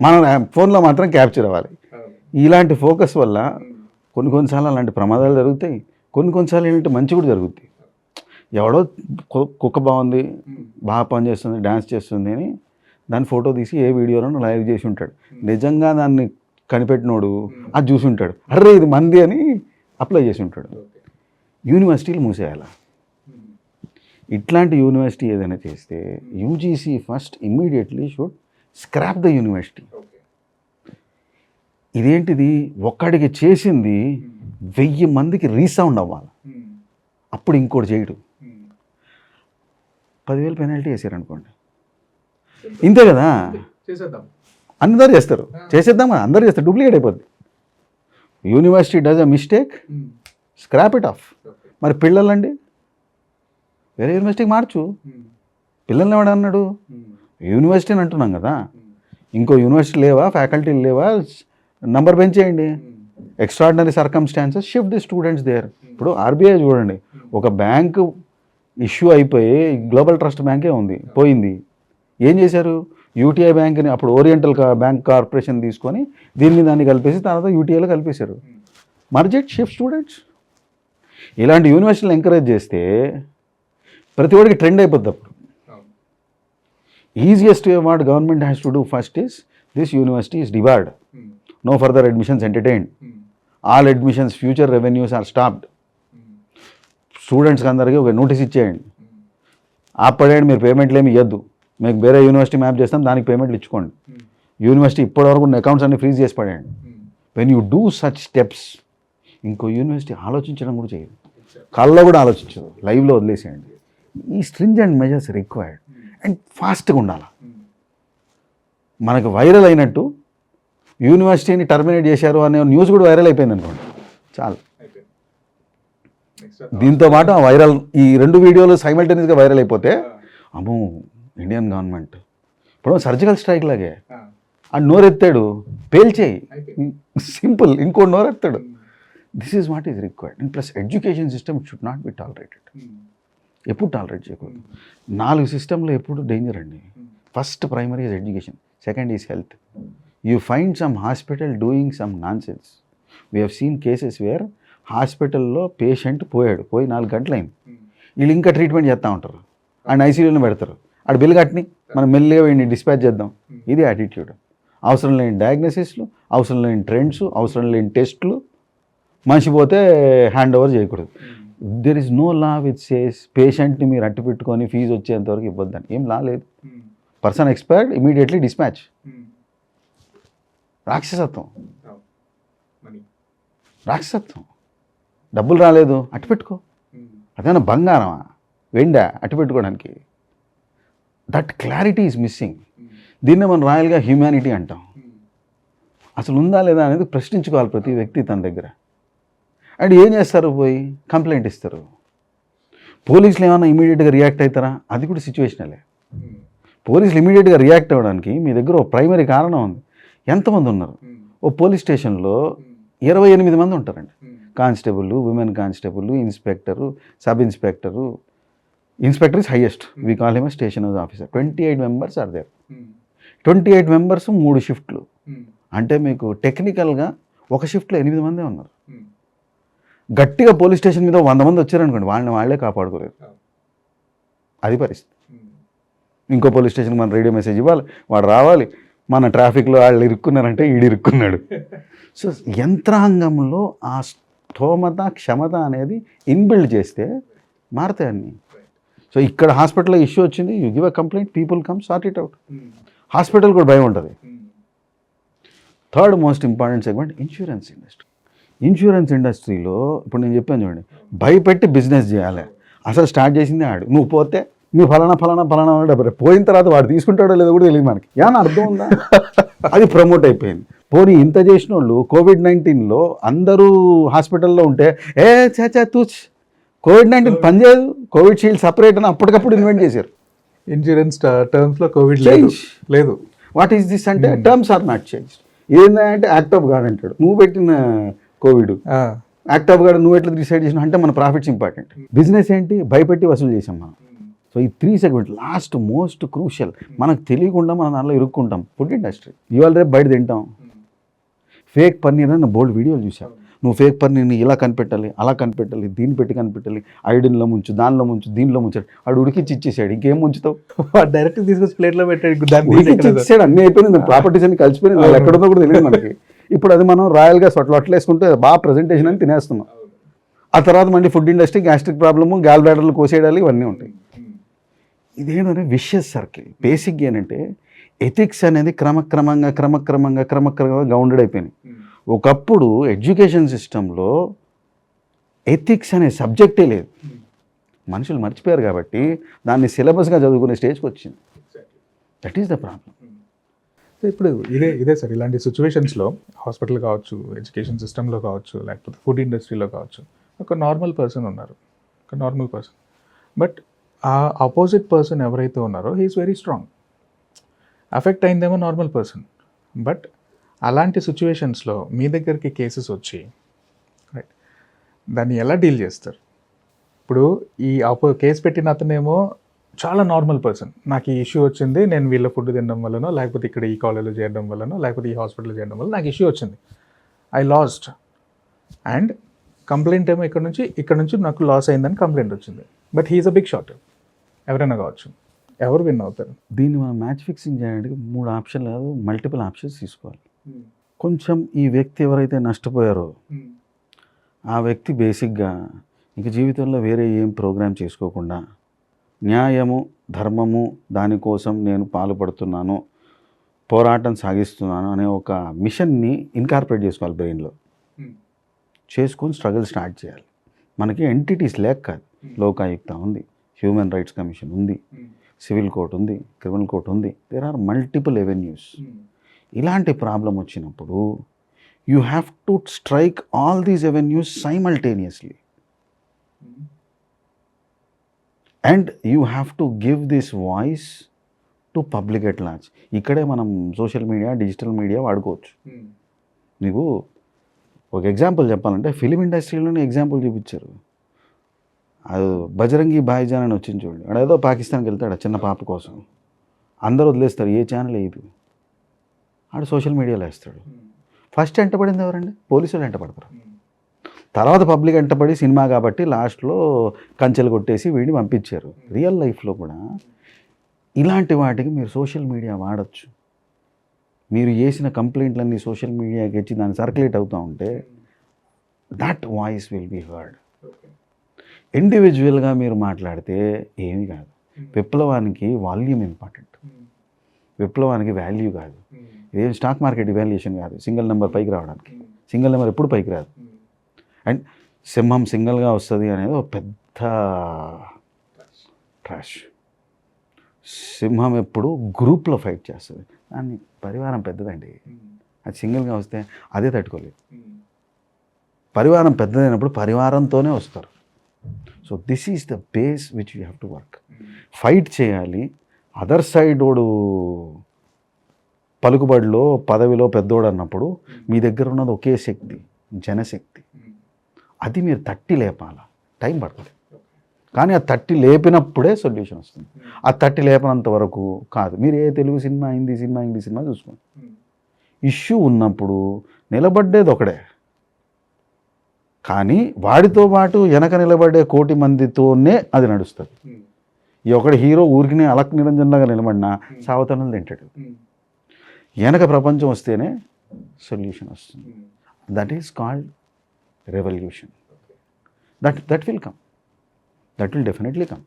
మనం ఫోన్లో మాత్రం క్యాప్చర్ అవ్వాలి. ఇలాంటి ఫోకస్ వల్ల కొన్నిసార్లు అలాంటి ప్రమాదాలు జరుగుతాయి, కొన్నిసార్లు ఏంటంటే మంచి కూడా జరుగుతాయి. ఎవడో కుక్క బాగుంది, బాగా పని చేస్తుంది, డ్యాన్స్ చేస్తుంది అని దాని ఫోటో తీసి ఏ వీడియోలో లైవ్ చేసి ఉంటాడు. నిజంగా దాన్ని కనిపెట్టినోడు అది చూసి ఉంటాడు, అర్రే ఇది మంది అని అప్లై చేసి ఉంటాడు. యూనివర్సిటీలు మూసేయాలి. ఇట్లాంటి యూనివర్సిటీ ఏదైనా చేస్తే UGC first immediately should scrap the university. ఇదేంటిది, ఒక్కడికి చేసింది 1000 మందికి రీసౌండ్ అవ్వాలి, అప్పుడు ఇంకోటి చేయడు. 10,000 పెనాల్టీ వేసారనుకోండి, ఇంతే కదా, అందరూ చేస్తారు, చేసేద్దాం కదా, అందరూ చేస్తారు, డూప్లికేట్ అయిపోద్ది. University does a mistake, scrap it of. మరి పిల్లలండి, వేరే యూనివర్సిటీకి మార్చు. పిల్లల్ని ఎవడు అన్నాడు? యూనివర్సిటీ అని అంటున్నాం కదా. ఇంకో యూనివర్సిటీ లేవా, ఫ్యాకల్టీలు లేవా, నంబర్ పెంచేయండి. Extraordinary circumstances shift the students there. ఇప్పుడు ఆర్బీఐ చూడండి, ఒక బ్యాంకు ఇష్యూ అయిపోయి గ్లోబల్ ట్రస్ట్ బ్యాంకే ఉంది, పోయింది. ఏం చేశారు? యూటీఐ బ్యాంక్ని, అప్పుడు ఓరియంటల్ బ్యాంక్ కార్పొరేషన్ తీసుకొని దాన్ని కలిపేసి తర్వాత యూటీఐలో కలిపేశారు. Merged shift students. ఇలాంటి యూనివర్సిటీలు ఎంకరేజ్ చేస్తే ప్రతి ఒక్కడికి ట్రెండ్ అయిపోద్ది. అప్పుడు easiest what government has to do first is this university is debarred, no further admissions entertained, all admissions future revenues are stopped. స్టూడెంట్స్కి అందరికీ ఒక నోటీస్ ఇచ్చేయండి, ఆపడేయండి, మీరు పేమెంట్లు ఏమి ఇవ్వద్దు, మీకు వేరే యూనివర్సిటీ మ్యాప్ చేస్తాం, దానికి పేమెంట్లు ఇచ్చుకోండి. యూనివర్సిటీ ఇప్పటివరకు అకౌంట్స్ అన్ని ఫ్రీజ్ చేసి పడేయండి. When you do such steps, ఇంకో యూనివర్సిటీ ఆలోచించడం కూడా చేయదు, కళ్ళలో కూడా ఆలోచించదు, లైవ్లో వదిలేసేయండి. ఈ స్ట్రింజెంట్ మెజర్స్ రిక్వైర్డ్ అండ్ ఫాస్ట్గా ఉండాలి. మనకు వైరల్ అయినట్టు యూనివర్సిటీని టర్మినేట్ చేశారు అనే న్యూస్ కూడా వైరల్ అయిపోయింది అనుకోండి, చాలు. దీంతో పాటు ఆ వైరల్, ఈ 2 వీడియోలు సైమల్టేనియస్గా వైరల్ అయిపోతే, అమ్మో ఇండియన్ గవర్నమెంట్ ఇప్పుడు సర్జికల్ స్ట్రైక్ లాగే ఆ నోరెత్తాడు, పేల్చేయి, సింపుల్, ఇంకో నోరెత్తాడు. This is what is required. And plus education system should not be tolerated. ఎప్పుడు టాలరేట్ చేయకూడదు. 4 సిస్టంలో ఎప్పుడు డేంజర్ అండి. First primary is education, second is health. You find some hospital doing some nonsense. We have seen cases where హాస్పిటల్లో patient పోయి 4 గంటలైంది, వీళ్ళు ఇంకా ట్రీట్మెంట్ చేస్తూ ఉంటారు, అండ్ ఐసీయూలో పెడతారు, ఆడ బిల్ కట్టిని మనం మెల్లిగా వీడిని డిస్పాచ్ చేద్దాం. ఇది యాటిట్యూడ్. అవసరం లేని డయాగ్నోసిస్లు, అవసరం లేని ట్రెండ్స్, అవసరం లేని టెస్టులు, మనిషి పోతే హ్యాండ్ ఓవర్ చేయకూడదు. There is no law which says పేషెంట్ని మీరు అట్టు పెట్టుకొని ఫీజు వచ్చేంతవరకు ఇవ్వద్దని ఏం లా లేదు. Person expired immediately dispatch. రాక్షసత్వం, రాక్షసత్వం. డబ్బులు రాలేదు, అట్టు పెట్టుకో. అదేనా బంగారమా, వెండా అట్టు పెట్టుకోవడానికి? That clarity is missing. దీన్నే మనం రాయల్గా హ్యూమానిటీ అంటాం. అసలు ఉందా లేదా అనేది ప్రశ్నించుకోవాలి ప్రతి వ్యక్తి తన దగ్గర. అండ్ ఏం చేస్తారు, పోయి కంప్లైంట్ ఇస్తారు. పోలీసులు ఏమైనా ఇమీడియట్గా రియాక్ట్ అవుతారా? అది కూడా సిచ్యువేషనలే. పోలీసులు ఇమీడియట్గా రియాక్ట్ అవ్వడానికి మీ దగ్గర ఒక ప్రైమరీ కారణం ఉంది. ఎంతమంది ఉన్నారు? ఓ పోలీస్ స్టేషన్లో 28 మంది ఉంటారండి. Constable, women constable, inspector, sub inspector. Inspector is highest, we call him station house officer. 28 members are there. 28 members 3 షిఫ్ట్లు. అంటే మీకు టెక్నికల్గా ఒక షిఫ్ట్లో 8 మందే ఉన్నారు. గట్టిగా పోలీస్ స్టేషన్ మీద 100 మంది వచ్చారనుకోండి, వాళ్ళే కాపాడుకోలేరు. అది పరిస్థితి. ఇంకో పోలీస్ స్టేషన్కి మన రేడియో మెసేజ్ ఇవ్వాలి, వాడు రావాలి, మన ట్రాఫిక్లో వాళ్ళు ఇరుక్కున్నారంటే ఈడు ఇరుక్కున్నాడు. సో యంత్రాంగంలో ఆ స్థోమత క్షమత అనేది ఇన్బిల్డ్ చేస్తే మారుతాయి అన్నీ. సో ఇక్కడ హాస్పిటల్లో ఇష్యూ వచ్చింది, you give a complaint, people come sort it out. Hospital కూడా భయం ఉంటుంది. Third most important segment insurance industry. Insurance ఇండస్ట్రీలో ఇప్పుడు నేను చెప్పాను చూడండి, భయపెట్టి బిజినెస్ చేయాలి. అసలు స్టార్ట్ చేసింది ఆడు. నువ్వు పోతే నువ్వు ఫలానా వాడు పోయిన తర్వాత వాడు తీసుకుంటాడో లేదో కూడా తెలియదు మనకి. ఏమన్నా అర్థం ఉందా? అది ప్రమోట్ అయిపోయింది. పోనీ ఇంత చేసిన వాళ్ళు COVID-19లో అందరూ హాస్పిటల్లో ఉంటే తూచ్ COVID-19 పనిచేయదు, కోవిడ్ షీల్డ్ సపరేట్ అని అప్పటికప్పుడు ఇన్వెంట్ చేశారు. ఇన్సూరెన్స్ టర్మ్స్లో కోవిడ్ లేదు. వాట్ ఈస్ దిస్ అంటే టర్మ్స్ ఆర్ నాట్ చేంజ్. ఏంటంటే యాక్ట్ ఆఫ్ గాడ్ అంటాడు, నువ్వు పెట్టిన కోవిడ్ యాక్ట్ ఆఫ్ గాడ్ నువ్వు ఎట్లా డిసైడ్ చేసినా అంటే మన ప్రాఫిట్స్ ఇంపార్టెంట్. బిజినెస్ ఏంటి, భయపెట్టి వసూలు చేసాం మనం. సో ఈ 3 సెగ్మెంట్ లాస్ట్ మోస్ట్ క్రూషియల్. మనకు తెలియకుండా మనం దానిలో ఇరుక్కుంటాం. ఫుడ్ ఇండస్ట్రీ ఇవాళ రేపు బయట తింటాం. ఫేక్ పన్నీర్ అని బోల్డ్ వీడియోలు చూసాం. నువ్వు ఫేక్ పన్నీర్ని ఇలా కనిపెట్టాలి, అలా కనిపెట్టాలి, దీన్ని పెట్టి కనిపెట్టాలి, ఐడిన్లో ముంచు, దానిలో ముంచు, దీనిలో ముంచాడు. వాడు ఉడికిచ్చి ఇచ్చేసాడు, ఇంకేం ముంచుతావు? డైరెక్ట్ తీసుకొచ్చి ప్లేట్లో పెట్టాడు, ఇచ్చేసాడు. అన్నీ అయిపోయింది, ప్రాపర్టీస్ అన్ని కలిసిపోయింది, వాళ్ళు ఎక్కడుందో కూడా తెలియదు మనకి. ఇప్పుడు అది మనం రాయల్గా లొట్టలు వేసుకుంటే బాగా ప్రజెంటేషన్ అని తినేస్తున్నాం. ఆ తర్వాత మళ్ళీ ఫుడ్ ఇండస్ట్రీ గ్యాస్ట్రిక్ ప్రాబ్లము, గ్యాల్ బ్లాడర్లు కోసేయడాలు ఇవన్నీ ఉంటాయి. ఇదేంటంటే విషియస్ సర్కిల్. బేసిక్గా ఏంటంటే ఎథిక్స్ అనేది క్రమక్రమంగా గౌండెడ్ అయిపోయినాయి. ఒకప్పుడు ఎడ్యుకేషన్ సిస్టంలో ఎథిక్స్ అనే సబ్జెక్టే లేదు. మనుషులు మర్చిపోయారు కాబట్టి దాన్ని సిలబస్గా చదువుకునే స్టేజ్కి వచ్చింది. That is the problem. ఇప్పుడు ఇదే సార్, ఇలాంటి సిచ్యువేషన్స్లో హాస్పిటల్ కావచ్చు, ఎడ్యుకేషన్ సిస్టంలో కావచ్చు, లేకపోతే ఫుడ్ ఇండస్ట్రీలో కావచ్చు, ఒక నార్మల్ పర్సన్ ఉన్నారు, బట్ ఆ ఆపోజిట్ పర్సన్ ఎవరైతే ఉన్నారో హీఈస్ వెరీ స్ట్రాంగ్. అఫెక్ట్ అయిందేమో నార్మల్ పర్సన్, బట్ అలాంటి సిచ్యువేషన్స్లో మీ దగ్గరికి కేసెస్ వచ్చి రైట్, దాన్ని ఎలా డీల్ చేస్తారు? ఇప్పుడు ఈ కేసు పెట్టిన అతనేమో చాలా నార్మల్ పర్సన్, నాకు ఈ ఇష్యూ వచ్చింది, నేను వీళ్ళ ఫుడ్ తినడం వల్లనో, లేకపోతే ఇక్కడ ఈ కాలేజ్లో చేయడం వల్లనో, లేకపోతే ఈ హాస్పిటల్లో చేయడం వల్ల నాకు ఇష్యూ వచ్చింది, ఐ లాస్ట్, అండ్ కంప్లైంట్ ఏమో ఇక్కడ నుంచి నాకు లాస్ అయిందని కంప్లైంట్ వచ్చింది. But he is a big shot, ఎవరైనా కావచ్చు, ఎవరు విన్ అవుతారు? దీన్ని మనం మ్యాచ్ ఫిక్సింగ్ చేయడానికి 3 ఆప్షన్లు కాదు, మల్టిపుల్ ఆప్షన్స్ తీసుకోవాలి. కొంచెం ఈ వ్యక్తి ఎవరైతే నష్టపోయారో ఆ వ్యక్తి బేసిక్గా ఇంక జీవితంలో వేరే ఏం ప్రోగ్రామ్ చేసుకోకుండా న్యాయము, ధర్మము, దానికోసం నేను పాటుపడుతున్నాను, పోరాటం సాగిస్తున్నాను అనే ఒక మిషన్ని ఇన్కార్పొరేట్ చేసుకోవాలి బ్రెయిన్లో. చేసుకొని స్ట్రగుల్ స్టార్ట్ చేయాలి. మనకి ఎంటిటీస్ లేక కాదు, లోకాయుక్త ఉంది, హ్యూమన్ రైట్స్ కమిషన్ ఉంది, సివిల్ కోర్ట్ ఉంది, క్రిమినల్ కోర్ట్ ఉంది, దేర్ ఆర్ మల్టిపుల్ ఎవెన్యూస్. ఇలాంటి ప్రాబ్లం వచ్చినప్పుడు you have to strike all these avenues simultaneously and you have to give this voice to public at large. ఇక్కడే మనం social media, digital media వాడుకోవచ్చు. నీకు ఒక example చెప్పాలంటే film ఇండస్ట్రీలోనే example చూపించారు. అది బజరంగి భాయిజాన్ అని వచ్చింది చూడండి. వాడేదో పాకిస్తాన్కి వెళ్తాడు చిన్న పాప కోసం, అందరూ వదిలేస్తారు, ఏ ఛానల్ వేయదు, ఆడు సోషల్ మీడియాలో వేస్తాడు. ఫస్ట్ ఎంటపడింది ఎవరండి? పోలీసులు ఎంటపడతారు. తర్వాత పబ్లిక్ ఎంటపడి సినిమా కాబట్టి లాస్ట్లో కంచెలు కొట్టేసి వీడిని పంపించారు. రియల్ లైఫ్లో కూడా ఇలాంటి వాటికి మీరు సోషల్ మీడియా వాడచ్చు. మీరు చేసిన కంప్లైంట్లన్నీ సోషల్ మీడియాకి వచ్చి దాన్ని సర్క్యులేట్ అవుతూ ఉంటే that voice will be heard. ఇండివిజువల్గా మీరు మాట్లాడితే ఏమీ కాదు. విప్లవానికి వాల్యూమ్ ఇంపార్టెంట్, విప్లవానికి వాల్యూ కాదు. ఇదేం స్టాక్ మార్కెట్ ఇవాల్యుయేషన్ కాదు సింగిల్ నెంబర్ పైకి రావడానికి. సింగిల్ నెంబర్ ఎప్పుడు పైకి రాదు. అండ్ సింహం సింగిల్గా వస్తుంది అనేది ఒక పెద్ద ట్రాష్. సింహం ఎప్పుడు గ్రూప్లో ఫైట్ చేస్తుంది. దాన్ని పరివారం పెద్దదండి, అది సింగిల్గా వస్తే అదే తట్టుకోలేదు. పరివారం పెద్దదైనప్పుడు పరివారంతోనే వస్తారు. So this is the base which you have to work. Fight చేయాలి. అదర్ సైడ్ వాడు పలుకుబడిలో పదవిలో పెద్దోడు అన్నప్పుడు మీ దగ్గర ఉన్నది ఒకే శక్తి, జనశక్తి. అది మీరు తట్టి లేపాల, టైం పడుతుంది. కానీ ఆ తట్టి లేపినప్పుడే సొల్యూషన్ వస్తుంది. ఆ తట్టి లేపనంత వరకు కాదు. మీరు ఏ Telugu cinema, Hindi cinema, English cinema చూసుకోండి, ఇష్యూ ఉన్నప్పుడు నిలబడ్డేది ఒకడే, కానీ వాడితో పాటు వెనక నిలబడే 1,000,000 మందితోనే అది నడుస్తుంది. ఈ ఒకటి హీరో ఊరికినే అలక్ నిరంజన్లాగా నిలబడినా సావతనం తింటాడు. వెనక ప్రపంచం వస్తేనే సొల్యూషన్ వస్తుంది. That is called revolution. That will come, that will definitely come.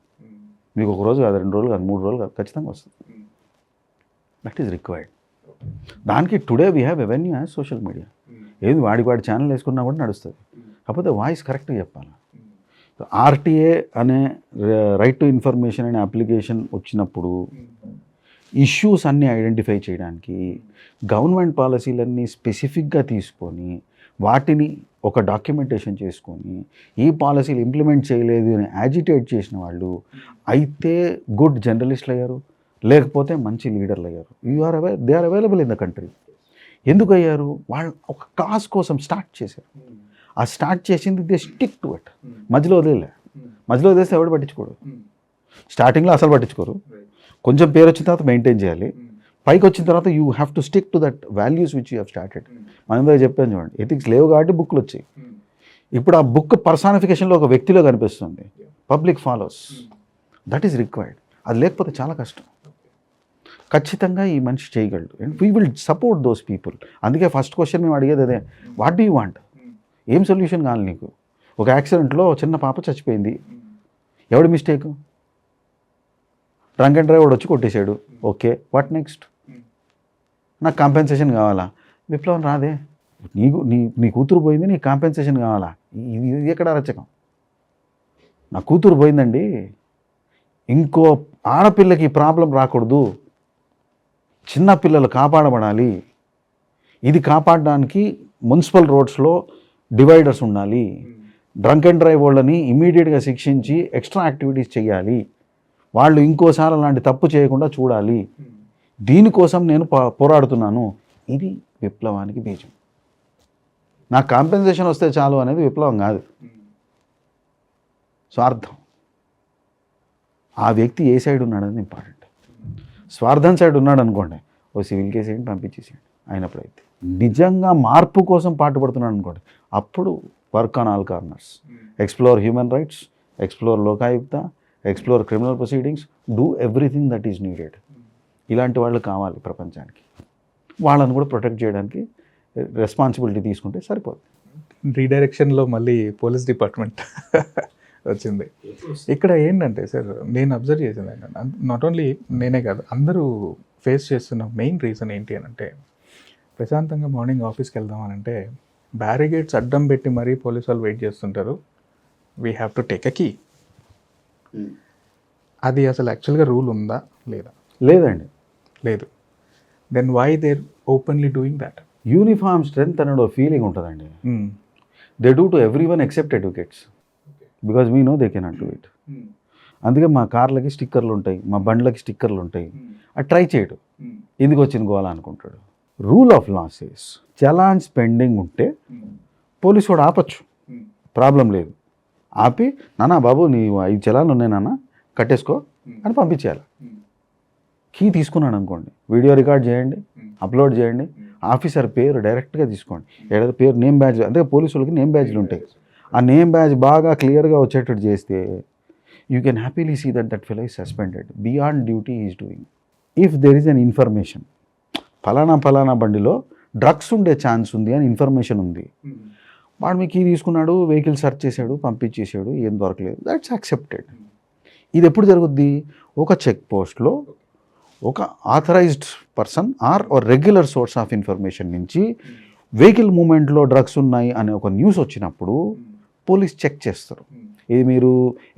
మీకు ఒక రోజు కాదు, 2 రోజులు కాదు, 3 రోజులు కాదు, ఖచ్చితంగా వస్తుంది. That is required. దానికి today we have avenue as social media. ఏది వాడి ఛానల్ వేసుకున్నా కూడా నడుస్తుంది, కాకపోతే వాయిస్ కరెక్ట్గా చెప్పాలి. ఆర్టీఏ అనే రైట్ టు ఇన్ఫర్మేషన్ అనే అప్లికేషన్ వచ్చినప్పుడు ఇష్యూస్ అన్నీ ఐడెంటిఫై చేయడానికి గవర్నమెంట్ పాలసీలన్నీ స్పెసిఫిక్గా తీసుకొని వాటిని ఒక డాక్యుమెంటేషన్ చేసుకొని ఈ పాలసీలు ఇంప్లిమెంట్ చేయలేదు అని యాజిటేట్ చేసిన వాళ్ళు అయితే గుడ్ జర్నలిస్టులు అయ్యారు, లేకపోతే మంచి లీడర్లు అయ్యారు. They are available in the country. ఎందుకు అయ్యారు? వాళ్ళు ఒక కాజ్ కోసం స్టార్ట్ చేశారు. ఆ స్టార్ట్ చేసింది దే స్టిక్ టు ఇట్. మధ్యలో వదిలేస్తే ఎవడు పట్టించుకోడు. స్టార్టింగ్లో అసలు పట్టించుకోరు. కొంచెం పేరు వచ్చిన తర్వాత మెయింటైన్ చేయాలి. పైకి వచ్చిన తర్వాత you have to stick to that values which you have started. మనం దగ్గర చెప్పాను చూడండి, ఎథిక్స్ లేవు కాబట్టి బుక్లు వచ్చాయి. ఇప్పుడు ఆ బుక్ పర్సానిఫికేషన్లో ఒక వ్యక్తిలో కనిపిస్తుంది, public follows. That is required. అది లేకపోతే చాలా కష్టం. ఖచ్చితంగా ఈ మనిషి చేయగలడు and we will support those people. అందుకే ఫస్ట్ క్వశ్చన్ మేము అడిగేది అదే, వాట్ డూ యూ వాంట్? ఏం సొల్యూషన్ కావాలి నీకు? ఒక యాక్సిడెంట్లో చిన్న పాప చచ్చిపోయింది, ఎవడి మిస్టేక్? డ్రంక్ అండ్ డ్రైవ్ వచ్చి కొట్టేశాడు. Okay, what next? నాకు కాంపెన్సేషన్ కావాలా? విప్లవం రాదే. నీ కూతురు పోయింది, నీకు కాంపెన్సేషన్ కావాలా? ఇది ఎక్కడ అరచకం? నా కూతురు పోయిందండి, ఇంకో ఆడపిల్లకి ప్రాబ్లం రాకూడదు, చిన్న పిల్లలు కాపాడబడాలి, ఇది కాపాడడానికి మున్సిపల్ రోడ్స్లో డివైడర్స్ ఉండాలి, డ్రంక్ అండ్ డ్రైవ్ వాళ్ళని ఇమీడియట్గా శిక్షించి ఎక్స్ట్రా యాక్టివిటీస్ చేయాలి, వాళ్ళు ఇంకోసారి అలాంటి తప్పు చేయకుండా చూడాలి, దీనికోసం నేను పోరాడుతున్నాను. ఇది విప్లవానికి బీజం. నాకు కాంపెన్సేషన్ వస్తే చాలు అనేది విప్లవం కాదు, స్వార్థం. ఆ వ్యక్తి ఏ సైడ్ ఉన్నాడని ఇంపార్టెంట్. స్వార్థం సైడ్ ఉన్నాడు అనుకోండి, ఓ సివిల్ కేసు ఏంటి పంపించేసేయండి. అయినప్పుడైతే నిజంగా మార్పు కోసం పాటుపడుతున్నాడు అనుకోండి, అప్పుడు work on all corners, explore human rights, explore Lokayukta, explore criminal proceedings, do everything that is needed. ఇలాంటి వాళ్ళు కావాలి ప్రపంచానికి. వాళ్ళని కూడా ప్రొటెక్ట్ చేయడానికి రెస్పాన్సిబిలిటీ తీసుకుంటే సరిపోతుంది. రీడైరెక్షన్లో మళ్ళీ పోలీస్ డిపార్ట్మెంట్ వచ్చింది. ఇక్కడ ఏంటంటే సార్, నేను అబ్జర్వ్ చేసింది ఏంటంటే, నాట్ ఓన్లీ నేనే కాదు, అందరూ ఫేస్ చేస్తున్న మెయిన్ రీజన్ ఏంటి అని అంటే, ప్రశాంతంగా మార్నింగ్ ఆఫీస్కి వెళ్దామనంటే బ్యారిగేడ్స్ అడ్డం పెట్టి మరీ పోలీసు వాళ్ళు వెయిట్ చేస్తుంటారు. We have to take a key. అది అసలు యాక్చువల్గా రూల్ ఉందా లేదా? లేదండి, లేదు. Then why they're openly doing that? Uniform strength అనేది ఒక ఫీలింగ్ ఉంటుందండి. They do to every one except advocates, because we know they cannot do it. అందుకే మా కార్లకి స్టిక్కర్లు ఉంటాయి, మా బండ్లకి స్టిక్కర్లు ఉంటాయి. అది ట్రై చేయడు, ఎందుకు వచ్చింది గోలా అనుకుంటాడు. Rule of law says challans pending ఉంటే పోలీసు వాడు ఆపచ్చు, ప్రాబ్లం లేదు. ఆపి, నానా బాబు నీ 5 చలాన్లు ఉన్నాయి నాన్న, కట్టేసుకో అని పంపించేయాలి. కీ తీసుకున్నాడు అనుకోండి, వీడియో రికార్డ్ చేయండి, అప్లోడ్ చేయండి, ఆఫీసర్ పేరు డైరెక్ట్గా తీసుకోండి, ఏదైతే పేరు నేమ్ బ్యాడ్జ్, అంటే పోలీసు వాళ్ళకి నేమ్ బ్యాడ్జ్లు ఉంటాయి, ఆ నేమ్ బ్యాడ్జ్ బాగా క్లియర్గా వచ్చేటట్టు చేస్తే you can happily see that fellow is suspended beyond duty is doing. If there is an information, ఫలానా బండిలో డ్రగ్స్ ఉండే ఛాన్స్ ఉంది అని ఇన్ఫర్మేషన్ ఉంది, వాడు మీకు తీసుకున్నాడు, వెహికల్ సెర్చ్ చేశాడు, పంపించేసాడు, ఏం దొరకలేదు, దట్స్ యాక్సెప్టెడ్. ఇది ఎప్పుడు జరుగుద్ది? ఒక చెక్ పోస్ట్లో ఒక authorised person or regular source of information నుంచి వెహికల్ మూమెంట్లో డ్రగ్స్ ఉన్నాయి అనే ఒక న్యూస్ వచ్చినప్పుడు పోలీస్ చెక్ చేస్తారు. ఇది మీరు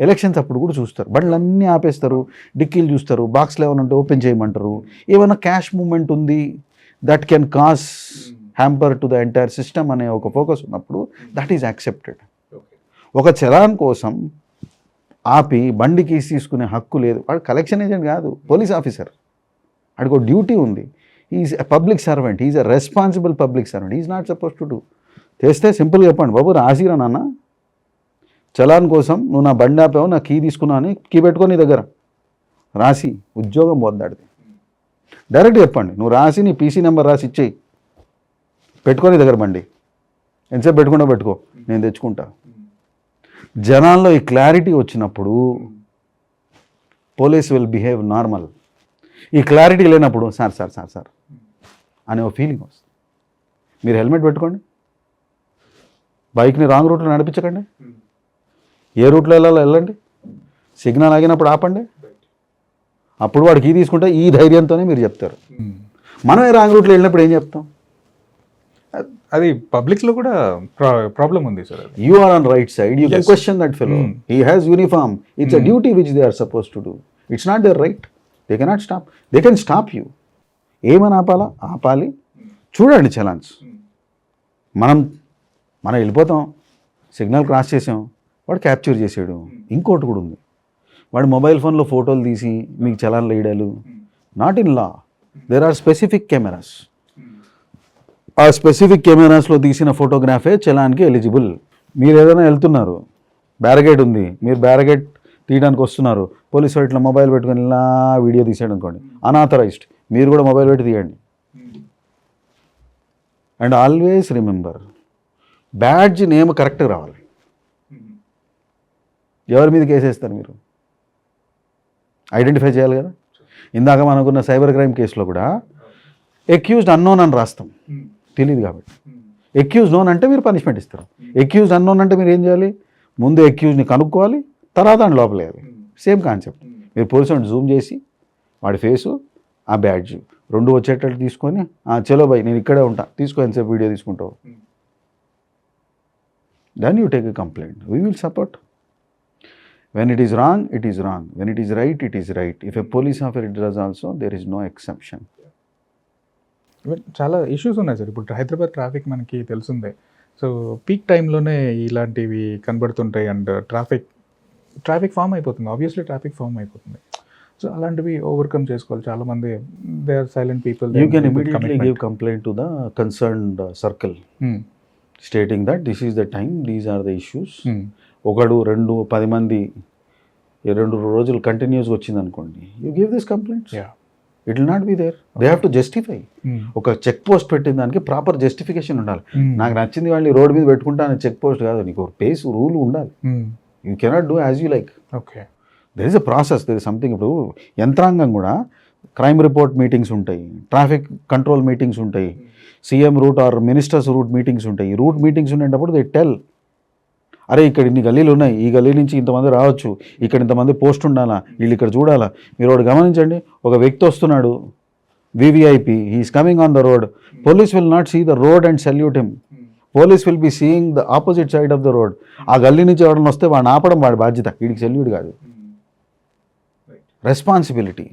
ఎలక్షన్స్ అప్పుడు కూడా చూస్తారు, బండ్లన్నీ ఆపేస్తారు, డిక్కీలు చూస్తారు, బాక్స్లు ఏమైనా ఉంటే ఓపెన్ చేయమంటారు. ఏమైనా క్యాష్ మూమెంట్ ఉంది that can cause hamper to the entire system అనే ఒక ఫోకస్ ఉన్నప్పుడు దట్ ఈజ్ యాక్సెప్టెడ్. ఒక చలాన్ కోసం ఆపి బండి కీస్ తీసుకునే హక్కు లేదు. వాడు కలెక్షన్ ఏజెంట్ కాదు, పోలీస్ ఆఫీసర్, వాడికి ఒక డ్యూటీ ఉంది. Is a public servant, is a responsible public servant, is not suppose to do. చేస్తే సింపుల్గా చెప్పండి, బాబు రాసిరా నాన్న, చలాన్ కోసం నువ్వు నా బండి ఆపావు, నా కీ తీసుకున్నా అని కీ పెట్టుకొని నీ దగ్గర రాసి ఉద్యోగం పొందాడిది. డైరెక్ట్ చెప్పండి, నువ్వు రాసి నీ పీసీ నెంబర్ రాసి ఇచ్చేయి, పెట్టుకొని దగ్గర బండి ఎంతసేపు పెట్టుకుంటా పెట్టుకో, నేను తెచ్చుకుంటా. జనాల్లో ఈ క్లారిటీ వచ్చినప్పుడు పోలీస్ విల్ బిహేవ్ నార్మల్. ఈ క్లారిటీ లేనప్పుడు సార్ సార్ సార్ సార్ అనే ఒక ఫీలింగ్ వస్తుంది. మీరు హెల్మెట్ పెట్టుకోండి, బైక్ని రాంగ్ రూట్లో నడిపించకండి, ఏ రూట్లో వెళ్ళాలో వెళ్ళండి, సిగ్నల్ ఆగినప్పుడు ఆపండి. అప్పుడు వాడికి ఈ తీసుకుంటే ఈ ధైర్యంతోనే మీరు చెప్తారు. మనమే రాంగ్ రూట్లో వెళ్ళినప్పుడు ఏం చెప్తాం? అది పబ్లిక్లో కూడా ప్రాబ్లం ఉంది sir. You are on right side, you can question that fellow. He has uniform, it's a duty which they are suppose to do. It's not their right. They cannot stop, they can stop you. ఏమని ఆపాలా ఆపాలి, చూడండి చలాన్స్. మనం వెళ్ళిపోతాం, signal cross చేసాం, వాడు capture చేసాడు. ఇంకోటి కూడా ఉంది, వాడు మొబైల్ ఫోన్లో ఫోటోలు తీసి మీకు చలాన్లు వేయడాలు not in law. There are specific cameras. ఆ స్పెసిఫిక్ కెమెరాస్లో తీసిన ఫోటోగ్రాఫే చలాన్కి ఎలిజిబుల్. మీరు ఏదైనా వెళ్తున్నారు, బ్యారిగేడ్ ఉంది, మీరు బ్యారిగేడ్ తీయడానికి వస్తున్నారు, పోలీసు వాడు ఇట్లా మొబైల్ పెట్టుకొని ఇలా వీడియో తీసాడు అనుకోండి, అన్ఆథరైజ్డ్. మీరు కూడా మొబైల్ పెట్టి తీయండి. And always remember, badge name కరెక్ట్గా రావాలి. ఎవరి మీద కేసు వేస్తారు మీరు? ఐడెంటిఫై చేయాలి కదా. ఇందాక మనకున్న సైబర్ క్రైమ్ కేసులో కూడా ఎక్యూజ్డ్ అన్నోన్ అని రాస్తాం, తెలియదు కాబట్టి. ఎక్యూజ్డ్ నోన్ అంటే మీరు పనిష్మెంట్ ఇస్తారు. ఎక్యూజ్డ్ అన్నోన్ అంటే మీరు ఏం చేయాలి? ముందు ఎక్యూజ్ని కనుక్కోవాలి, తర్వాత అని లోపలేయాలి. Same concept. మీరు పోలీసు జూమ్ చేసి వాడి ఫేసు, ఆ బ్యాడ్జ్ రెండు వచ్చేటట్టు తీసుకొని, చలో బై నేను ఇక్కడే ఉంటా, తీసుకో, ఎంతసేపు వీడియో తీసుకుంటావు. Then you take a complaint, we will support. When it is wrong, it is wrong. When it is right, it is right. If a police officer does also, there is no exception. చాలా issues ఉన్నాయి sir. ఇప్పుడు Hyderabad traffic మనకి తెలిసిందే. సో peak టైంలోనే ఇలాంటివి కనబడుతుంటాయి and traffic form అయిపోతుంది. ఆబ్వియస్లీ ట్రాఫిక్ ఫామ్ అయిపోతుంది. సో అలాంటివి ఓవర్కమ్ చేసుకోవాలి. చాలామంది they are silent people. You can immediately give complaint to the concerned circle, stating that this is the time, these are the issues. ఒకడు 2-10 మంది 2 రోజులు కంటిన్యూస్గా వచ్చింది అనుకోండి, you give this complaints. It will not be there. They have to justify. ఒక check post పెట్టిన దానికి proper justification ఉండాలి. నాకు నచ్చింది వాళ్ళని రోడ్ మీద పెట్టుకుంటాను చెక్ పోస్ట్ కాదు, నీకు ఒక పేస్ రూల్ ఉండాలి. You cannot do as you like. Okay, there is a process, there is something. ఇప్పుడు యంత్రాంగం కూడా క్రైమ్ రిపోర్ట్ మీటింగ్స్ ఉంటాయి, ట్రాఫిక్ కంట్రోల్ మీటింగ్స్ ఉంటాయి, CM route or ministers route meetings ఉంటాయి. రూట్ మీటింగ్స్ ఉండేటప్పుడు దే టెల్, అరే ఇక్కడ ఇన్ని గల్లీలు ఉన్నాయి, ఈ గల్లీ నుంచి ఇంతమంది రావచ్చు, ఇక్కడ ఇంతమంది పోస్ట్ ఉండాలా, వీళ్ళు ఇక్కడ చూడాలా. మీరు ఒకటి గమనించండి, ఒక వ్యక్తి వస్తున్నాడు, VVIP, he is coming on the road. Police will not see the road and salute him. Police will be seeing the opposite side of the road. ఆ గల్లీ నుంచి ఎవరైనా వస్తే వాడిని ఆపడం వాడి బాధ్యత, వీడికి సెల్యూట్ కాదు. Responsibility.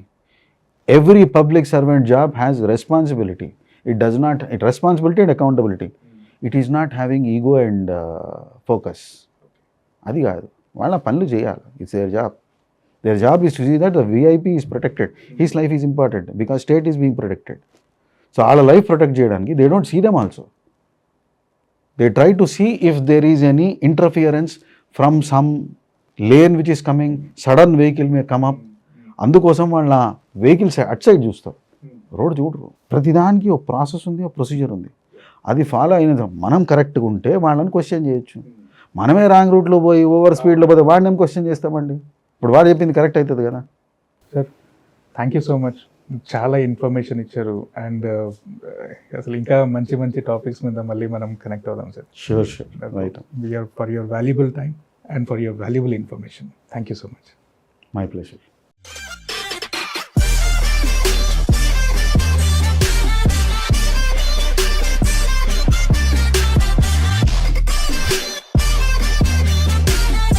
Every public servant job has responsibility. It responsibility and accountability. It is not having ego and focus. అది కాదు, వాళ్ళ పనులు చేయాలి. It's their job. Their job is to see that the VIP is protected, his life is important because state is being protected. So వాళ్ళ life protect చేయడానికి they don't see them also. They try to see if there is any interference from some lane which is coming, sudden vehicle may come up. అందుకోసం వాళ్ళ vehicles at side చూస్తారు, road చూడరు. ప్రతిదానికి ఒక process ఉంది, ఒక procedure ఉంది. అది ఫాలో అయిన మనం కరెక్ట్గా ఉంటే వాళ్ళని క్వశ్చన్ చేయొచ్చు. మనమే రాంగ్ రూట్లో పోయి ఓవర్ స్పీడ్లో పోతే వాడిని ఏం క్వశ్చన్ చేస్తామండి? ఇప్పుడు వాడు చెప్పింది కరెక్ట్ అవుతుంది కదా. Sir thank you so much, చాలా ఇన్ఫర్మేషన్ ఇచ్చారు. అండ్ అసలు ఇంకా మంచి మంచి టాపిక్స్ మీద మళ్ళీ మనం కనెక్ట్ అవుదాం sir. Sure right. For your valuable time and for your valuable information. Thank you so much. My pleasure.